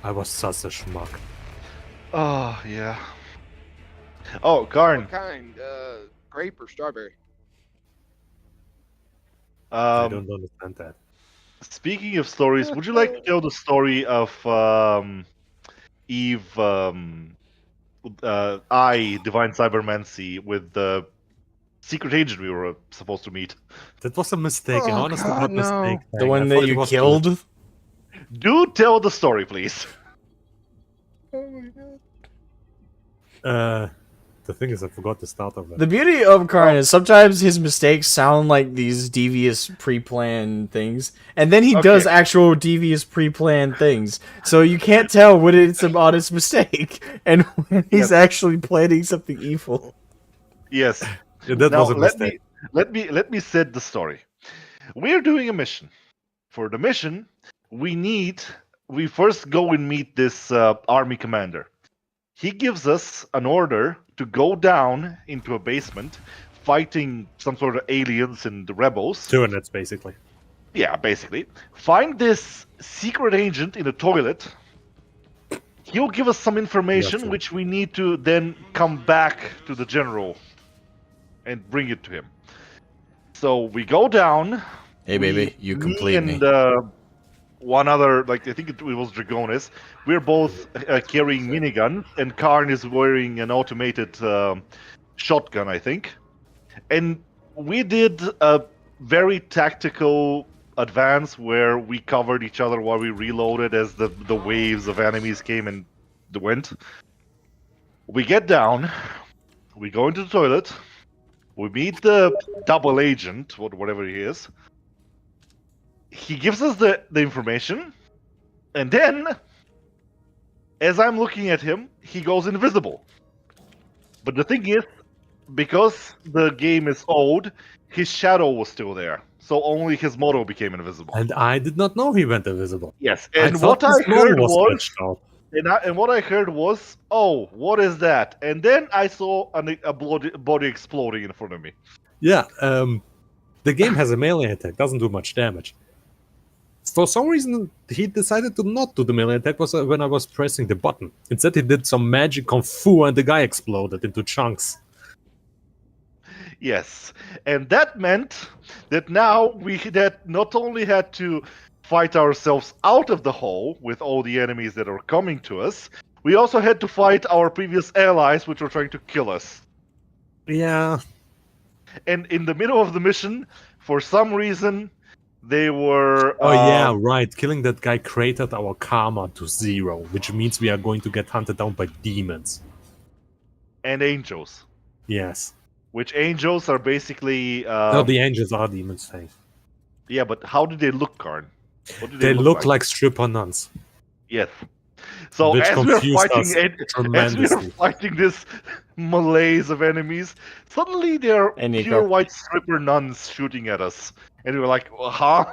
I was such a schmuck. Oh yeah. Oh, Karn. what kind? Grape or strawberry? I don't understand that. Speaking of stories, would you like to tell the story of Eve, Divine Cybermancy, with the secret agent we were supposed to meet? That was a mistake, an Oh, honest to God, God no. mistake. The one I that thought it you was killed? Do tell the story, please. The thing is, I forgot the start of it. The beauty of Karn is sometimes his mistakes sound like these devious pre-planned things, and then he does actual devious pre-planned things. So you can't tell when it's about his mistake and when he's actually planning something evil. Yes. Yeah, that Now was a mistake. let me set the story. We're doing a mission. For the mission, we first go and meet this army commander. He gives us an order to go down into a basement, fighting some sort of aliens and the rebels. Tyranids, basically. Yeah, basically. Find this secret agent in a toilet. He'll give us some information Gotcha. which we need to then come back to the general and bring it to him. So we go down. Hey baby, you complete me. And one other, like I think it was Dragonis. We're both carrying miniguns, and Karn is wearing an automated shotgun, I think. And we did a very tactical advance where we covered each other while we reloaded as the waves of enemies came and went. We get down, we go into the toilet, we meet the double agent, whatever he is. He gives us the information, and then, as I'm looking at him, he goes invisible. But the thing is, because the game is old, his shadow was still there, so only his model became invisible. And I did not know he went invisible. Yes, I and thought what I his model heard was, glitched out. and what I heard was, oh, what is that? And then I saw a body exploding in front of me. Yeah, the game has a melee attack, doesn't do much damage. For some reason, he decided to not do the melee attack when I was pressing the button. Instead, he did some magic kung fu and the guy exploded into chunks. Yes, and that meant that now we not only had to fight ourselves out of the hole with all the enemies that are coming to us, we also had to fight our previous allies which were trying to kill us. Yeah. And in the middle of the mission, for some reason, they were... Oh yeah, right. Killing that guy cratered our karma to 0, which means we are going to get hunted down by demons. And angels. Yes. Which angels are basically... No, the angels are demons, hey. Yeah, but how did they look, Karn? What do They look like stripper nuns. Yes. So Which as we're confused fighting, us as we're tremendously. fighting this malaise of enemies, suddenly there are And pure Nico. white stripper nuns shooting at us, and we were like, huh?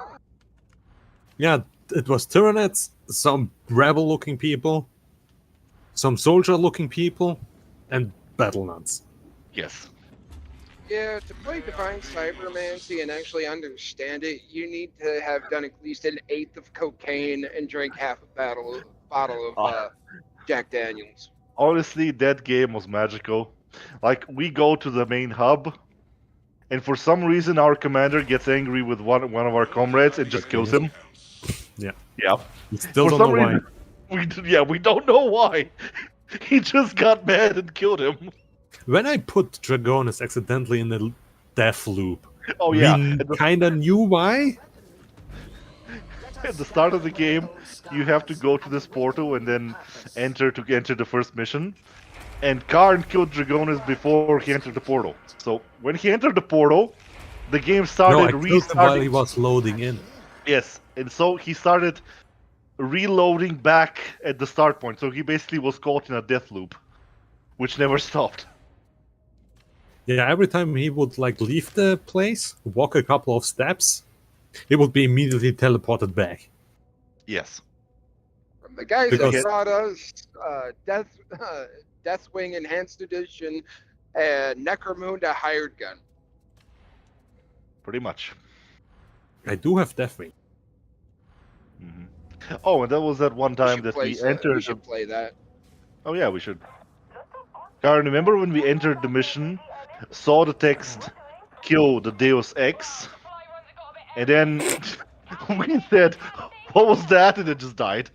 Yeah, it was Tyranids, some rebel-looking people, some soldier-looking people, and battle nuns. Yes. Yeah, to play Divine Cybermancy and actually understand it, you need to have done at least an eighth of cocaine and drink half a bottle of Jack Daniels. Honestly, that game was magical. Like, we go to the main hub, and for some reason our commander gets angry with one of our comrades and just kills him. Yeah. Yeah. We still For don't know some why. reason, we don't know why. He just got mad and killed him. When I put Dragonis accidentally in the death loop, Oh yeah. we kinda knew why? At the start of the game, you have to go to this portal and then enter the first mission. And Karn killed Dragonis before he entered the portal. So when he entered the portal, the game No, started I killed him restarting. while he was loading in. Yes, and so he started reloading back at the start point. So he basically was caught in a death loop, which never stopped. Yeah, every time he would like leave the place, walk a couple of steps, he would be immediately teleported back. Yes. From the guys Because- that brought us Deathwing Enhanced Edition and Necromunda Hired Gun. Pretty much. I do have Deathwing. Hmm. Oh, and that was that one time that we entered. We should play that. Oh yeah, we should. Karen, remember when we entered the mission, saw the text, kill the Deus Ex, and then we said, what was that? And it just died.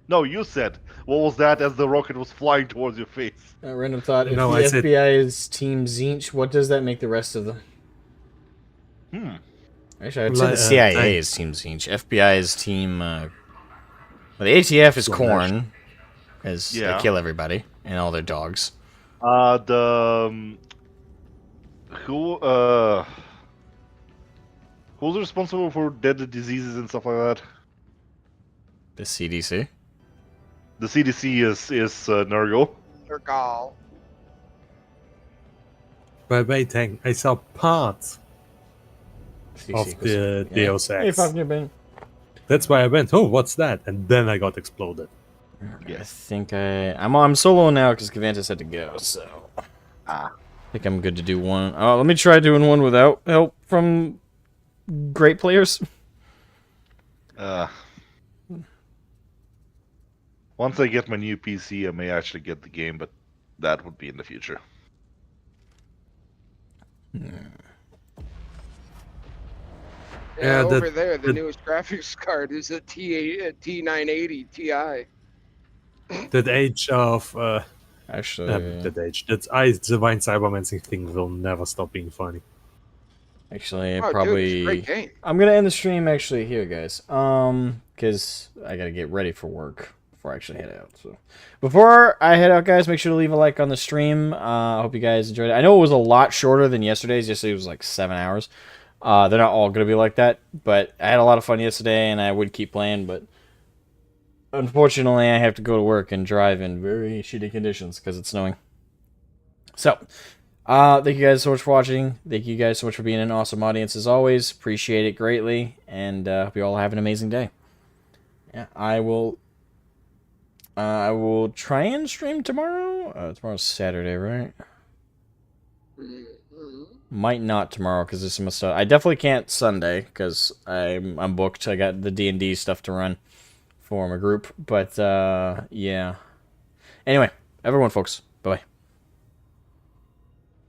No, you said, what was that as the rocket was flying towards your face? Random thought, if No, the I said- FBI is Team Zinch, what does that make the rest of them? Actually, I'd say the CIA is Team Zinch. FBI is Team... well, the ATF is Korn, because they Yeah. kill everybody, and all their dogs. Who's responsible for deadly diseases and stuff like that? The CDC. The CDC is Nergal. Nergal. But wait, hang, I saw parts CDC of the Deus Hey, Ex. fucking been. That's why I went, oh, what's that? And then I got exploded. I think I'm solo now because Cavantis had to go, so I think I'm good to do one. Let me try doing one without help from great players. Once I get my new PC, I may actually get the game, but that would be in the future. Yeah, Yeah, over there, the newest graphics card is a T980 Ti. That age of Actually, that Divine Cybermancy thing will never stop being funny. actually, Oh, probably. dude, it's a great game. I'm gonna end the stream actually here, guys. Because I gotta get ready for work before I actually head out. So, before I head out, guys, make sure to leave a like on the stream. I hope you guys enjoyed it. I know it was a lot shorter than yesterday's. Yesterday was like 7 hours. They're not all gonna be like that, but I had a lot of fun yesterday, and I would keep playing. But unfortunately, I have to go to work and drive in very shitty conditions because it's snowing. So. Thank you guys so much for watching. Thank you guys so much for being an awesome audience as always. Appreciate it greatly, and hope you all have an amazing day. Yeah, I will try and stream tomorrow. Tomorrow's Saturday, right? Might not tomorrow because there's some stuff. I definitely can't Sunday because I'm booked. I got the D&D stuff to run for my group. But yeah. Anyway, everyone, folks. Bye bye.